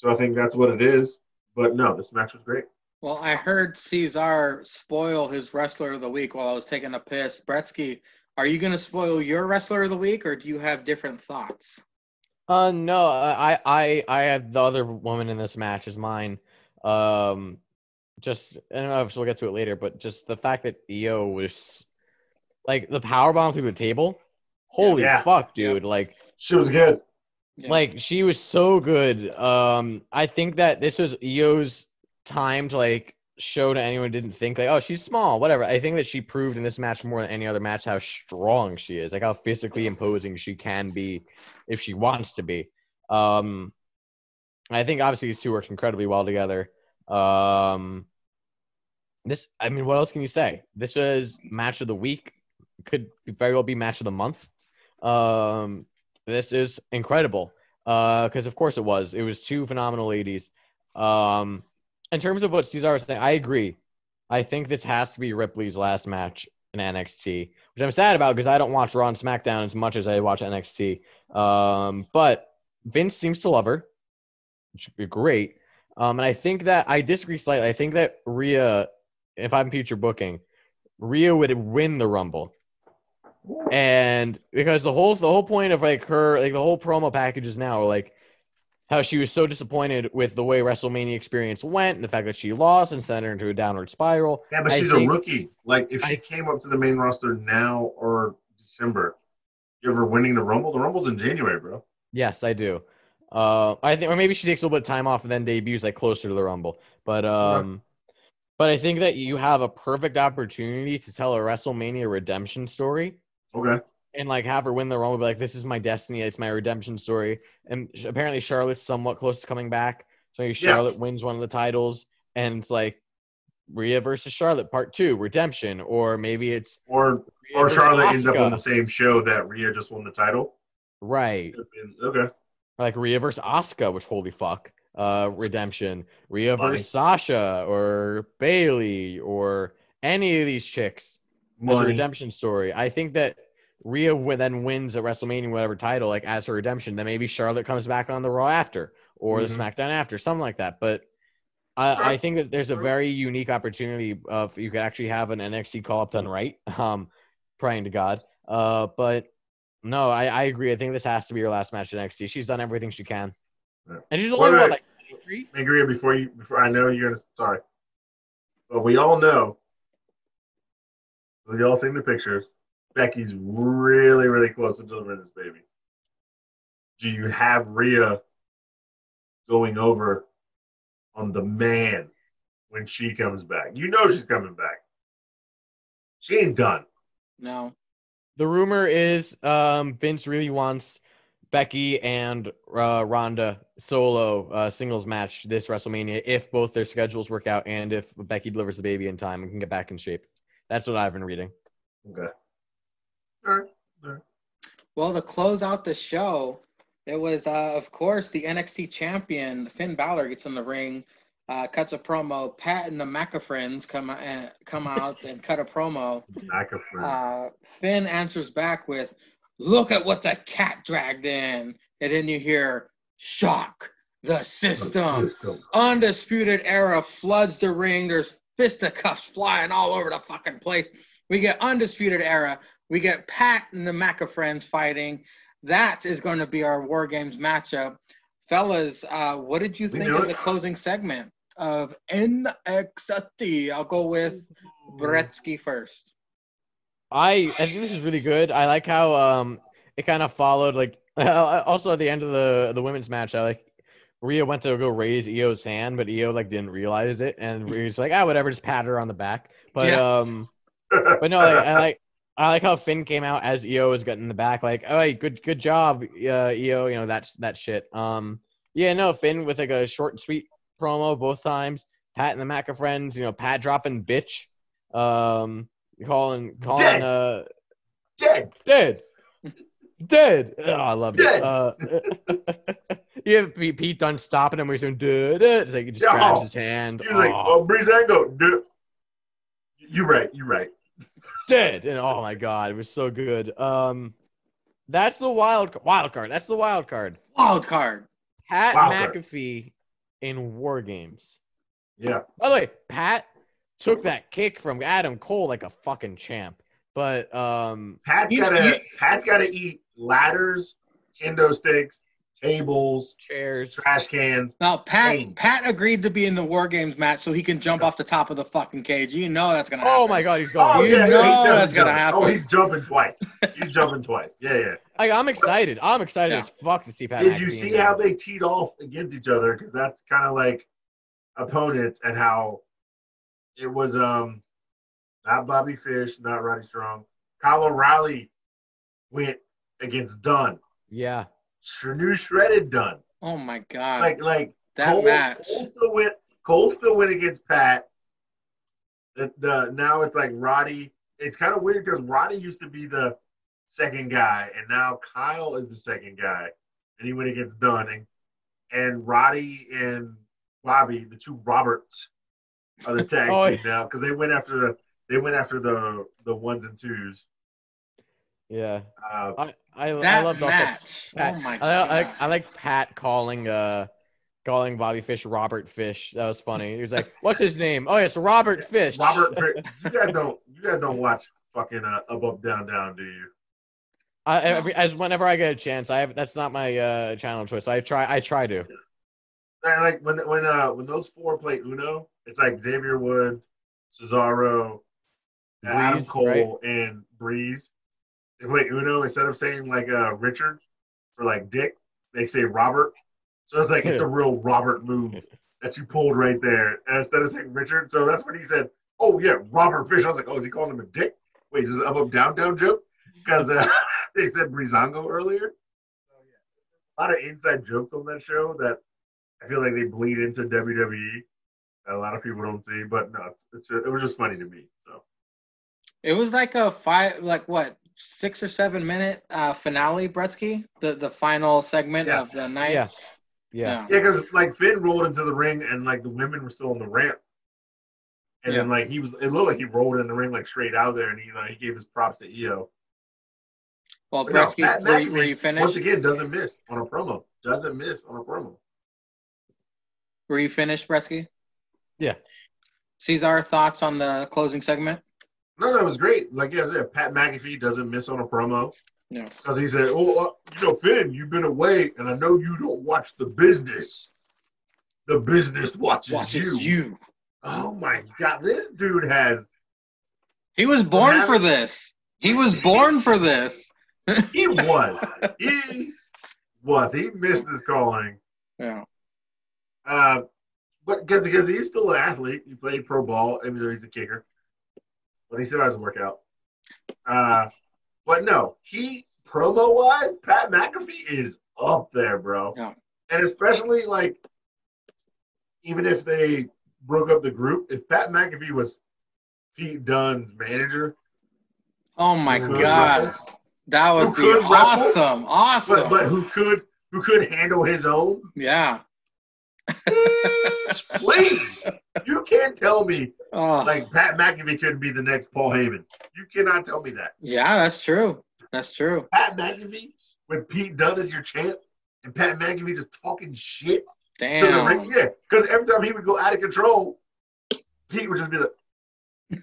C: So I think that's what it is. But no, this match was great.
B: Well, I heard Cesar spoil his wrestler of the week while I was taking a piss. Bretsky, are you going to spoil your wrestler of the week, or do you have different thoughts?
D: No, I have the other woman in this match is mine. Just I don't know if we'll get to it later, but just the fact that Io was like the power bomb through the table. Holy
C: Yeah.
D: fuck, dude! Like
C: She was good.
B: Yeah.
D: Like she was so good. I think that this was Io's time to like show to anyone who didn't think like, oh, she's small, whatever. I think that she proved in this match more than any other match how strong she is, like how physically imposing she can be if she wants to be. I think obviously these two worked incredibly well together. I mean, what else can you say? This was match of the week. Could very well be match of the month. This is incredible. Because of course it was. It was two phenomenal ladies. In terms of what Cesar was saying, I agree. I think this has to be Ripley's last match in NXT, which I'm sad about because I don't watch Raw and SmackDown as much as I watch NXT. But Vince seems to love her, which would be great. And I think that I disagree slightly. I think that Rhea, if I'm future booking, Rhea would win the Rumble. And because the whole point of like her, like the whole promo package is now like how she was so disappointed with the way WrestleMania experience went and the fact that she lost and sent her into a downward spiral.
C: Yeah, but she's a rookie. Like if she came up to the main roster now or December, you ever winning the Rumble's in January, bro.
D: Yes, I do. I think, or maybe she takes a little bit of time off and then debuts like closer to the Rumble. But but I think that you have a perfect opportunity to tell a WrestleMania redemption story.
C: Okay.
D: And like have her win the Rumble, be like, this is my destiny, it's my redemption story. And apparently Charlotte's somewhat close to coming back. So maybe Charlotte wins one of the titles, and it's like Rhea versus Charlotte Part 2, redemption, or maybe it's
C: or Charlotte ends up on the same show that Rhea just won the title.
D: Right.
C: Okay.
D: Like Rhea versus Asuka, which holy fuck, redemption. Rhea versus Sasha or Bailey or any of these chicks. As a redemption story. I think that Rhea then wins at WrestleMania, whatever title, like as her redemption. Then maybe Charlotte comes back on the Raw after or the SmackDown after, something like that. But I think that there's a very unique opportunity of you could actually have an NXT call up done right. Praying to God. But no, I agree. I think this has to be her last match in NXT. She's done everything she can, and she's only what, like 23?
C: Agree before I know you're gonna. Sorry, but we all know. We all seen the pictures. Becky's really, really close to delivering this baby. Do you have Rhea going over on the man when she comes back? You know she's coming back. She ain't done.
B: No.
D: The rumor is Vince really wants Becky and Ronda solo singles match this WrestleMania if both their schedules work out and if Becky delivers the baby in time and can get back in shape. That's what I've been reading.
C: Okay. All right.
B: Well, to close out the show, it was, of course, the NXT champion, Finn Balor, gets in the ring, cuts a promo. Pat and the McAfriends come out and cut a promo. Finn answers back with, "Look at what the cat dragged in." And then you hear, "Shock the system." Undisputed Era floods the ring. There's fisticuffs flying all over the fucking place. We get Undisputed Era. We get Pat and the McAfriends fighting. That is going to be our War Games matchup. Fellas, what did you think of the closing segment of NXT? I'll go with Bretsky first.
D: I think this is really good. I like how it kind of followed, like, also at the end of the women's match, I like Rhea went to go raise Io's hand, but Io like didn't realize it, and Rhea's like, whatever, just pat her on the back. But but no, I like how Finn came out as Io was getting in the back, like, "Oh, hey, good job, Io," you know, that shit. Finn with like a short and sweet promo both times. Pat and the McAfriends, you know, Pat dropping bitch, calling dead. Oh, I love it. You have Pete Dunne stopping him. We're doing it's like he just grabs his hand.
C: He was like, "Oh, Breezango, dude." You're right.
D: Dead. And oh my god, it was so good. That's the wild card. That's the wild card.
B: Wild card.
D: Pat McAfee in War Games.
C: Yeah.
D: By the way, Pat took that kick from Adam Cole like a fucking champ. But
C: Pat's gotta eat ladders, kendo sticks, tables,
D: chairs.
C: trash cans.
B: Now, Pat agreed to be in the War Games match so he can jump off the top of the fucking cage. You know that's gonna happen.
D: Oh my God, he's going.
C: Oh
B: You
C: yeah,
B: know
C: he's definitely
B: that's gonna
C: jumping.
B: happen.
C: Oh, he's jumping twice. He's jumping twice. Yeah.
D: I'm excited. I'm excited
B: Yeah.
D: as fuck to see Pat.
C: Did you
D: McAfee
C: see
D: in there.
C: how they teed off against each other? Because that's kind of like opponents, and how it was not Bobby Fish, not Roddy Strong. Kyle O'Reilly went against Dunn.
D: Yeah.
C: New shredded Dunn.
B: Oh my God.
C: Like
B: that match.
C: Cole still went against Pat. Now it's like Roddy. It's kind of weird because Roddy used to be the second guy, and now Kyle is the second guy, and he went against Dunn, and Roddy and Bobby, the two Roberts, are the tag team now because they went after the ones and twos.
D: Yeah. I
B: That
D: loved
B: match.
D: Pat.
B: Oh my God.
D: I like Pat calling Bobby Fish Robert Fish. That was funny. He was like, "What's his name?" Oh, it's Robert Fish.
C: Robert Fish. You guys don't watch fucking Up Down Down, do you?
D: Whenever I get a chance, that's not my channel choice. So I try to.
C: And like when those four play Uno, it's like Xavier Woods, Cesaro, Adam
D: Breeze,
C: Cole,
D: right?
C: and Breeze. They play Uno instead of saying like Richard for like Dick, they say Robert. So it's like it's a real Robert move that you pulled right there. And instead of saying Richard, so that's when he said, "Oh yeah, Robert Fish." I was like, "Oh, is he calling him a dick?" Wait, is this Up Down Down joke? Because they said Breezango earlier. A lot of inside jokes on that show that I feel like they bleed into WWE that a lot of people don't see. But no, it was just funny to me. So
B: It was like a 6 or 7 minute finale, Bretsky, the final segment of the night.
D: Yeah.
C: because like Finn rolled into the ring and like the women were still on the ramp, and then like it looked like he rolled in the ring like straight out there, and he gave his props to Io.
B: Well,
C: But no,
B: Bretsky,
C: Pat
B: were
C: McAfee,
B: you finished?
C: once again, doesn't miss on a promo. Doesn't miss on a promo.
B: Were you finished, Bretsky?
D: Yeah.
B: Cesar, thoughts on the closing segment?
C: No, it was great. Like I said, Pat McAfee doesn't miss on a promo.
B: No.
C: Because he said, Finn, you've been away, and I know you don't watch the business. The business watches you. Oh, my God. This dude
B: He was born for this. He was born for this.
C: He was. He missed his calling.
B: Yeah.
C: But because he's still an athlete. He played pro ball, even though he's a kicker. But he still has to work out. But no, promo-wise, Pat McAfee is up there, bro.
B: Yeah.
C: And especially, like, even if they broke up the group, if Pat McAfee was Pete Dunne's manager.
B: Oh, my God.
C: Wrestle,
B: that would be awesome. Awesome.
C: But who could handle his own?
B: Yeah.
C: Please. You can't tell me,
B: Oh.
C: like, Pat McAfee couldn't be the next Paul Heyman. You cannot tell me that.
B: Yeah, that's true. That's true.
C: Pat McAfee with Pete Dunne as your champ, and Pat McAfee just talking shit to the ring.
B: Damn.
C: Yeah, because every time he would go out of control, Pete would just be like,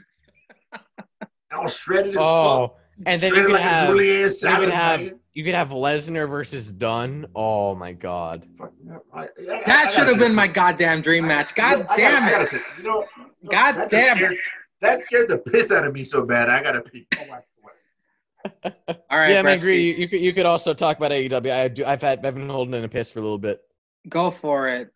C: all shredded as fuck.
D: And then
C: Shredded like a gourmet salad, man.
D: you could have Lesnar versus Dunn. Oh my God.
B: That should have been my goddamn dream match. God damn it. God damn it.
C: That scared the piss out of me so bad. I gotta pee.
B: All right,
D: Yeah, I
B: Bretsky,
D: agree. You could also talk about AEW. I've been holding in a piss for a little bit.
B: go for it.